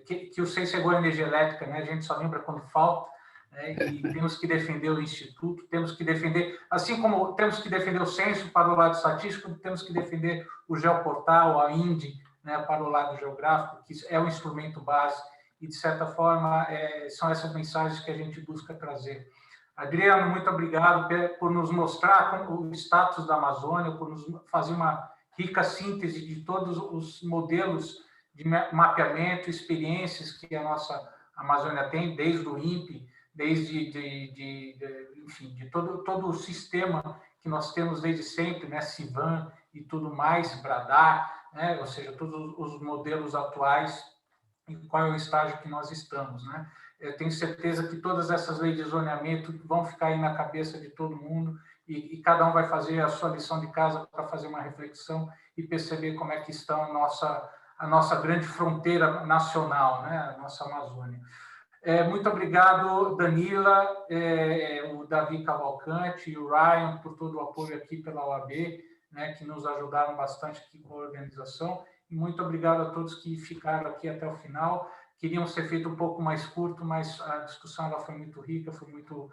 que o ciência é igual à energia elétrica, né? A gente só lembra quando falta, né? E temos que defender o Instituto, temos que defender, assim como temos que defender o censo para o lado estatístico, temos que defender o Geoportal, a INDE, né, para o lado geográfico, que é o instrumento base, e, de certa forma, são essas mensagens que a gente busca trazer. Adriano, muito obrigado por nos mostrar o status da Amazônia, por nos fazer uma rica síntese de todos os modelos de mapeamento, experiências que a nossa Amazônia tem, desde o INPE, enfim, de todo o sistema que nós temos desde sempre, né, CIVAM e tudo mais, Bradar, né, ou seja, todos os modelos atuais e qual é o estágio que nós estamos, né? Eu tenho certeza que todas essas leis de zoneamento vão ficar aí na cabeça de todo mundo e cada um vai fazer a sua lição de casa para fazer uma reflexão e perceber como é que está a nossa grande fronteira nacional, né? A nossa Amazônia. Muito obrigado, Danila, o Davi Cavalcante e o Ryan por todo o apoio aqui pela OAB, né, que nos ajudaram bastante aqui com a organização. E muito obrigado a todos que ficaram aqui até o final. Queriam ser feito um pouco mais curto, mas a discussão ela foi muito rica, foi muito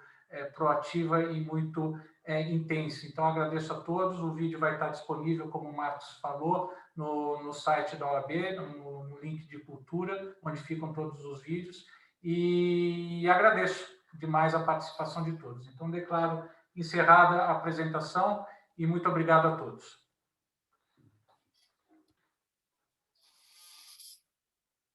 proativa e muito intensa. Então, agradeço a todos. O vídeo vai estar disponível, como o Marcos falou, no site da OAB, no link de cultura, onde ficam todos os vídeos. E agradeço demais a participação de todos. Então, declaro encerrada a apresentação e muito obrigado a todos.